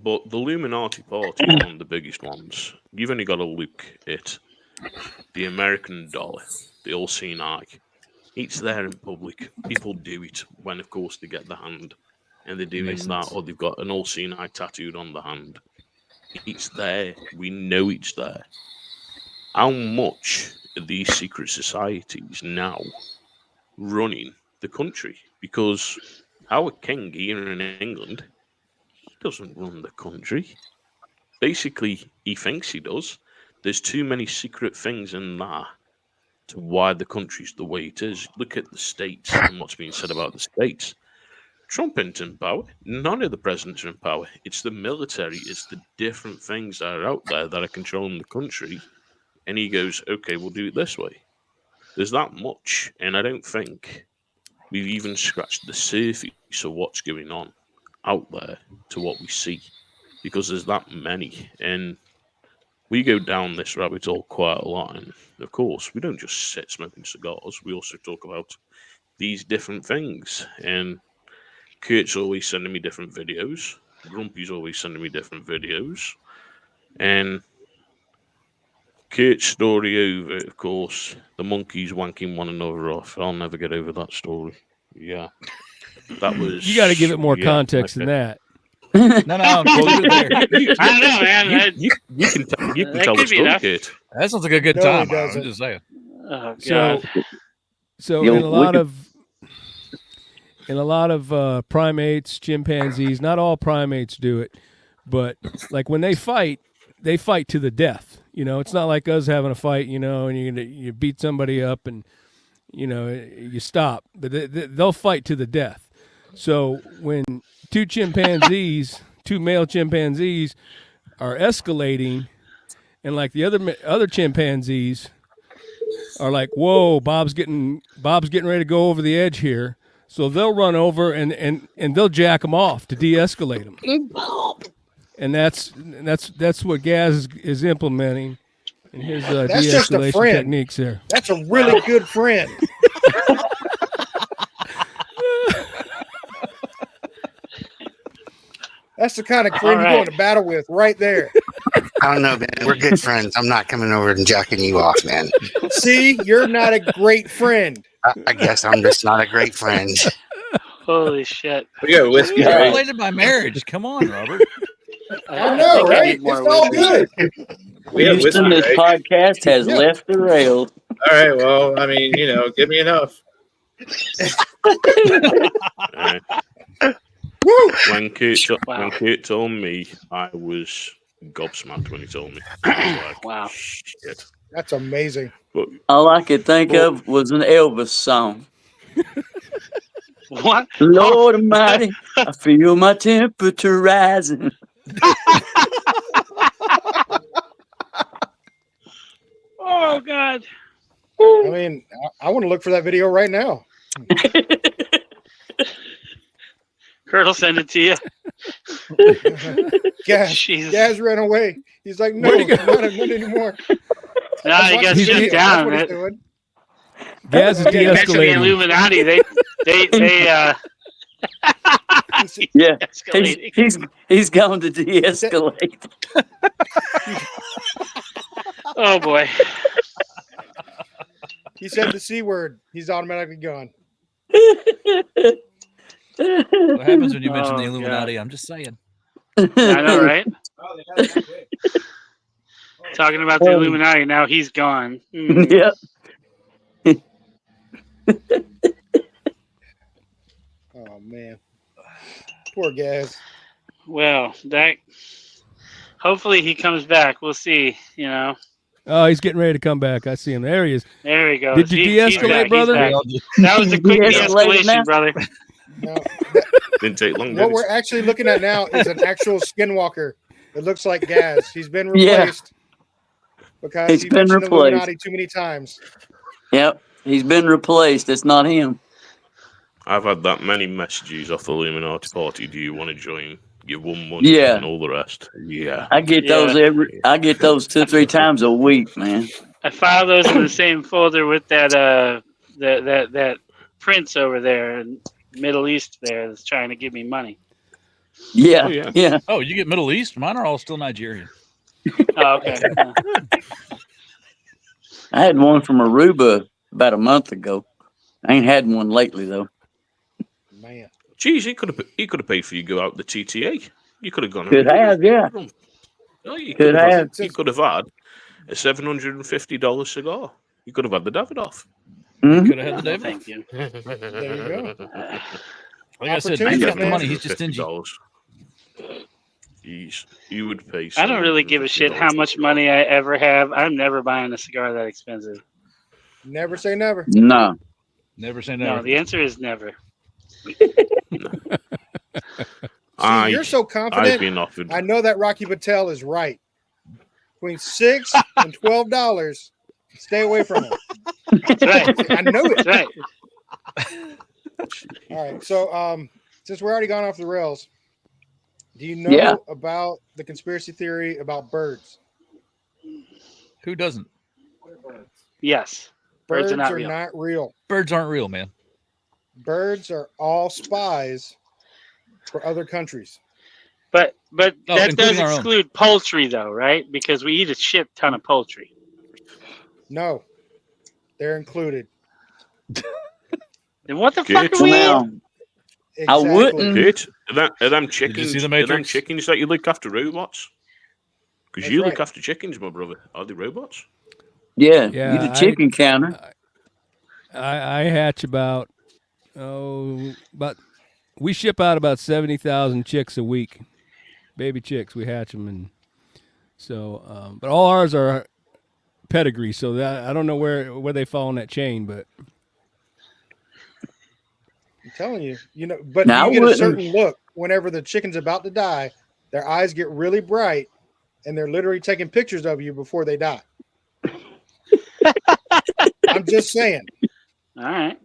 But the Illuminati party is one of the biggest ones. You've only got to look at the American dollar, the all-seeing eye. It's there in public. People do it when, of course, they get the hand. And they're doing that, or they've got an all-seeing eye tattooed on the hand. It's there. We know it's there. How much are these secret societies now running the country? Because our king here in England doesn't run the country. Basically, he thinks he does. There's too many secret things in there to why the country's the way it is. Look at the states and what's being said about the states. Trump isn't in power. None of the presidents are in power. It's the military. It's the different things that are out there that are controlling the country. And he goes, okay, we'll do it this way. There's that much. And I don't think we've even scratched the surface of what's going on out there to what we see, because there's that many, and we go down this rabbit hole quite a lot. And of course, we don't just sit smoking cigars. We also talk about these different things. And Kurt's always sending me different videos. Grumpy's always sending me different videos. And Kurt's story over, of course, the monkeys wanking one another off. I'll never get over that story. Yeah. That was. You got to give it more context than that. No, leave it there. I don't know, man. You can tell the story, Kurt. That sounds like a good time. I'm just saying. Oh, God. So in a lot of primates, chimpanzees, not all primates do it, but like when they fight to the death. You know, it's not like us having a fight, you know, and you beat somebody up and, you know, you stop. But they'll fight to the death. So when two male chimpanzees are escalating, and like the other chimpanzees are like, whoa, Bob's getting ready to go over the edge here. So they'll run over and they'll jack them off to de-escalate them. And that's what Gaz is implementing in his de-escalation techniques there. That's a really good friend. That's the kind of friend you're going to battle with right there. I don't know, man. We're good friends. I'm not coming over and jacking you off, man. See, you're not a great friend. I guess I'm just not a great friend. Holy shit! We got whiskey. You're Right? related by marriage. Come on, Robert. I know, think I right? need more It's all whiskey. good. We have whiskey, Houston, this right? podcast has Yeah. left the rails. All right. Well, I mean, give me enough. Uh, Woo! when Kurt Wow. told me, I was gobsmacked when he told me. I was like, Wow. shit. That's amazing. But All I could think of was an Elvis song. What? Lord Almighty, I feel my temperature rising. Oh God. I mean, I want to look for that video right now. Kurt will send it to you. Gaz, Jesus. Gaz ran away. He's like, no, Where'd he go? not anymore. No, he gets He's- shut he's- That's down. what he's It- doing. Gaz is You mentioned the de-escalating. Illuminati. They Yeah, escalating. he's going to de-escalate. Oh boy. He said the C word. He's automatically gone. What happens when you mention Oh, the God. Illuminati? I'm just saying. I know, right? Oh, they got that quick. Talking about the Illuminati. Now he's gone. Mm. Yep. Oh, man. Poor Gaz. Well, that. Hopefully he comes back. We'll see. Oh, he's getting ready to come back. I see him. There he is. There he goes. Did you He's de-escalate, back, he's brother? back. That was a quick De-escalated now? de-escalation, brother. Now, didn't take long, did what it? we're actually looking at now is an actual skinwalker. It looks like Gaz. He's been Yeah. replaced because He's he been mentioned replaced. Illuminati too many times. Yep. He's been replaced. It's not him. I've had that many messages off the Illuminati party. Do you want to join? Give one money Yeah. and all the rest. Yeah. I get those I get those 2-3 times a week, man. I file those in the same folder with that that prince over there in Middle East there that's trying to give me money. Yeah. Oh, yeah. Yeah. Oh, you get Middle East? Mine are all still Nigerian. Oh, okay. I had one from Aruba about a month ago. I ain't had one lately though. Man. Geez, he could have paid for you to go out the TTA. You could have gone. Could have, yeah. Oh, you Could have. You could have had a $750 cigar. You could have had the Davidoff. Mhm. Could have had the David. Thank you. There you go. Like I said, Opportunity, he's got the man. money. He's just stingy. You would pay. I don't really give a shit how much money I ever have. I'm never buying a cigar that expensive. Never say never. No. Never say No, never. the answer is never. See, you're so I've confident. been offered. I know that Rocky Patel is right. Between $6 and $12, stay away from him. That's right. I know it. That's right. All right. So, since we're already gone off the rails, do you know Yeah. about the conspiracy theory about birds? Who doesn't? Yes. Birds are not real. not real. Birds aren't real, man. Birds are all spies for other countries. But Oh, that does including our own. exclude poultry, though, right? Because we eat a shit ton of poultry. No, they're included. Then what the Good. fuck are we Now, eating? I wouldn't. Kate, are them Did you chickens? see the Are them Matrix? chickens that you look after robots? Because That's you right. look after chickens, my brother. Are they robots? Yeah. Yeah, You the chicken counter. I hatch about we ship out about 70,000 chicks a week, baby chicks. We hatch them, and so but all ours are pedigree. So that I don't know where they fall in that chain, but I'm telling you, but Now, I you get a wouldn't. certain look whenever the chicken's about to die. Their eyes get really bright, and they're literally taking pictures of you before they die. I'm just saying. All right.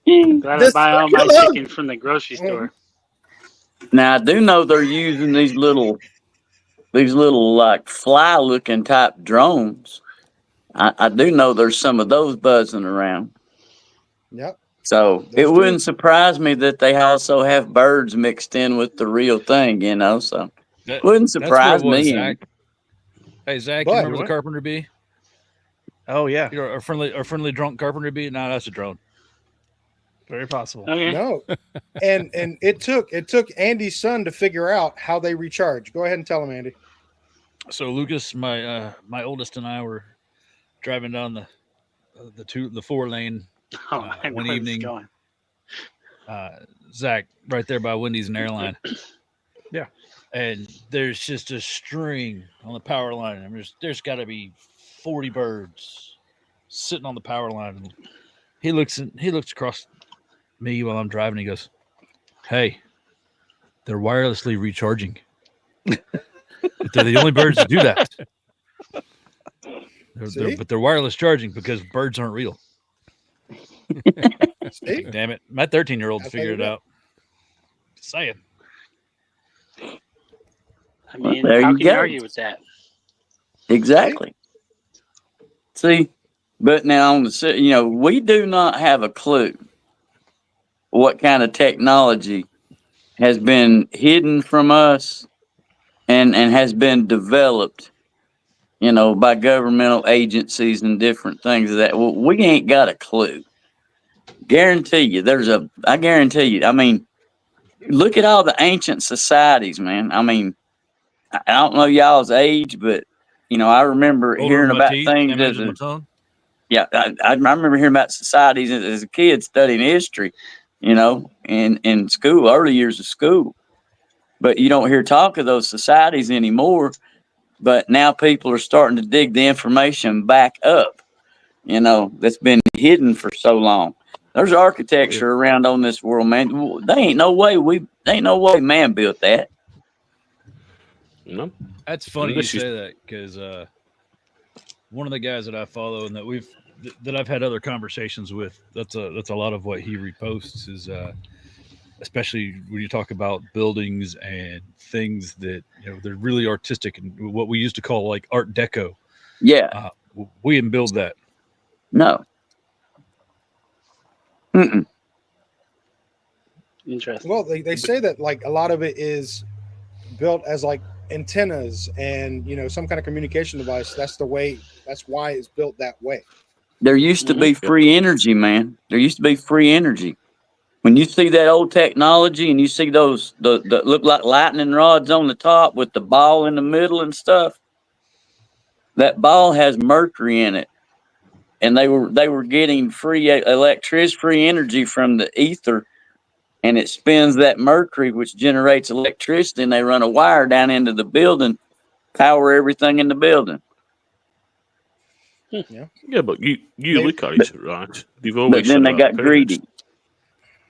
Glad I buy all my chicken from the grocery store. Now I do know they're using these little like fly looking type drones. I do know there's some of those buzzing around. Yep. So Those it too. wouldn't surprise me that they also have birds mixed in with the real thing, So That- wouldn't that's what surprise it was, me. Zach. Hey, Zach, But- you remember the carpenter bee? Oh yeah. You're a friendly drunk carpenter bee? No, that's a drone. Very possible. Okay. No, and it took Andy's son to figure out how they recharge. Go ahead and tell him, Andy. So Lucas, my oldest, and I were driving down the 4-lane Oh, I know one where this is evening. going. Zach, right there by Wendy's and Airline. Yeah. And there's just a string on the power line. I mean, there's got to be 40 birds sitting on the power line. And he looks across me while I'm driving. He goes, "Hey, they're wirelessly recharging. But they're the only birds that do that. But they're wireless charging because birds aren't real." See? Damn it. My 13-year-old That's figured it how you out. Just saying. I mean, there how you can you go. argue with that? Exactly. See, but now on the we do not have a clue what kind of technology has been hidden from us and has been developed, by governmental agencies and different things of that. Well, we ain't got a clue. I guarantee you. I mean, look at all the ancient societies, man. I mean, I don't know y'all's age, but I remember Older hearing than my about teeth, things same age as as my a tongue. yeah. I remember hearing about societies as a kid studying history, in school, early years of school. But you don't hear talk of those societies anymore. But now people are starting to dig the information back up, that's been hidden for so long. There's architecture around on this world, man. They ain't no way man built that. No. That's funny you This is- say that because one of the guys that I follow and that I've had other conversations with, that's a lot of what he reposts is especially when you talk about buildings and things that they're really artistic and what we used to call like Art Deco. Yeah. We didn't build that. No. Mm-mm. Interesting. Well, they say that like a lot of it is built as like antennas and some kind of communication device. That's why it's built that way. There used to be free energy, man. There used to be free energy. When you see that old technology and you see those the look like lightning rods on the top with the ball in the middle and stuff, that ball has mercury in it, and they were getting free electricity, free energy from the ether, and it spins that mercury, which generates electricity, and they run a wire down into the building, power everything in the building. Yeah, but you look at it, right? They've always But then said they about got pyramids. greedy.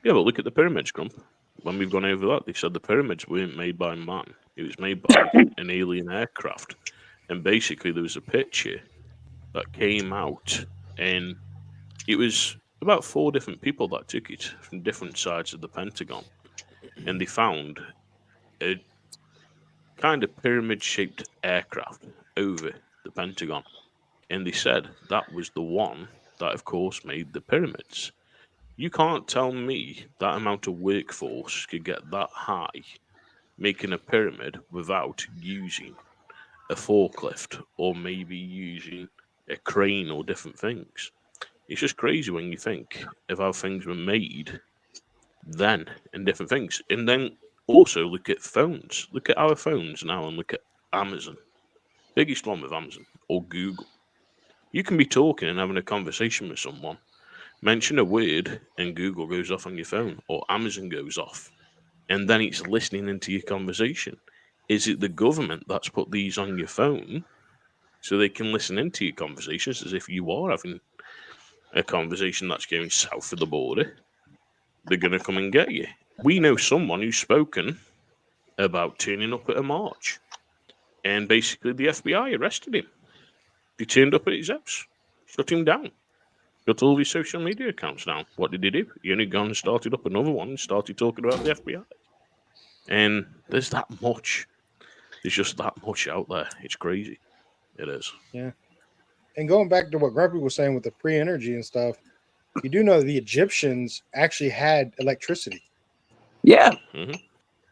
Yeah, but look at the pyramids, Grump. When we've gone over that, they said the pyramids weren't made by man. It was made by an alien aircraft. And basically there was a picture that came out, and it was about 4 different people that took it from different sides of the Pentagon. And they found a kind of pyramid-shaped aircraft over the Pentagon. And they said that was the one that, of course, made the pyramids. You can't tell me that amount of workforce could get that high making a pyramid without using a forklift or maybe using a crane or different things. It's just crazy when you think of how things were made then and different things. And then also look at phones. Look at our phones now and look at Amazon. Biggest one with Amazon or Google. You can be talking and having a conversation with someone, mention a word, and Google goes off on your phone, or Amazon goes off, and then it's listening into your conversation. Is it the government that's put these on your phone so they can listen into your conversations as if you are having a conversation that's going south of the border? They're going to come and get you. We know someone who's spoken about turning up at a march, and basically the FBI arrested him. They turned up at his house, shut him down. Got all his social media accounts down. What did he do? He only gone and started up another one and started talking about the FBI. And there's that much. There's just that much out there. It's crazy. It is. Yeah. And going back to what Grumpy was saying with the free energy and stuff, you do know the Egyptians actually had electricity. Yeah. Mm-hmm.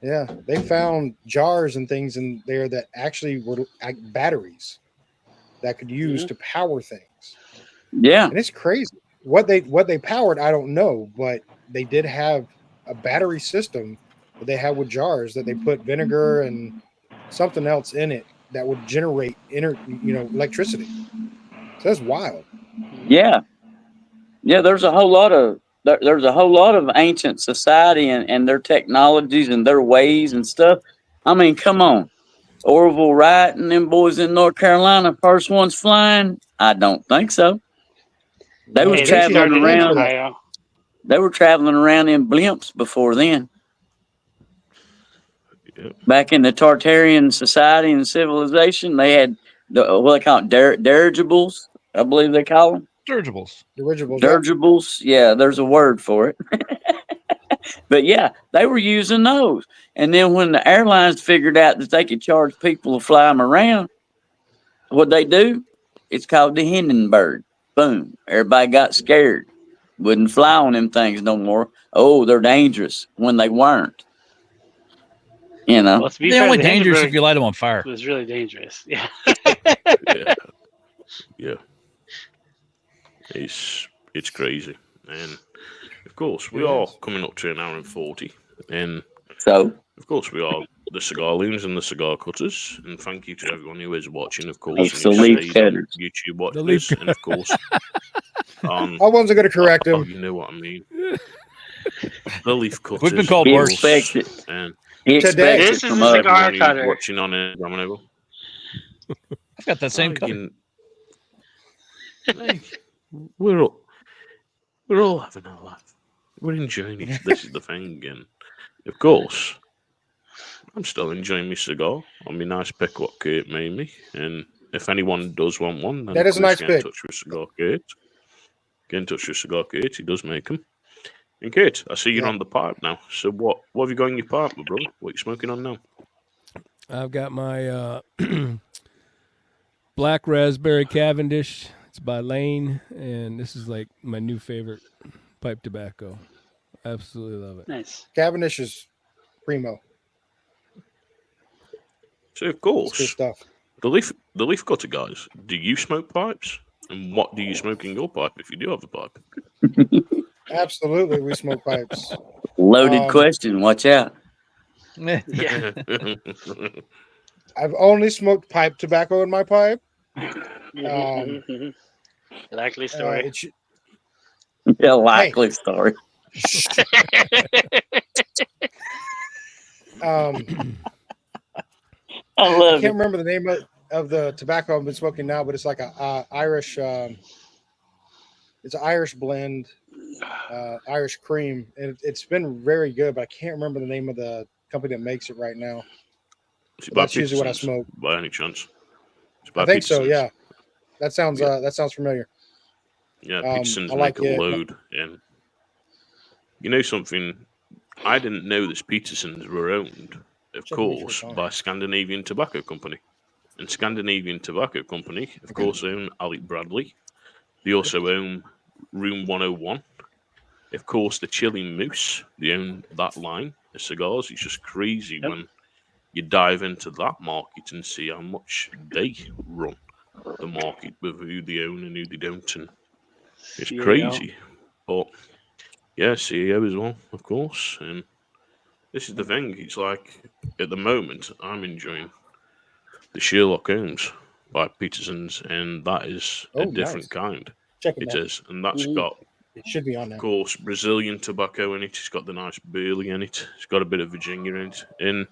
Yeah. They found jars and things in there that actually were like batteries that could use to power things. Yeah. And it's crazy. What they powered, I don't know, but they did have a battery system that they had with jars that they put vinegar and something else in it that would generate electricity. So that's wild. Yeah. There's a whole lot of ancient society and their technologies and their ways and stuff. I mean, come on. Orville Wright and them boys in North Carolina, first ones flying? I don't think so. They was traveling around. They were traveling around in blimps before then. Back in the Tartarian society and civilization, they had what they call it, dirigibles, I believe they call them. Dirigibles. Yeah, there's a word for it. But yeah, they were using those. And then when the airlines figured out that they could charge people to fly them around, what'd they do? It's called the Hindenburg. Boom. Everybody got scared. Wouldn't fly on them things no more. Oh, they're dangerous when they weren't. You know, Well, They're only dangerous if you light them on fire. It was really dangerous. Yeah. Yeah. It's crazy. And of course, we are coming up to an hour and 40. And so, of course, we are the Cigar Loons and the Cigar Cutters. And thank you to everyone who is watching, of course. It's the leaf cutters. YouTube watching this. And of course, I wasn't going to correct him. You know what I mean. The leaf cutters. We've been called worse. And he expects this it is from a us. cigar everyone who's cutter. watching on it, I've got that same cutter. Hey, we're all having a laugh. We're enjoying it. This is the thing, and of course, I'm still enjoying my cigar on my nice pick what Kurt made me. And if anyone does want one, then That is a nice get in pick. touch with Cigar Kurt. Get in touch with Cigar Kurt. He does make them. And Kurt, I see you're on the pipe now. So what have you got in your pipe, my brother? What are you smoking on now? I've got my Black Raspberry Cavendish. It's by Lane, and this is like my new favorite pipe tobacco. Absolutely love it. Nice. Cavendish is primo. So of It's good course, stuff. the leaf cutter guys. Do you smoke pipes? And what do you smoke in your pipe if you do have a pipe? Absolutely, we smoke pipes. Loaded question. Watch out. Yeah. I've only smoked pipe tobacco in my pipe. Likely story. Yeah, likely story. I love I can't remember the name of the tobacco I've been smoking now, but it's like a Irish. It's an Irish blend, Irish cream, and it's been very good. But I can't remember the name of the company that makes it right now. That's usually what I smoke. By any chance? I think so. Yeah, that sounds familiar. Yeah, Peterson's I like make a it. load, and you know something. I didn't know this Peterson's were owned, of course, by Scandinavian Tobacco Company, and Scandinavian Tobacco Company, of course, own Alec Bradley. They also own Room 101. Of course, the Chilling Moose. They own that line of cigars. It's just crazy when you dive into that market and see how much they run the market with who they own and who they don't, and it's CEO. crazy. But yeah, CEO as well, of course. And this is the thing. It's like at the moment I'm enjoying the Sherlock Holmes by Peterson's, and that is a different kind. Check it It out. is, and that's got, It should be on of there. course, Brazilian tobacco in it. It's got the nice burley in it. It's got a bit of Virginia in it, and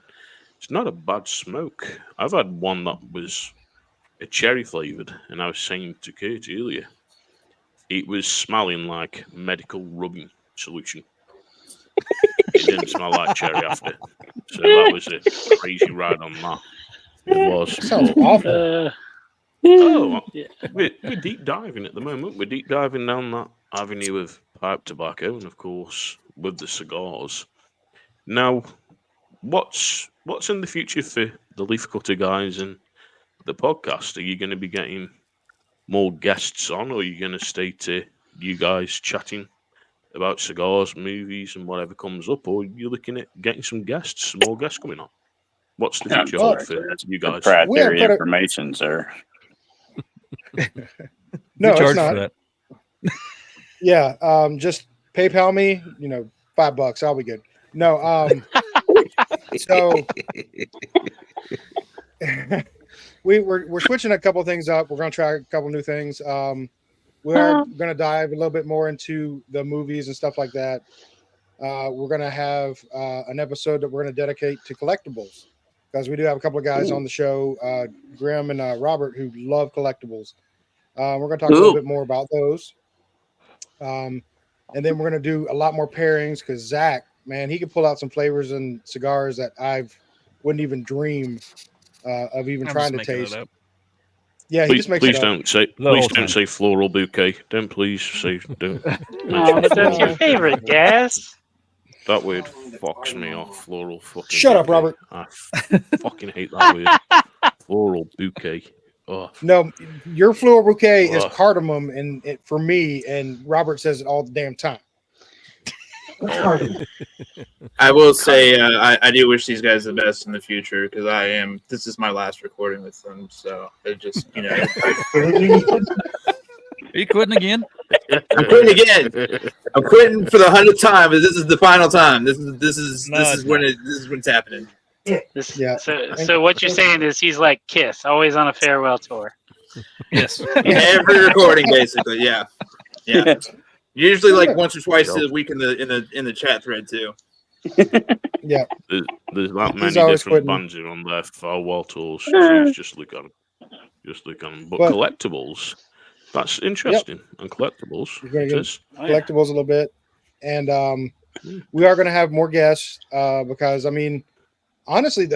it's not a bad smoke. I've had one that was a cherry flavored, and I was saying to Kurt earlier, it was smelling like medical rubbing solution. It didn't smell like cherry after, so that was a crazy ride on that. It was. Sounds awful. We're deep diving at the moment. We're deep diving down that avenue of pipe tobacco, and of course with the cigars. Now, what's in the future for the Leaf Cutter guys and the podcast? Are you going to be getting more guests on, or are you going to stay to you guys chatting about cigars, movies, and whatever comes up, or are you looking at getting some more guests coming on? What's the future hold for you guys? Proprietary information, sir. No, charge it's not. for that. Yeah, just PayPal me, $5. I'll be good. No, so we're switching a couple things up. We're gonna try a couple new things. We are gonna dive a little bit more into the movies and stuff like that. We're gonna have an episode that we're gonna dedicate to collectibles because we do have a couple of guys on the show, Grim and Robert, who love collectibles. We're gonna talk a little bit more about those. And then we're going to do a lot more pairings because Zach, man, he can pull out some flavors and cigars that I wouldn't even dream of even trying to taste. Yeah, he just makes it up. Please don't say floral bouquet. Don't please say don't. But that's your favorite, Gas. That word fucks me off. Floral fucking. Shut up, bouquet. Robert. I fucking hate that word. Floral bouquet. Oh. No, your floral bouquet is cardamom, and for me, and Robert says it all the damn time. I will say I do wish these guys the best in the future because this is my last recording with them, so it just Are you quitting again? I'm quitting again. I'm quitting for the 100th time. This is the final time. This is when it's happening. So what you're saying is he's like Kiss, always on a farewell tour. Yes. Every recording, basically. Yeah. Usually like once or twice a week in the chat thread too. Yeah. There's that many different bands on there farewell tours. So just look at them. But collectibles, that's interesting. And collectibles, collectibles a little bit, and we are going to have more guests because honestly,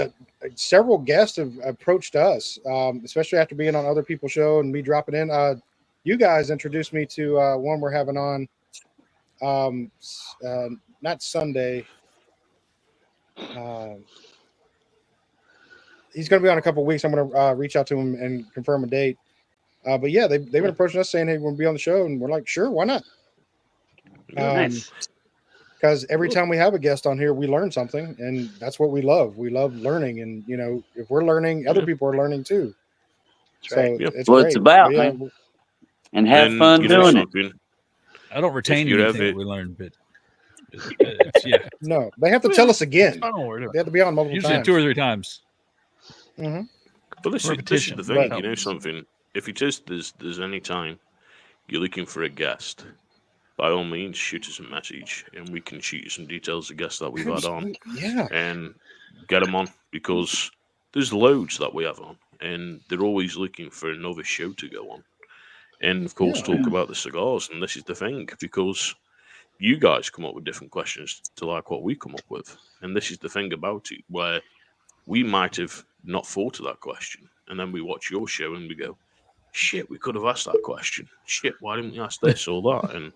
several guests have approached us, especially after being on other people's show and me dropping in. You guys introduced me to one we're having on, not Sunday. He's going to be on a couple of weeks. I'm going to reach out to him and confirm a date. But yeah, they've been approaching us saying, "Hey, we'll be on the show," and we're like, "Sure, why not?" Nice. Because every time we have a guest on here, we learn something, and that's what we love. We love learning, and if we're learning, other people are learning too. So it's what great. it's about, yeah, man. And have fun doing it. I don't retain anything that we learned, but no, they have to tell us again. They have to be on multiple usually times. 2 or 3 times. Mm-hmm. But this is the thing, something. If it is there's any time you're looking for a guest, by all means, shoot us a message, and we can shoot you some details of guests that we've had on, and get them on, because there's loads that we have on, and they're always looking for another show to go on, and of course talk about the cigars. And this is the thing, because you guys come up with different questions to like what we come up with, and this is the thing about it, where we might have not thought of that question, and then we watch your show and we go, shit, we could have asked that question. Shit, why didn't we ask this or that? And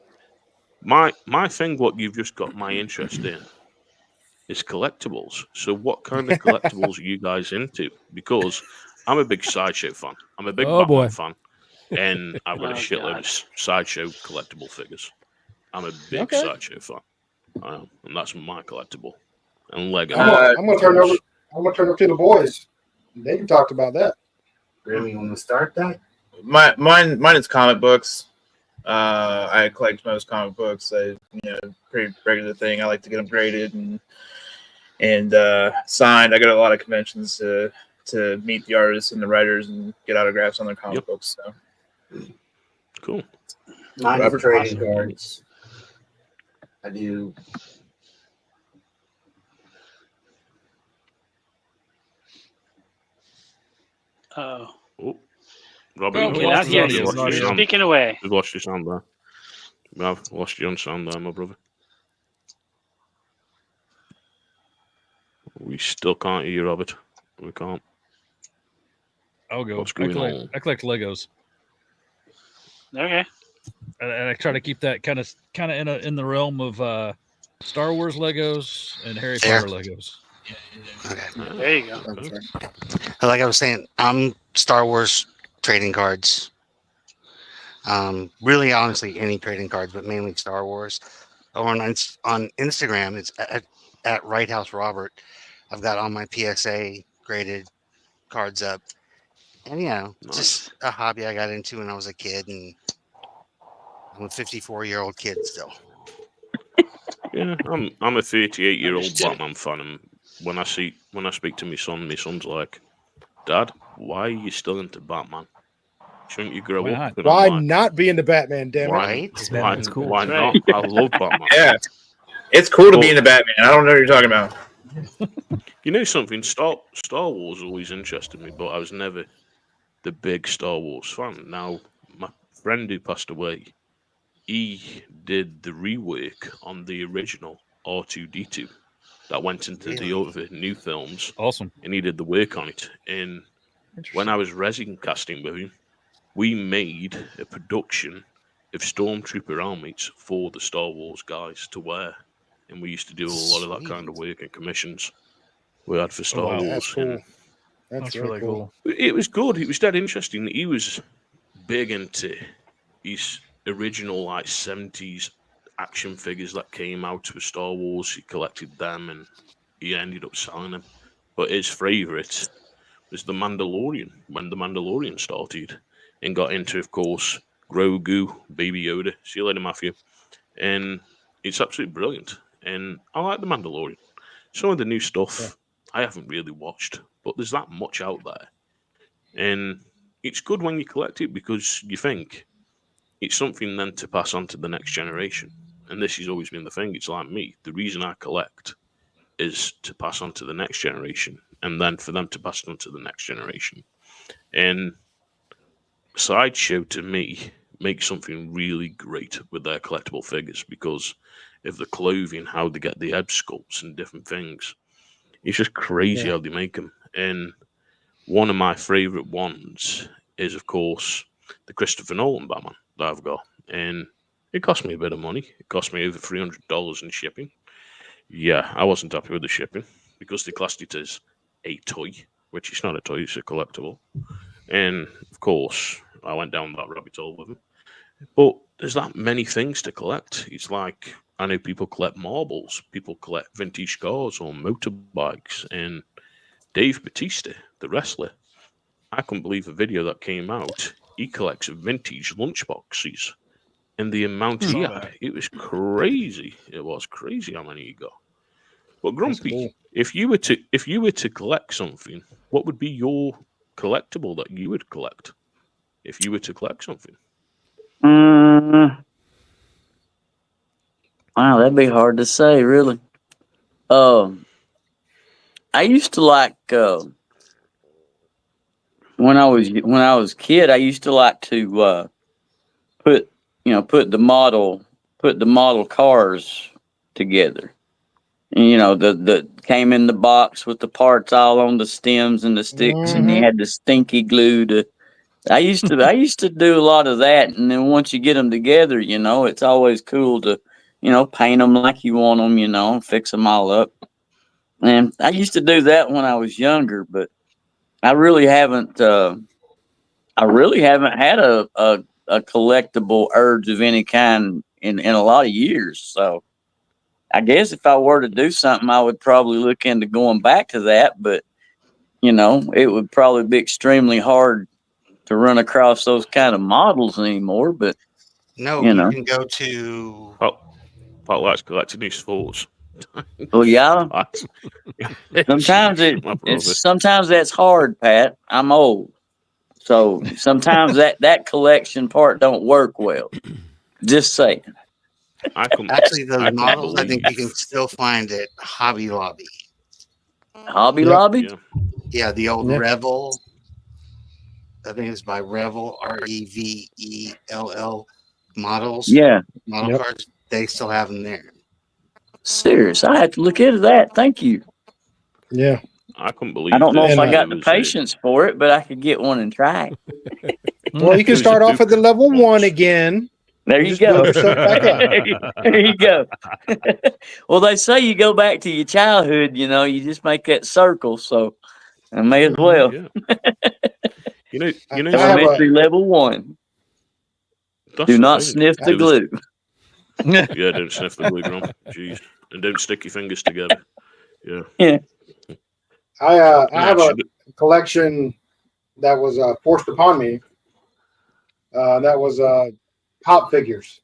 my thing, what you've just got my interest in, is collectibles. So what kind of collectibles are you guys into? Because I'm a big Sideshow fan. I'm a big Batman fan. And I've got a shitload of Sideshow collectible figures. I'm a big Sideshow fan. And that's my collectible. And Lego. I'm going to turn over to the boys. They can talk about that. Really want to start that? Mine is comic books. I collect most comic books. Pretty regular thing. I like to get them graded and signed. I go to a lot of conventions to meet the artists and the writers and get autographs on their comic books. So cool. Mine is trading cards. I do. Oh. Robert, you're speaking away. We've lost your sound there. I've lost you on sound there, my brother. We still can't hear you, Robert. We can't. I'll go. I collect Legos. Okay. And I try to keep that kind of in the realm of Star Wars Legos and Harry Potter Legos. Okay. There you go. Like I was saying, I'm Star Wars trading cards. Really, honestly, any trading cards, but mainly Star Wars. On Instagram, it's at Right House Robert. I've got all my PSA graded cards up, and just a hobby I got into when I was a kid, and I'm a 54-year-old kid still. Yeah, I'm a 38-year-old Batman fan, and when I speak to my son's like, "Dad, why are you still into Batman? Shouldn't you grow Why up?" not? And I'm Why like, not be into Batman? Damn it! Right? Batman's cool. Why Right. not? I love Batman. Yeah, it's cool to be But- into Batman. I don't know what you're talking about. You know something? Star Wars always interested me, but I was never the big Star Wars fan. Now, my friend who passed away, he did the rework on the original R2-D2 that went into the other new films, Awesome. and he did the work on it. And when I was resin casting with him, we made a production of Stormtrooper helmets for the Star Wars guys to wear, and we used to do a lot of that kind of work and commissions we had for Star wow. Wars. That's cool. And That's really cool. it was good. It was dead interesting. He was big into his original like 70s action figures that came out with Star Wars. He collected them and he ended up selling them. But his favourite was The Mandalorian, when The Mandalorian started, and got into, of course, Grogu, Baby Yoda. See you later, Matthew. And it's absolutely brilliant. And I like The Mandalorian. Some of the new stuff I haven't really watched, but there's that much out there. And it's good when you collect it because you think it's something then to pass on to the next generation. And this has always been the thing. It's like me. The reason I collect is to pass on to the next generation, and then for them to pass it on to the next generation. And Sideshow, to me, makes something really great with their collectible figures because of the clothing, how they get the head sculpts and different things. It's just crazy how they make them. And one of my favourite ones is, of course, the Christopher Nolan Batman that I've got. And it cost me a bit of money. It cost me over $300 in shipping. Yeah, I wasn't happy with the shipping because they classed it as a toy, which is not a toy, it's a collectible. And, of course, I went down that rabbit hole with them. But there's that many things to collect. It's like, I know people collect marbles, people collect vintage cars or motorbikes, and Dave Bautista, the wrestler, I couldn't believe a video that came out. He collects vintage lunchboxes, and the amount he had, it was crazy. It was crazy how many he got. But Grumpy, cool. if you were to collect something, what would be your collectible that you would collect? If you were to collect something, Wow, that'd be hard to say, really. I used to like when I was a kid. I used to like to put the model cars together. And, the came in the box with the parts all on the stems and the sticks, and you had the stinky glue to. I used to do a lot of that, and then once you get them together, it's always cool to, paint them like you want them, and fix them all up. And I used to do that when I was younger, but I really haven't. I really haven't had a collectible urge of any kind in a lot of years. So I guess if I were to do something, I would probably look into going back to that. But it would probably be extremely hard to run across those kind of models anymore. But No, you can go to. Pat likes collecting his thoughts. Well, yeah. Sometimes that's hard, Pat. I'm old, so sometimes that collection part don't work well. Just saying. Actually, those models, I think you can still find at Hobby Lobby. Hobby Lobby? Yeah, the old Revel. I think it's by Revel, Revell models. Yeah. Model cards. They still have them there. Serious. I have to look into that. Thank you. Yeah. I couldn't believe I don't know this. if I got the patience for it, but I could get one and try it. Well, you can start off at the level 1 again. There you go. Build yourself back up. There you go. Well, they say you go back to your childhood, you just make that circle, so I may as well. Yeah. Elementary level 1. Do not sniff the glue. Yeah, don't sniff the glue, Grum. Jeez. And don't stick your fingers together. Yeah. Yeah. I have a collection that was forced upon me. That was pop figures.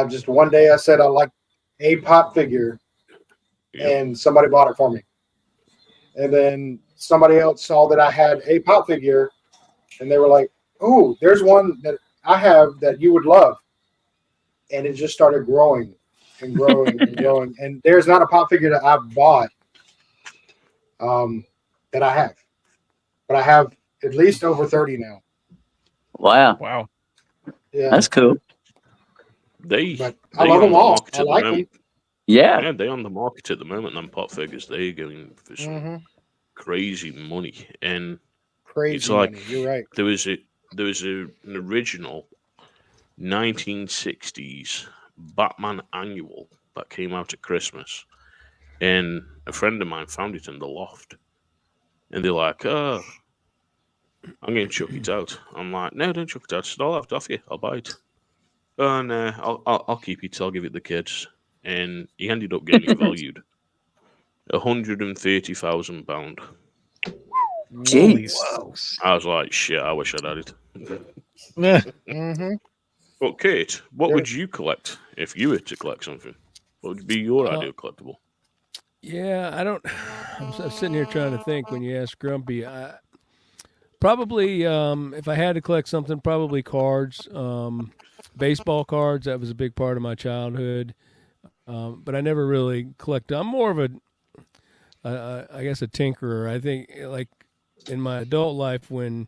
Just one day I said I like a pop figure, and somebody bought it for me. And then somebody else saw that I had a pop figure, and they were like, "Oh, there's one that I have that you would love." And it just started growing and growing and growing. And there's not a pop figure that I've bought that I have. But I have at least over 30 now. Wow. Yeah. That's cool. They I love them all. I I like them. Yeah. They're on the market at the moment. Them pop figures, they're going for some crazy money, and Crazy it's like money. You're right. there was an original 1960s Batman annual that came out at Christmas, and a friend of mine found it in the loft, and they're like, "Oh, I'm going to chuck it out." I'm like, "No, don't chuck it out. I said, I'll have it off you. I'll buy it." "Oh no, I'll keep it. I'll give it the kids." And he ended up getting it valued £130,000. Jeez. I was like, "Shit, I wish I'd had it." Mm-hmm. But Kate, what would you collect if you were to collect something? What would be your ideal collectible? Yeah, I'm sitting here trying to think when you ask Grumpy. Probably, if I had to collect something, probably cards, baseball cards. That was a big part of my childhood. But I never really collected. I'm more of I guess a tinkerer. I think like in my adult life, when,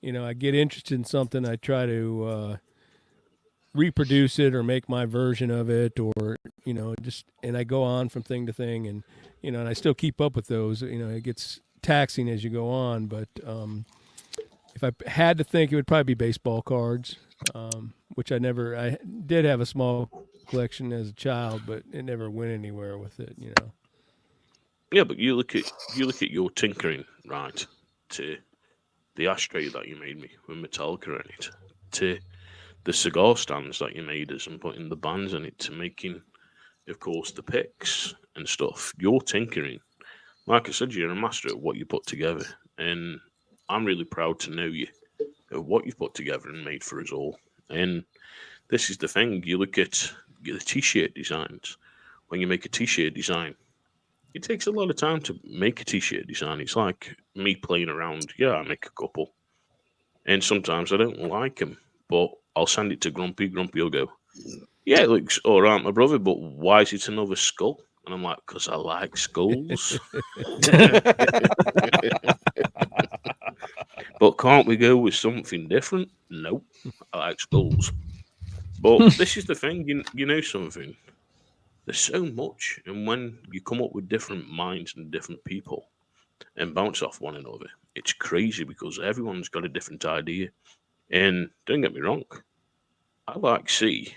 I get interested in something, I try to reproduce it or make my version of it, or, and I go on from thing to thing, and, and I still keep up with those. It gets taxing as you go on, but if I had to think, it would probably be baseball cards, which I did have a small collection as a child, but it never went anywhere with it, Yeah, but you look at your tinkering, right, to the ashtray that you made me with Metallica in it, to the cigar stands that you made us and putting the bands in it, to making, of course, the picks and stuff. Your tinkering, like I said, you're a master at what you put together, and I'm really proud to know you of what you've put together and made for us all. And this is the thing: you look at the t-shirt designs. When you make a t-shirt design, it takes a lot of time to make a t-shirt design. It's like me playing around. Yeah, I make a couple, and sometimes I don't like them, but I'll send it to Grumpy. Grumpy will go, "Yeah, it looks all right, my brother, but why is it another skull?" And I'm like, "Because I like skulls." "But can't we go with something different?" "Nope, I like skulls." But this is the thing, you know something? There's so much, and when you come up with different minds and different people and bounce off one another, it's crazy because everyone's got a different idea. And don't get me wrong, I like see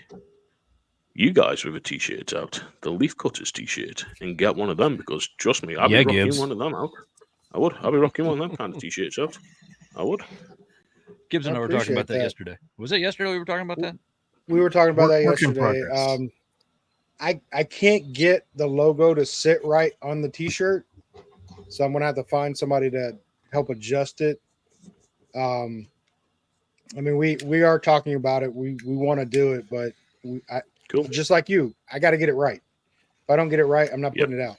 you guys with a t-shirt out, the Leaf Cutters t-shirt, and get one of them, because trust me, I'll be rocking Gibbs. one of them out. I'll be rocking one of them kind of t-shirts out. I would. Gibbs and I were talking about that yesterday. Was it yesterday we were talking about that? We were talking about that Work in yesterday. progress. I can't get the logo to sit right on the t-shirt, so I'm gonna have to find somebody to help adjust it. I mean, we are talking about it. We want to do it, but just like you, I got to get it right. If I don't get it right, I'm not putting it out.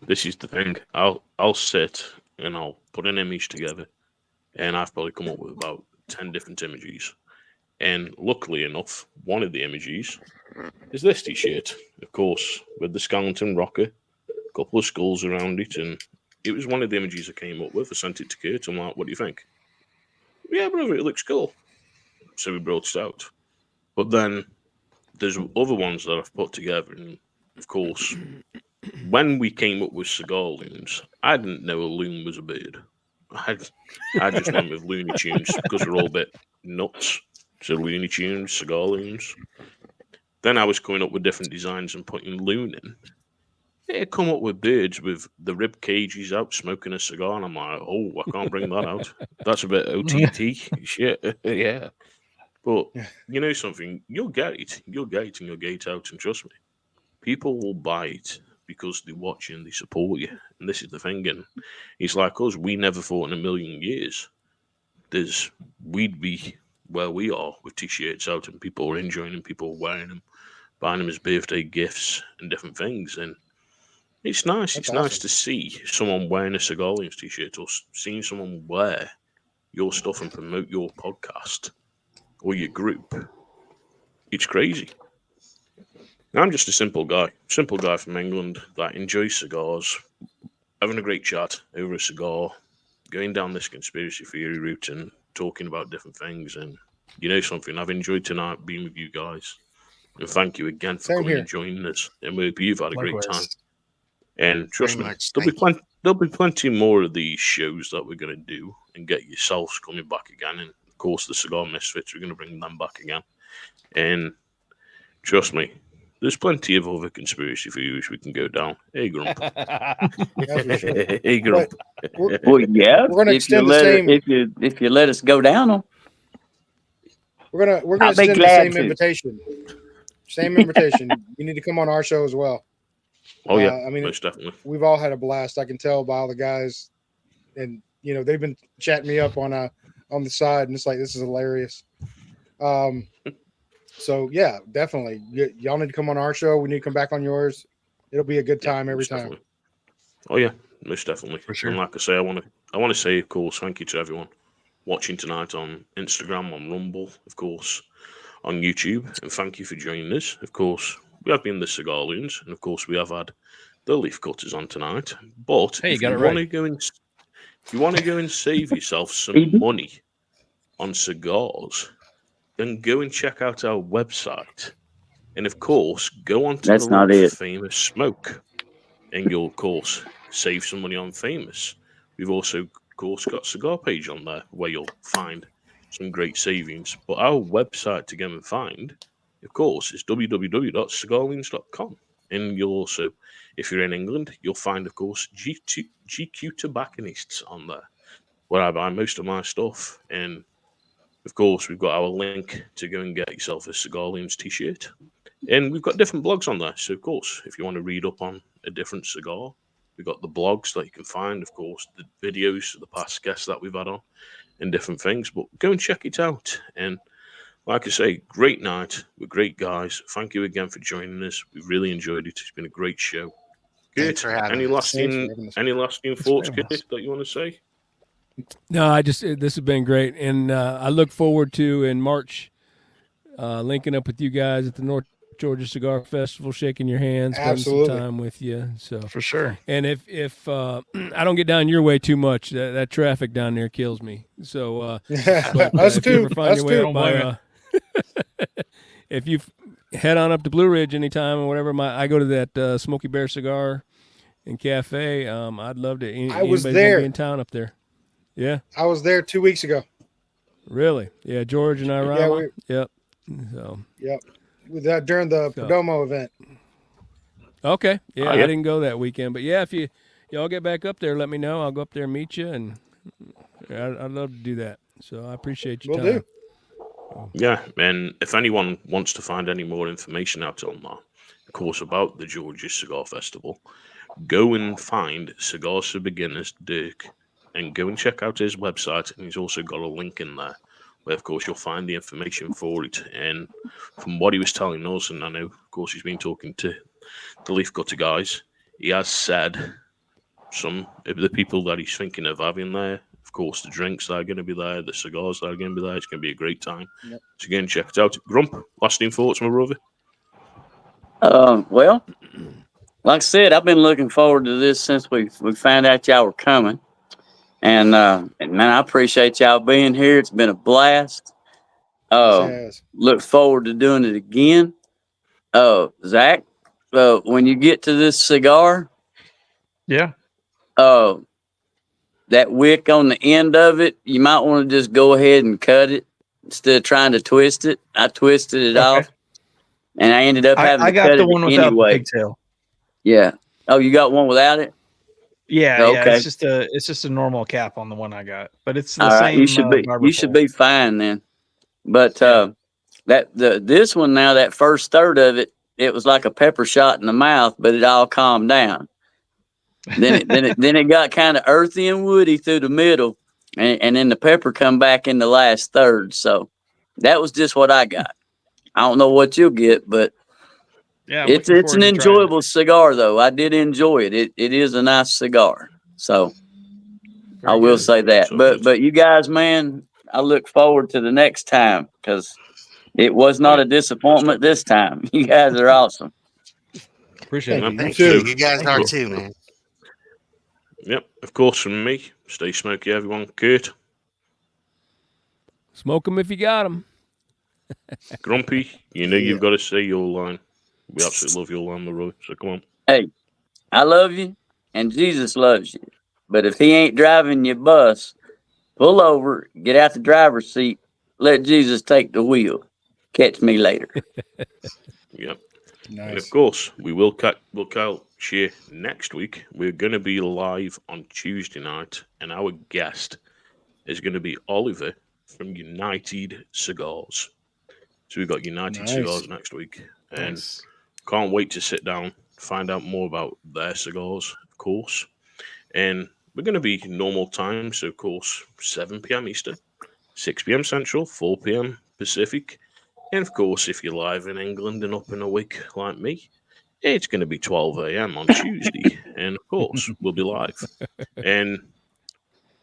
This is the thing. I'll sit and I'll put an image together, and I've probably come up with about 10 different images. And luckily enough, one of the images is this t-shirt, of course, with the skeleton rocker, a couple of skulls around it, and it was one of the images I came up with. I sent it to Kurt. I'm like, "What do you think?" "Yeah, brother, it looks cool." So we brought it out. But then there's other ones that I've put together, and of course, when we came up with Cigar Loons, I didn't know a loon was a bird. I just went with Looney Tunes because we're all a bit nuts. So Looney Tunes, Cigar Loons. Then I was coming up with different designs and putting loon in. They come up with birds with the rib cages out smoking a cigar, and I'm like, "Oh, I can't bring that out. That's a bit OTT." Shit, yeah. But you know something? You'll get it. You'll get it and you'll get it out, and trust me, people will buy it because they watch you and they support you. And this is the thing, and it's like us, we never thought in a million years we'd be where we are with t-shirts out and people are enjoying them, people are wearing them, buying them as birthday gifts and different things. And it's nice. It's nice to see someone wearing a Cigar Loons t-shirt or seeing someone wear your stuff and promote your podcast or your group. It's crazy. I'm just a simple guy from England that enjoys cigars, having a great chat over a cigar, going down this conspiracy theory route and talking about different things. And you know something, I've enjoyed tonight being with you guys. And thank you again for coming and joining us. And we hope you've had a great time. And trust me, there'll be plenty more of these shows that we're going to do and get yourselves coming back again. And of course, the Cigar Misfits, we're going to bring them back again. And trust me, there's plenty of other conspiracy theories we can go down. Hey, Grump. Hey, Grump. Well, yeah. We're gonna extend the same. If you let us go down them, we're gonna extend the same invitation. Same invitation. You need to come on our show as well. Oh yeah, I mean, most definitely. We've all had a blast. I can tell by all the guys, and they've been chatting me up on the side, and it's like, this is hilarious. So yeah, definitely. Y'all need to come on our show. We need to come back on yours. It'll be a good time every time. Definitely. Oh yeah, most definitely. For sure. And like I say, I want to say, of course, thank you to everyone watching tonight on Instagram, on Rumble, of course, on YouTube, and thank you for joining us. Of course, we have been the Cigar Loons, and of course, we have had the Leaf Cutters on tonight. But if you want to go and save yourself some money on cigars, then go and check out our website. And of course, go on to the Famous Smoke. And you'll, of course, save some money on Famous. We've also, of course, got a cigar page on there where you'll find some great savings. But our website to go and find, of course, is www.cigarloons.com. And you'll also, if you're in England, you'll find, of course, GQ Tobacconists on there, where I buy most of my stuff. And of course, we've got our link to go and get yourself a Cigar Loons t-shirt. And we've got different blogs on there. So, of course, if you want to read up on a different cigar, we've got the blogs that you can find, of course, the videos of the past guests that we've had on and different things. But go and check it out. And like I say, great night with great guys. Thank you again for joining us. We've really enjoyed it. It's been a great show. Good. Any lasting thoughts, Kit, that you want to say? No, this has been great, and I look forward to in March linking up with you guys at the North Georgia Cigar Festival, shaking your hands, spending some time with you. So for sure. And if I don't get down your way too much, that traffic down there kills me. So us too. If you head on up to Blue Ridge anytime or whatever, I go to that Smoky Bear Cigar and Cafe. I'd love to. I was there in town up there. Yeah, I was there 2 weeks ago. Really? Yeah, George and I. Yep. So. Yep. With that during the Perdomo event. Okay. Yeah, I didn't go that weekend, but yeah, if y'all get back up there, let me know. I'll go up there and meet you, and I'd love to do that. So I appreciate your time. Do. Yeah, and if anyone wants to find any more information out on that, of course, about the Georgia Cigar Festival, go and find Cigars for Beginners, Dirk. And go and check out his website, and he's also got a link in there where, of course, you'll find the information for it. And from what he was telling us, and I know, of course, he's been talking to the Leaf Cutter guys, he has said some of the people that he's thinking of having there, of course, the drinks that are going to be there, the cigars that are going to be there, it's going to be a great time. Yep. So go and check it out. Grump, lasting thoughts, my brother? Well, like I said, I've been looking forward to this since we found out y'all were coming. And man, I appreciate y'all being here. It's been a blast. Look forward to doing it again. Zach, when you get to this cigar, that wick on the end of it, you might want to just go ahead and cut it instead of trying to twist it. I twisted it off, and I ended up having to cut it anyway. I got the one without the pigtail. Yeah. Oh, you got one without it? Yeah, okay. It's just a normal cap on the one I got, but it's the same. You should be fine then. But this one now, that first third of it, it was like a pepper shot in the mouth, but it all calmed down. Then it got kind of earthy and woody through the middle, and then the pepper come back in the last third. So that was just what I got. I don't know what you'll get, but Yeah, it's an enjoyable cigar, though. I did enjoy it. It is a nice cigar, so I will say that. But you guys, man, I look forward to the next time because it was not a disappointment this time. You guys are awesome. Appreciate it. Thank you. You guys are too, man. Yep, of course, from me. Stay smoky, everyone. Kurt. Smoke them if you got them. Grumpy, you know you've got to say your line. We absolutely love your line, Leroy. So come on. Hey, I love you, and Jesus loves you. But if he ain't driving your bus, pull over, get out the driver's seat, let Jesus take the wheel. Catch me later. Yep. Nice. And of course, we'll catch you next week. We're going to be live on Tuesday night, and our guest is going to be Oliver from United Cigars. So we've got United Cigars next week, and can't wait to sit down, find out more about their cigars, of course. And we're going to be normal time, so of course 7 p.m. Eastern, 6 p.m. Central, 4 p.m. Pacific. And of course, if you're live in England and up and awake like me, it's going to be 12 a.m. on Tuesday. And of course, we'll be live. And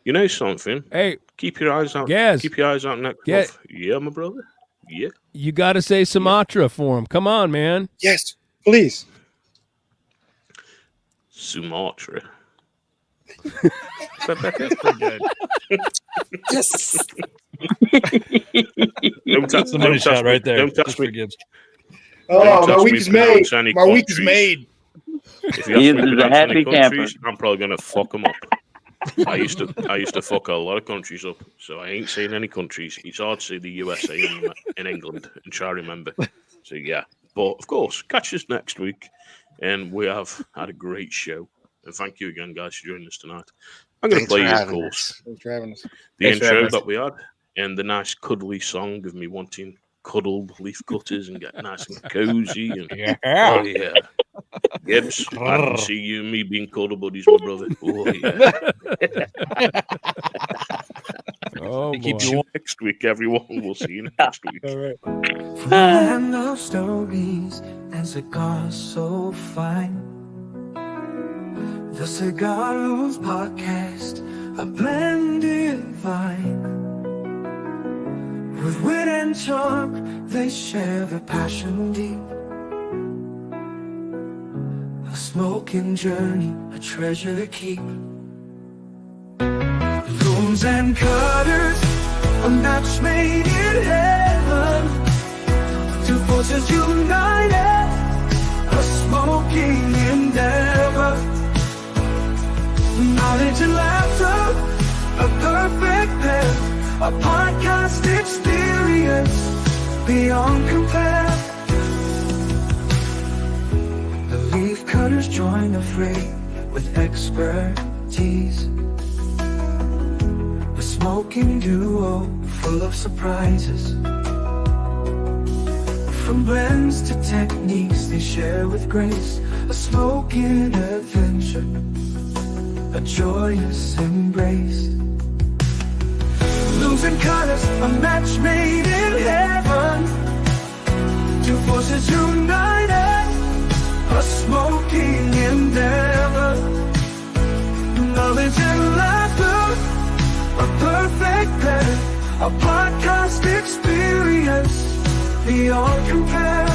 you know something? Hey, keep your eyes out. Gaz. Keep your eyes out next month. Yeah, my brother. Yeah. You got to say Sumatra for him. Come on, man. Yes, please. Sumatra. That's pretty good. Yes. That's the money shot right there. Don't touch me. Oh, my week is made. My week is made. If you ask me to pronounce any countries, I'm probably gonna fuck them up. I used to fuck a lot of countries up, so I ain't saying any countries. It's hard to say the USA and England and try to remember. So yeah, but of course, catch us next week, and we have had a great show. And thank you again, guys, for joining us tonight. I'm going to play you, of course, Thanks for having us. the intro that we had and the nice cuddly song of me wanting cuddled leaf cutters and get nice and cozy. And oh yeah, Gibbs, I can see you and me being cuddle buddies, my brother. Oh yeah. Oh, keep you next week, everyone. We'll see you next week. All right. From the land of stories and cigars so fine. The Cigar Loons Podcast, a blended vine. With wit and charm, they share their passion deep. A smoking journey, a treasure to keep. Looms and cutters, a match made in heaven. Two forces united, a smoking endeavor. Knowledge and laughter, a perfect pair. A podcast experience beyond compare. The leaf cutters join the fray with expertise. A smoking duo full of surprises. From blends to techniques they share with grace. A smoking adventure, a joyous embrace. Looms and cutters, a match made in heaven. Two forces united, a smoking endeavor. Knowledge and laughter, a perfect pair. A podcast experience beyond compare.